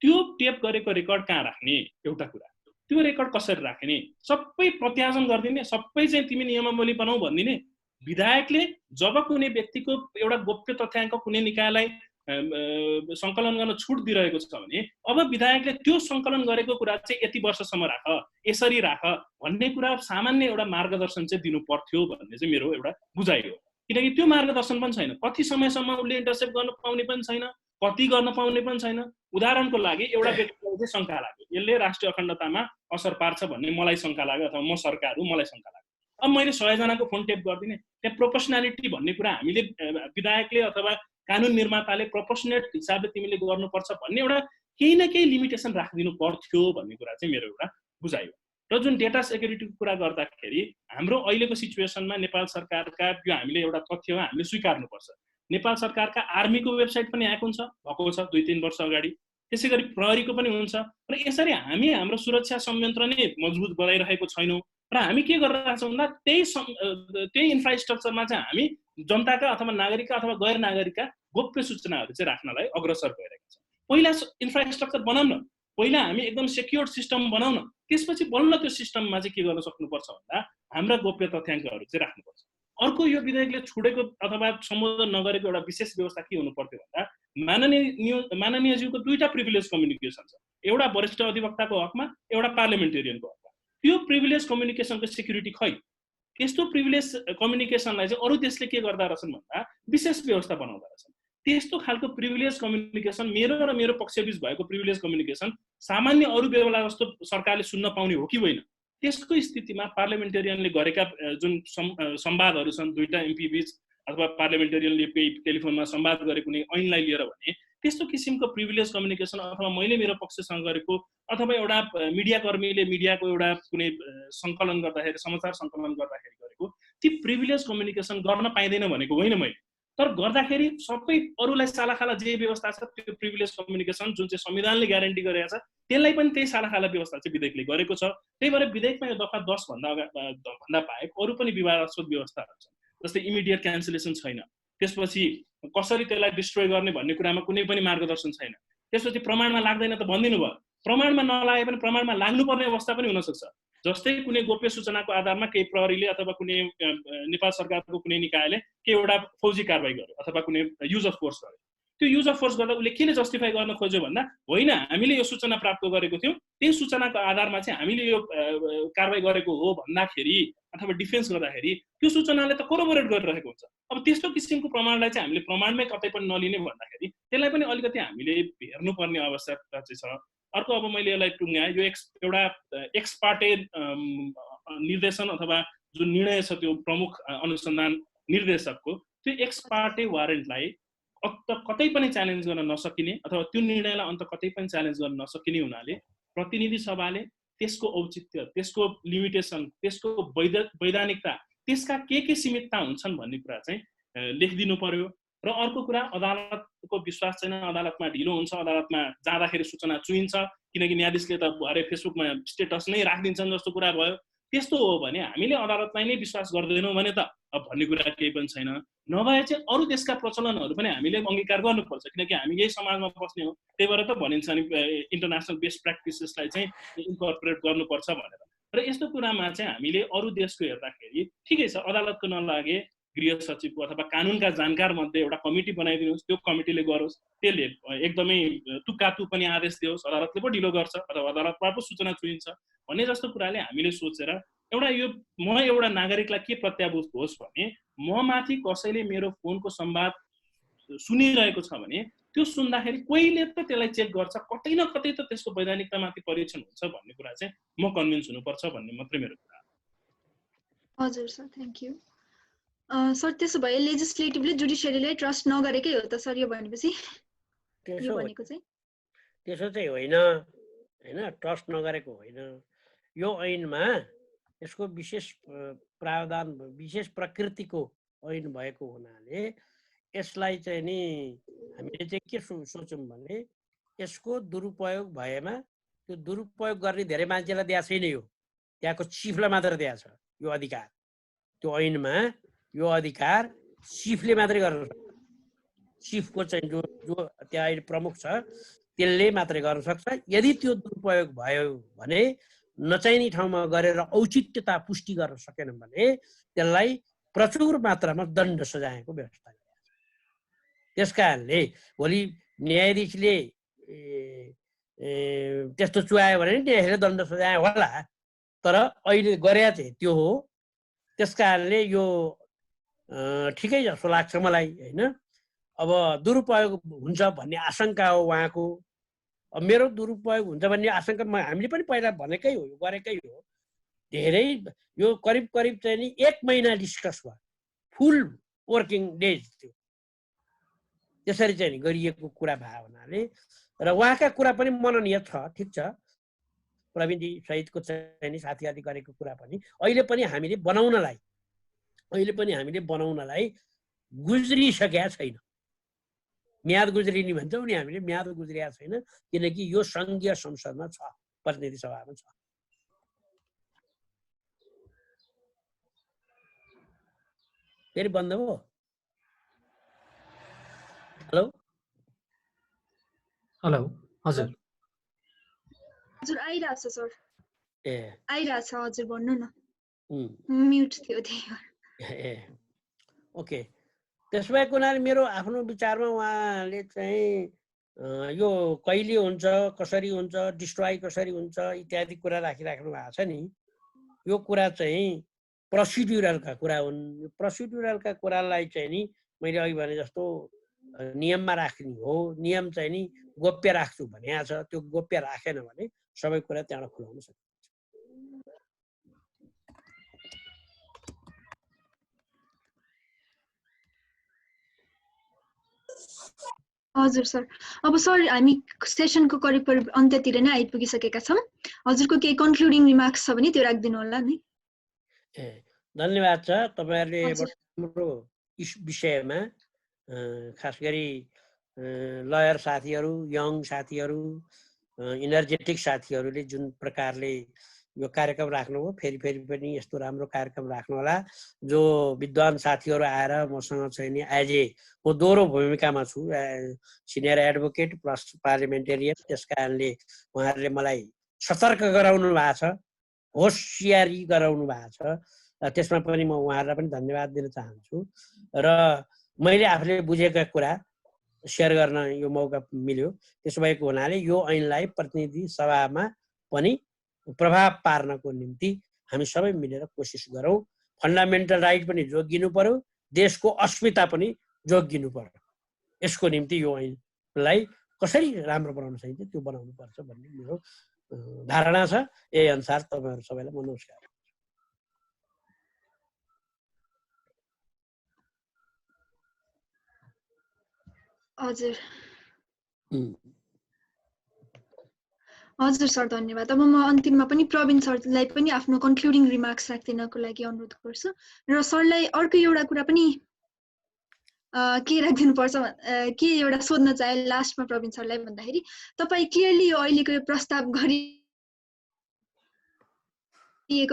त्यो टेप गरेको रेकर्ड कहाँ राख्ने, एउटा कुरा, त्यो रेकर्ड कसरी राख्ने, सबै प्रत्यार्जन गरिदिने, सबै चाहिँ तिमी नियमावली बनाऊ भनिदिने। विधायकले जब कुनै व्यक्तिको एउटा गोप्य तथ्याङ्क कुनै निकायलाई सङ्कलन गर्न छुट दिइरहेको छ भने अब विधायकले त्यो सङ्कलन गरेको कुरा चाहिँ यति वर्षसम्म राख, यसरी राख भन्ने कुरा सामान्य एउटा मार्गदर्शन चाहिँ दिनु पर्थ्यो भन्ने चाहिँ मेरो एउटा बुझाइ हो। किनकि त्यो मार्गदर्शन पनि छैन, कति समयसम्म उसले इन्टरसेप्ट गर्न पाउने पनि छैन, कति गर्न पाउने पनि छैन। उदाहरणको लागि एउटा व्यक्तिलाई चाहिँ शङ्का लाग्यो, यसले राष्ट्रिय अखण्डतामा असर पार्छ भन्ने मलाई शङ्का लाग्यो अथवा म सरकार हो मलाई शङ्का लाग्यो। अब मैले 100 जनाको फोन टेप गरिदिने, त्यहाँ प्रोपोर्सनालिटी भन्ने कुरा हामीले विधायकले अथवा कानुन निर्माताले प्रोपोर्सनेट हिसाबले तिमीले गर्नुपर्छ भन्ने एउटा केही न केही लिमिटेसन राखिदिनु पर्थ्यो भन्ने कुरा चाहिँ मेरो एउटा बुझाइ हो। र जुन डेटा सेक्युरिटीको कुरा गर्दाखेरि हाम्रो अहिलेको सिचुएसनमा नेपाल सरकारका यो हामीले एउटा तथ्य हो, हामीले स्वीकार्नुपर्छ। नेपाल सरकारका आर्मीको वेबसाइट पनि आएको हुन्छ, भएको छ 2-3 वर्ष अगाडि, त्यसै गरी प्रहरीको पनि हुन्छ। र यसरी हामी हाम्रो सुरक्षा संयन्त्र नै मजबुत बनाइरहेको छैनौँ र हामी के गरिरहेका छौँ भन्दा त्यही इन्फ्रास्ट्रक्चरमा चाहिँ हामी जनताका अथवा नागरिकका अथवा गैर नागरिकका गोप्य सूचनाहरू चाहिँ राख्नलाई अग्रसर भइरहेका छौँ। पहिला इन्फ्रास्ट्रक्चर बनाउन, पहिला हामी एकदम सेक्योर्ड सिस्टम बनाउन, त्यसपछि बल्ल त्यो सिस्टममा चाहिँ के गर्न सक्नुपर्छ भन्दा हाम्रा गोप्य तथ्याङ्कहरू चाहिँ राख्नुपर्छ। अर्को यो विधेयकले छोडेको अथवा सम्बोधन नगरेको एउटा विशेष व्यवस्था के हुनु पर्थ्यो भन्दा माननीयज्यूको 2टा प्रिभिलेज कम्युनिकेसन छ, एउटा वरिष्ठ अधिवक्ताको हकमा, एउटा पार्लिमेन्टेरियनको हकमा। त्यो प्रिभिलेज कम्युनिकेसनको सेक्युरिटी खै? त्यस्तो प्रिभिलेज कम्युनिकेसनलाई चाहिँ अरू देशले के गर्दा रहेछन् भन्दा विशेष व्यवस्था बनाउँदा रहेछन्। त्यस्तो खालको प्रिभिलेज कम्युनिकेसन, मेरो र मेरो पक्षबीच भएको प्रिभिलेज कम्युनिकेसन सामान्य अरू बेला जस्तो सरकारले सुन्न पाउने हो कि होइन? त्यसको स्थितिमा पार्लिमेन्टेरियनले गरेका जुन संवादहरू छन् 2टा एमपी बीच अथवा पार्लिमेन्टेरियनले टेलिफोनमा संवाद गरे कुनै ऐनलाई लिएर भने त्यस्तो किसिमको प्रिभिलेज कम्युनिकेसन अथवा मैले मेरो पक्षसँग गरेको अथवा एउटा मिडियाकर्मीले मिडियाको एउटा कुनै सङ्कलन गर्दाखेरि समाचार सङ्कलन गर्दाखेरि गरेको ती प्रिभिलेज कम्युनिकेसन गर्न पाइँदैन भनेको होइन मैले, तर गर्दाखेरि सबै अरूलाई सालाखाला जे व्यवस्था छ त्यो प्रिभिलेज कम्युनिकेसन जुन चाहिँ संविधानले ग्यारेन्टी गरेको छ त्यसलाई पनि त्यही सालाखाला व्यवस्था चाहिँ विधेयकले गरेको छ। त्यही भएर विधेयकमा यो दफा 10 भन्दा बाहेक अरू पनि विवादास्पद व्यवस्थाहरू छन्, जस्तै इमिडिएट क्यान्सलेसन छैन, त्यसपछि कसरी त्यसलाई डिस्ट्रोय गर्ने भन्ने कुरामा कुनै पनि मार्गदर्शन छैन, त्यसपछि प्रमाणमा लाग्दैन त भनिदिनु भयो, प्रमाणमा नलागे पनि प्रमाणमा लाग्नुपर्ने अवस्था पनि हुनसक्छ। जस्तै कुनै गोप्य सूचनाको आधारमा केही प्रहरीले अथवा कुनै नेपाल सरकारको कुनै निकायले केही एउटा फौजी कारबाही गर्यो अथवा कुनै युज अफ फोर्स गर्यो, त्यो युज अफ फोर्स गर्दा उसले किन जस्टिफाई गर्न खोज्यो भन्दा होइन हामीले यो सूचना प्राप्त गरेको थियौँ, त्यही सूचनाको आधारमा चाहिँ हामीले यो कारबाही गरेको हो भन्दाखेरि अथवा डिफेन्स गर्दाखेरि त्यो सूचनाले त कोरोबोरेट गरिरहेको हुन्छ। अब त्यस्तो किसिमको प्रमाणलाई चाहिँ हामीले प्रमाणमै कतै पनि नलिने भन्दाखेरि त्यसलाई पनि अलिकति हामीले हेर्नुपर्ने आवश्यकता चाहिँ छ। अर्को अब मैले यसलाई टुङ्गाएँ, यो एउटा एक्स पार्टे निर्देशन अथवा जुन निर्णय छ त्यो प्रमुख अनुसन्धान निर्देशकको, त्यो एक्स पार्टे वारेन्टलाई कतै पनि च्यालेन्ज गर्न नसकिने अथवा त्यो निर्णयलाई अन्त कतै पनि च्यालेन्ज गर्न नसकिने हुनाले प्रतिनिधि सभाले त्यसको औचित्य, त्यसको लिमिटेसन, त्यसको वैधानिकता, त्यसका के सीमितता हुन्छन् भन्ने कुरा चाहिँ लेखिदिनु पर्यो। र अर्को कुरा अदालतको विश्वास छैन, अदालतमा ढिलो हुन्छ, अदालतमा जाँदाखेरि सूचना चुइन्छ किनकि न्यायाधीशले त अरे फेसबुकमा स्टेटस नै राखिदिन्छन् जस्तो कुरा भयो। त्यस्तो हो भने हामीले अदालतलाई नै विश्वास गर्दैनौँ भने त अब भन्ने कुरा केही पनि छैन। नभए चाहिँ अरू देशका प्रचलनहरू पनि हामीले अङ्गीकार गर्नुपर्छ किनकि हामी यही समाजमा बस्ने हो, त्यही भएर त भनिन्छ नि इन्टरनेसनल बेस्ट प्र्याक्टिसेसलाई चाहिँ इन्कर्पोरेट गर्नुपर्छ भनेर। र यस्तो कुरामा चाहिँ हामीले अरू देशको हेर्दाखेरि ठिकै छ, अदालतको नलागे गृह सचिवको अथवा कानुनका जानकार मध्ये एउटा कमिटी बनाइदिनुहोस्, त्यो कमिटीले गरोस्, त्यसले एकदमै तुक्कातु पनि आदेश दियोस्, अदालतले पो ढिलो गर्छ अथवा अदालतमा पो सूचना चुइन्छ भन्ने जस्तो कुराले हामीले सोचेर एउटा यो म एउटा नागरिकलाई के प्रत्याभूत होस् भने म माथि कसैले मेरो फोनको संवाद सुनिरहेको छ भने त्यो सुन्दाखेरि कोहीले त त्यसलाई चेक गर्छ, कतै न कतै त त्यसको वैधानिकतामाथि परीक्षण हुन्छ भन्ने कुरा चाहिँ म कन्भिन्स हुनुपर्छ भन्ने मात्रै मेरो कुरा हो। हजुर सर, थ्याङ्क यू। सर त्यसो भए लेजिस्लेटिभले जुडिसियरीलाई ट्रस्ट नगरेकै हो त सर यो भनेपछि? यो भनेको चाहिँ त्यसो चाहिँ होइन, ट्रस्ट नगरेको होइन। यो ऐनमा यसको विशेष प्रावधान, विशेष प्रकृतिको ऐन भएको हुनाले यसलाई चाहिँ नि हामीले चाहिँ के सोचौँ भने यसको दुरुपयोग भएमा त्यो दुरुपयोग गर्ने धेरै मान्छेलाई दिएको छैन, यो त्यहाँको चिफलाई मात्र दिएको छ यो अधिकार। त्यो ऐनमा यो अधिकार चिफले मात्रै गर्न सक्छ, चिफको चाहिँ जो त्यहाँ अहिले प्रमुख छ त्यसले मात्रै गर्न सक्छ। यदि त्यो दुरुपयोग भयो भने नचाहिने ठाउँमा गरेर औचित्यता पुष्टि गर्न सकेन भने त्यसलाई प्रचुर मात्रामा दण्ड सजायको व्यवस्था गरिएको छ। त्यस कारणले भोलि न्यायाधीशले त्यस्तो चुहायो भने न्यायाधीशले दण्ड सजाय होला, तर अहिले गरे चाहिँ त्यो हो। त्यस कारणले यो ठिकै जस्तो लाग्छ मलाई होइन। अब दुरुपयोग हुन्छ भन्ने आशंका हो उहाँको, अब मेरो दुरुपयोग हुन्छ भन्ने आशंका हामीले पनि पहिला भनेकै हो, गरेकै हो। धेरै यो करिब चाहिँ नि 1 महिना डिस्कस भयो, फुल वर्किङ डेज थियो, त्यसरी चाहिँ नि गरिएको कुरा भयो हुनाले र उहाँका कुरा पनि मननीय छ, ठिक छ, प्रवीणजी सहितको चाहिँ नि साथीहरूले गरेको कुरा पनि अहिले पनि हामीले बनाउनलाई गुज्रिसकेका छैन। म्याद गुज्रिने भन्छौँ नि हामीले, म्याद गुज्रिएको छैन किनकि यो सङ्घीय संसदमा छ, प्रतिनिधि सभामा छ। फेरि बन्द हो। हेलो हेलो, हजुर हजुर आइरहेछ सर, आइरहेछ हजुर, भन्नु न, म्युट थियो त्यही भएर। ओके, त्यसो भएको हुनाले मेरो आफ्नो विचारमा उहाँले चाहिँ यो कहिले हुन्छ, कसरी हुन्छ, डिस्ट्रोय कसरी हुन्छ इत्यादि कुरा राखिराख्नु भएको छ नि, यो कुरा चाहिँ प्रोसिड्युरलका कुरा हुन्। यो प्रोसिड्युरलका कुरालाई चाहिँ नि मैले अघि भने जस्तो नियममा राख्ने हो, नियम चाहिँ नि गोप्य राख्छु भनेको छ, त्यो गोप्य राखेन भने सबै कुरा त्यहाँबाट खुलाउन सकिन्छ। हजुर सर, अब सर हामी सेसनको करिब अन्त्यतिर नै आइपुगिसकेका छौँ। हजुरको केही कन्क्लुडिङ रिमार्क्स छ भने त्यो राखिदिनु होला नि। धन्यवाद छ, तपाईँहरूले हाम्रो विषयमा खास गरी लयर साथीहरू, यङ साथीहरू, इनर्जेटिक साथीहरूले जुन प्रकारले यो कार्यक्रम राख्नुभयो, फेरि पनि यस्तो राम्रो कार्यक्रम राख्नुहोला। जो विद्वान साथीहरू आएर मसँग चाहिँ नि म दोहोरो भूमिकामा छु, सिनियर एडभोकेट प्लस पार्लिमेन्टेरियन। त्यस कारणले उहाँहरूले मलाई सतर्क गराउनु भएको छ, होसियारी गराउनु भएको छ। त्यसमा पनि म उहाँहरूलाई पनि धन्यवाद दिन चाहन्छु। र मैले आफूले बुझेका कुरा सेयर गर्न यो मौका मिल्यो। त्यसो भएको हुनाले यो ऐनलाई प्रतिनिधि सभामा पनि प्रभाव पार्नको निम्ति हामी सबै मिलेर कोसिस गरौँ। फन्डामेन्टल राइट पनि जोगिनु पर्यो, देशको अस्मिता पनि जोगिनु पर्यो। यसको निम्ति यो ऐनलाई कसरी राम्रो बनाउन सकिन्छ त्यो बनाउनु पर्छ भन्ने मेरो धारणा छ। यही अनुसार तपाईहरु सबैलाई म नमस्कार। हजुर हजुर सर, धन्यवाद। अब म अन्तिममा पनि प्रवीण सरलाई पनि आफ्नो कन्क्लुडिङ रिमार्क्स राख्दिनको लागि अनुरोध गर्छु र सरलाई अर्को एउटा कुरा पनि के राखिदिनु पर्छ के एउटा सोध्न चाहे लास्टमा प्रवीण सरलाई भन्दाखेरि, तपाईँ क्लियरली यो अहिलेको यो प्रस्ताव गरिएको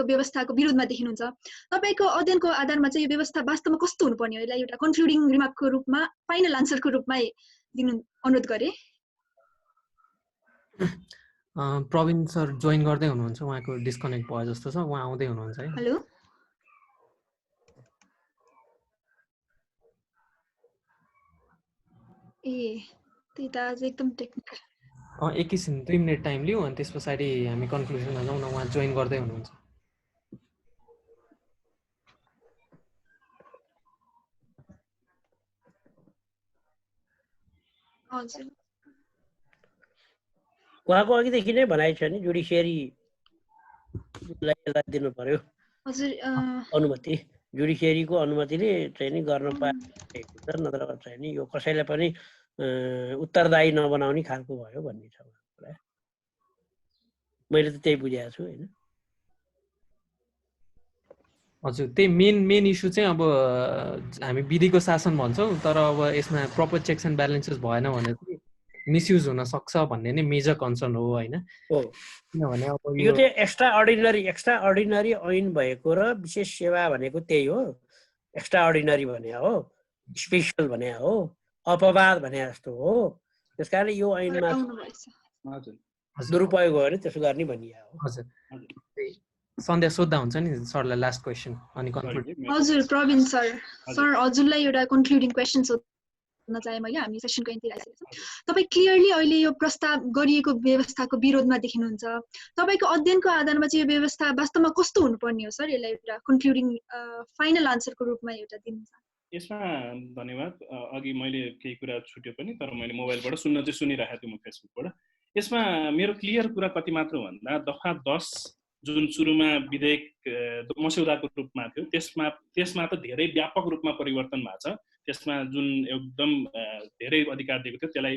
व्यवस्थाको विरोधमा देखिनुहुन्छ। तपाईँको अध्ययनको आधारमा चाहिँ यो व्यवस्था वास्तवमा कस्तो हुनुपर्ने हो, यसलाई एउटा कन्क्लुडिङ रिमार्कको रूपमा, फाइनल आन्सरको रूपमा दिनु अनुरोध गरे। प्रवीण सर जोइन गर्दै हुनुहुन्छ, उहाँको डिस्कनेक्ट भयो जस्तो छ, उहाँ आउँदै हुनुहुन्छ है। हेलो ए त्यही त आज एकदम टेक्निकल। एकैछिन 2 मिनट टाइम लिऊ अनि त्यस पछाडि हामी कन्क्लुजनमा जाउँ न। उहाँ जोइन गर्दै हुनुहुन्छ। हजुर उहाँको अघिदेखि नै भनाइ छ नि, जुडिसियरीलाई दिनु पर्यो हजुर अनुमति। जुडिसियरीको अनुमतिले चाहिँ नि गर्न पाएको हुन्छ, नत्र चाहिँ नि यो कसैलाई पनि उत्तरदायी नबनाउने खालको भयो भन्ने छ कुरा। मैले त त्यही बुझेको छु हैन। हजुर, त्यही मेन इस्यु चाहिँ अब हामी विधिको शासन भन्छौँ, तर अब यसमा प्रपर चेक्स एन्ड ब्यालेन्सेस भएन भने चाहिँ मिसयुज हुन सक्छ भन्ने नै मेजर कन्सर्न हो हैन। किनभने अब यो चाहिँ एक्स्ट्रा अर्डिनरी ऐन भएको र विशेष सेवा भनेको त्यही हो। एक्स्ट्रा अर्डिनरी भने हो, स्पेशल भने हो, अपवाद भने जस्तो हो। त्यसकारणले यो ऐनमा दुरुपयोग हो भने त्यसो गर्ने भनिया हो। हजुर, सन्ध्या सोध्दा हुन्छ नि सरलाई लास्ट क्वेसन अनि कन्क्लुड। हजुर प्रवीण सर, हजुरलाई एउटा कन्क्लुडिङ क्वेसन सोध्न चाहे मैले। हामी सेसनको एन्डतिर आइसकेको छौँ। तपाईँ क्लियरली अहिले यो प्रस्ताव गरिएको व्यवस्थाको विरोधमा देखिनुहुन्छ। तपाईँको अध्ययनको आधारमा चाहिँ यो व्यवस्था वास्तवमा कस्तो हुनुपर्ने हो सर? यसलाई एउटा कन्क्लुडिङ फाइनल आन्सरको रूपमा एउटा दिनु छ। यसमा धन्यवाद। अघि मैले केही कुरा छुट्यो पनि, तर मैले मोबाइलबाट सुन्न चाहिँ सुनिरहेको थिएँ म फेसबुकबाट। यसमा मेरो क्लियर कुरा कति मात्र भन्दा दफा 10 जुन सुरुमा विधेयक मस्यौदाको रूपमा थियो, त्यसमा त धेरै व्यापक रूपमा परिवर्तन भएको छ। त्यसमा जुन एकदम धेरै अधिकार दिएको थियो त्यसलाई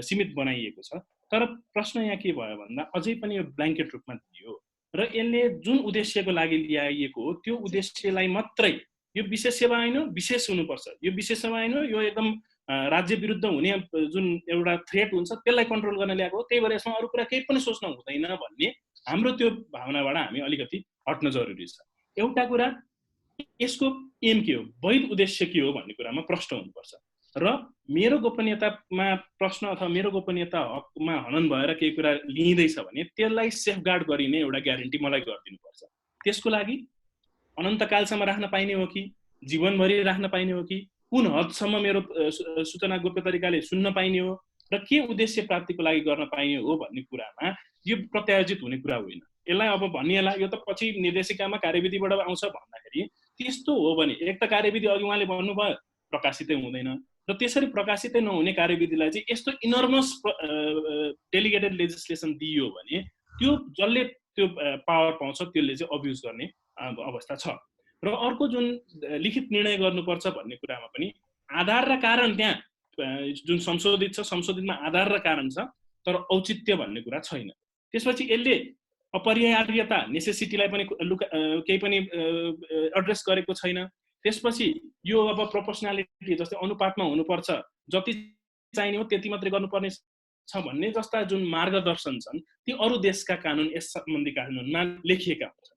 सीमित बनाइएको छ। तर प्रश्न यहाँ के भयो भन्दा अझै पनि यो ब्ल्याङ्केट रूपमा दियो र यसले जुन उद्देश्यको लागि ल्याइएको हो त्यो उद्देश्यलाई मात्रै, यो विशेष सेवा ऐन विशेष हुनुपर्छ, यो विशेष सेवा ऐन यो एकदम राज्य विरुद्ध हुने जुन एउटा थ्रेट हुन्छ त्यसलाई कन्ट्रोल गर्न ल्याएको हो। त्यही भएर यसमा अरू कुरा केही पनि सोच्न हुँदैन भन्ने हाम्रो त्यो भावनाबाट हामी अलिकति हट्न जरुरी छ। एउटा कुरा यसको एम के हो, वैध उद्देश्य के हो भन्ने कुरामा प्रश्न हुनुपर्छ। र मेरो गोपनीयतामा प्रश्न अथवा मेरो गोपनीयता हकमा हनन भएर केही कुरा लिइँदैछ भने त्यसलाई सेफगार्ड गरिने एउटा ग्यारेन्टी मलाई गरिदिनुपर्छ। त्यसको लागि अनन्तकालसम्म राख्न पाइने हो कि जीवनभरि राख्न पाइने हो कि कुन हदसम्म मेरो सूचना गोप्य तरिकाले सुन्न पाइने हो र के उद्देश्य प्राप्तिको लागि गर्न पाइने हो भन्ने कुरामा यो प्रत्यायोजित हुने कुरा होइन। यसलाई अब भनिएला यो त पछि निर्देशिकामा कार्यविधिबाट आउँछ भन्दाखेरि त्यस्तो हो भने एक त कार्यविधि अघि उहाँले भन्नुभयो प्रकाशितै हुँदैन, र त्यसरी प्रकाशितै नहुने कार्यविधिलाई चाहिँ यस्तो इनर्मस डेलिगेटेड लेजिस्लेसन दिइयो भने त्यो जसले त्यो पावर पाउँछ त्यसले चाहिँ अब्युज गर्ने अवस्था छ। र अर्को जुन लिखित निर्णय गर्नुपर्छ भन्ने कुरामा पनि आधार र कारण त्यहाँ जुन संशोधित छ, संशोधितमा आधार र कारण छ तर औचित्य भन्ने कुरा छैन। त्यसपछि यसले अपरिहार्यता नेसेसिटीलाई पनि केही पनि एड्रेस गरेको छैन। त्यसपछि यो अब प्रोपोर्सनालिटी जस्तै अनुपातमा हुनुपर्छ, जति चाहिने हो त्यति मात्रै गर्नुपर्ने छ भन्ने जस्ता जुन मार्गदर्शन छन् ती अरू देशका कानुन यस सम्बन्धी कानुनमा लेखिएका हुन्छन्।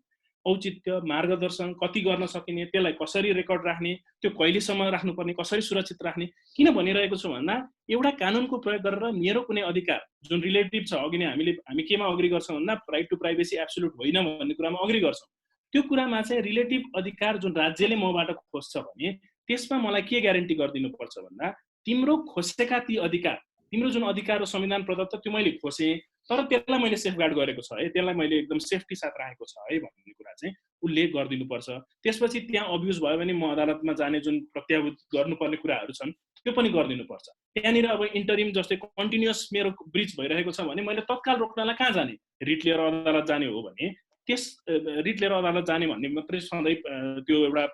औचित्य, मार्गदर्शन, कति गर्न सकिने, त्यसलाई कसरी रेकर्ड राख्ने, त्यो कहिलेसम्म राख्नुपर्ने, कसरी सुरक्षित राख्ने, किन भनिरहेको छु भन्दा एउटा कानुनको प्रयोग गरेर मेरो कुनै अधिकार जुन रिलेटिभ छ, अघि नै हामी केमा अग्री गर्छौँ भन्दा राइट टु प्राइभेसी एब्सोल्युट होइन भन्ने कुरामा अग्री गर्छौँ। त्यो कुरामा चाहिँ रिलेटिभ अधिकार जुन राज्यले मबाट खोज्छ भने त्यसमा मलाई के ग्यारेन्टी गरिदिनु पर्छ भन्दा तिम्रो खोसेका ती अधिकार, तिम्रो जुन अधिकार हो संविधान प्रदत्त, त्यो मैले खोसेँ तर त्यसलाई मैले सेफगार्ड गरेको छ है, त्यसलाई मैले एकदम सेफ्टी साथ राखेको छ है भन्ने कुरा चाहिँ उल्लेख गरिदिनुपर्छ। त्यसपछि त्यहाँ अब्युज भयो भने म अदालतमा जाने जुन प्रत्याभूत गर्नुपर्ने कुराहरू छन् त्यो पनि गरिदिनुपर्छ। त्यहाँनिर अब इन्टरिम जस्तै कन्टिन्युअस मेरो ब्रिच भइरहेको छ भने मैले तत्काल रोक्नलाई कहाँ जाने, रिट लिएर अदालत जाने हो भने त्यस रिट लिएर अदालत जाने भन्ने मात्रै सधैँ त्यो एउटा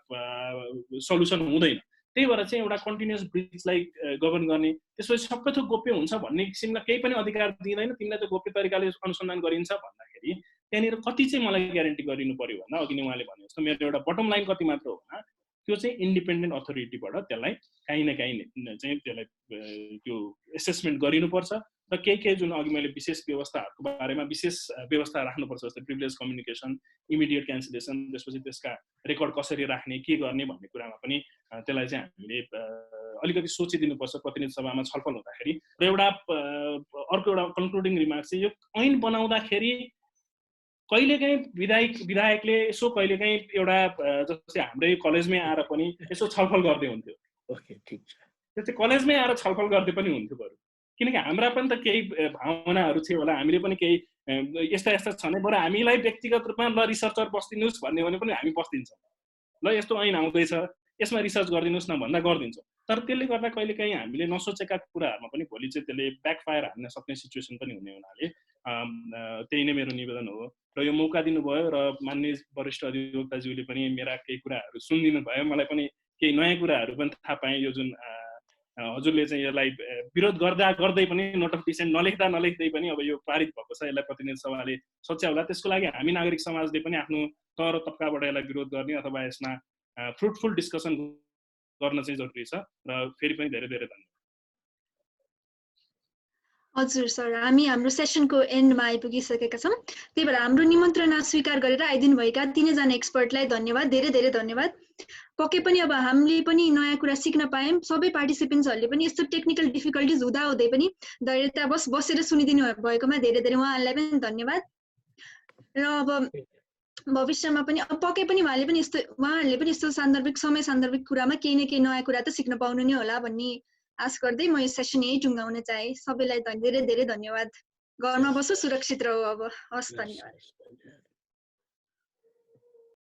सल्युसन हुँदैन। त्यही भएर चाहिँ एउटा कन्टिन्युअस ब्रिजलाई गभर्न गर्ने, त्यसपछि सबै थोक गोप्य हुन्छ भन्ने किसिमलाई केही पनि अधिकार दिँदैन, तिमीलाई त गोप्य तरिकाले अनुसन्धान गरिन्छ भन्दाखेरि त्यहाँनिर कति चाहिँ मलाई ग्यारेन्टी गरिनु पर्यो भन्दा अघि नै उहाँले भने जस्तो मेरो एउटा बटम लाइन कति मात्र हो भन्दा त्यो चाहिँ इन्डिपेन्डेन्ट अथोरिटीबाट त्यसलाई काहीँ न काहीँ चाहिँ त्यसलाई त्यो एसेसमेन्ट गरिनुपर्छ र केही जुन अघि मैले विशेष व्यवस्थाहरूको बारेमा विशेष व्यवस्था राख्नुपर्छ जस्तै प्रिभिलेज कम्युनिकेसन, इमिडिएट क्यान्सलेसन, त्यसपछि त्यसका रेकर्ड कसरी राख्ने, के गर्ने भन्ने कुरामा पनि त्यसलाई चाहिँ हामीले अलिकति सोचिदिनुपर्छ प्रतिनिधि सभामा छलफल हुँदाखेरि। र एउटा अर्को एउटा कन्क्लुडिङ रिमार्क चाहिँ यो ऐन बनाउँदाखेरि कहिलेकाहीँ विधायकले यसो कहिलेकाहीँ एउटा जस्तै हाम्रै कलेजमै आएर पनि यसो छलफल गर्दै हुन्थ्यो। ओके, ठिक छ, त्यो चाहिँ कलेजमै आएर छलफल गर्दै पनि हुन्थ्यो बरु, किनकि हाम्रा पनि त केही भावनाहरू थियो होला, हामीले पनि केही यस्ता छ भने बरु हामीलाई व्यक्तिगत रूपमा ल रिसर्चर बस्दिनुहोस् भन्ने भने पनि हामी बस्दिन्छौँ, ल यस्तो ऐन आउँदैछ यसमा रिसर्च गरिदिनुहोस् न भन्दा गरिदिन्छौँ। तर त्यसले गर्दा कहिलेकाहीँ हामीले नसोचेका कुराहरूमा पनि भोलि चाहिँ त्यसले ब्याकफायर हान्न सक्ने सिचुएसन पनि हुने हुनाले त्यही नै मेरो निवेदन हो। र यो मौका दिनुभयो र माननीय वरिष्ठ अधिवक्ताज्यूले पनि मेरा केही कुराहरू सुनिदिनु भयो, मलाई पनि केही नयाँ कुराहरू पनि थाहा पाएँ। यो जुन हजुरले चाहिँ यसलाई विरोध गर्दै पनि नोट अफ डिसेन्ट नलेख्दै पनि अब यो पारित भएको छ, यसलाई प्रतिनिधि सभाले सोच्या होला, त्यसको लागि हामी नागरिक समाजले पनि आफ्नो तह र तब्काबाट यसलाई विरोध गर्ने अथवा यसमा फ्रुटफुल डिस्कसन गर्न चाहिँ जरुरी छ। र फेरि पनि धेरै धेरै धन्यवाद। हजुर सर, हामी हाम्रो सेसनको एन्डमा आइपुगिसकेका छौँ, त्यही भएर हाम्रो निमन्त्रणा स्वीकार गरेर आइदिनु भएका तीनैजना एक्सपर्टलाई धन्यवाद, धेरै धेरै धन्यवाद। पक्कै पनि अब हामीले पनि नयाँ कुरा सिक्न पायौँ, सबै पार्टिसिपेन्ट्सहरूले पनि यस्तो टेक्निकल डिफिकल्टिज हुँदाहुँदै पनि धैर्यता बसेर सुनिदिनु भएकोमा धेरै धेरै उहाँहरूलाई पनि धन्यवाद। र अब भविष्यमा पनि अब पक्कै पनि उहाँहरूले पनि यस्तो समय सान्दर्भिक कुरामा केही न केही नयाँ कुरा त सिक्न पाउनु नै होला भन्ने आश गर्दै म यो सेसन यही टुङ्गाउन चाहे। सबैलाई धेरै धेरै धन्यवाद। घरमा बसो, सुरक्षित रहो। अब हस्, धन्यवाद।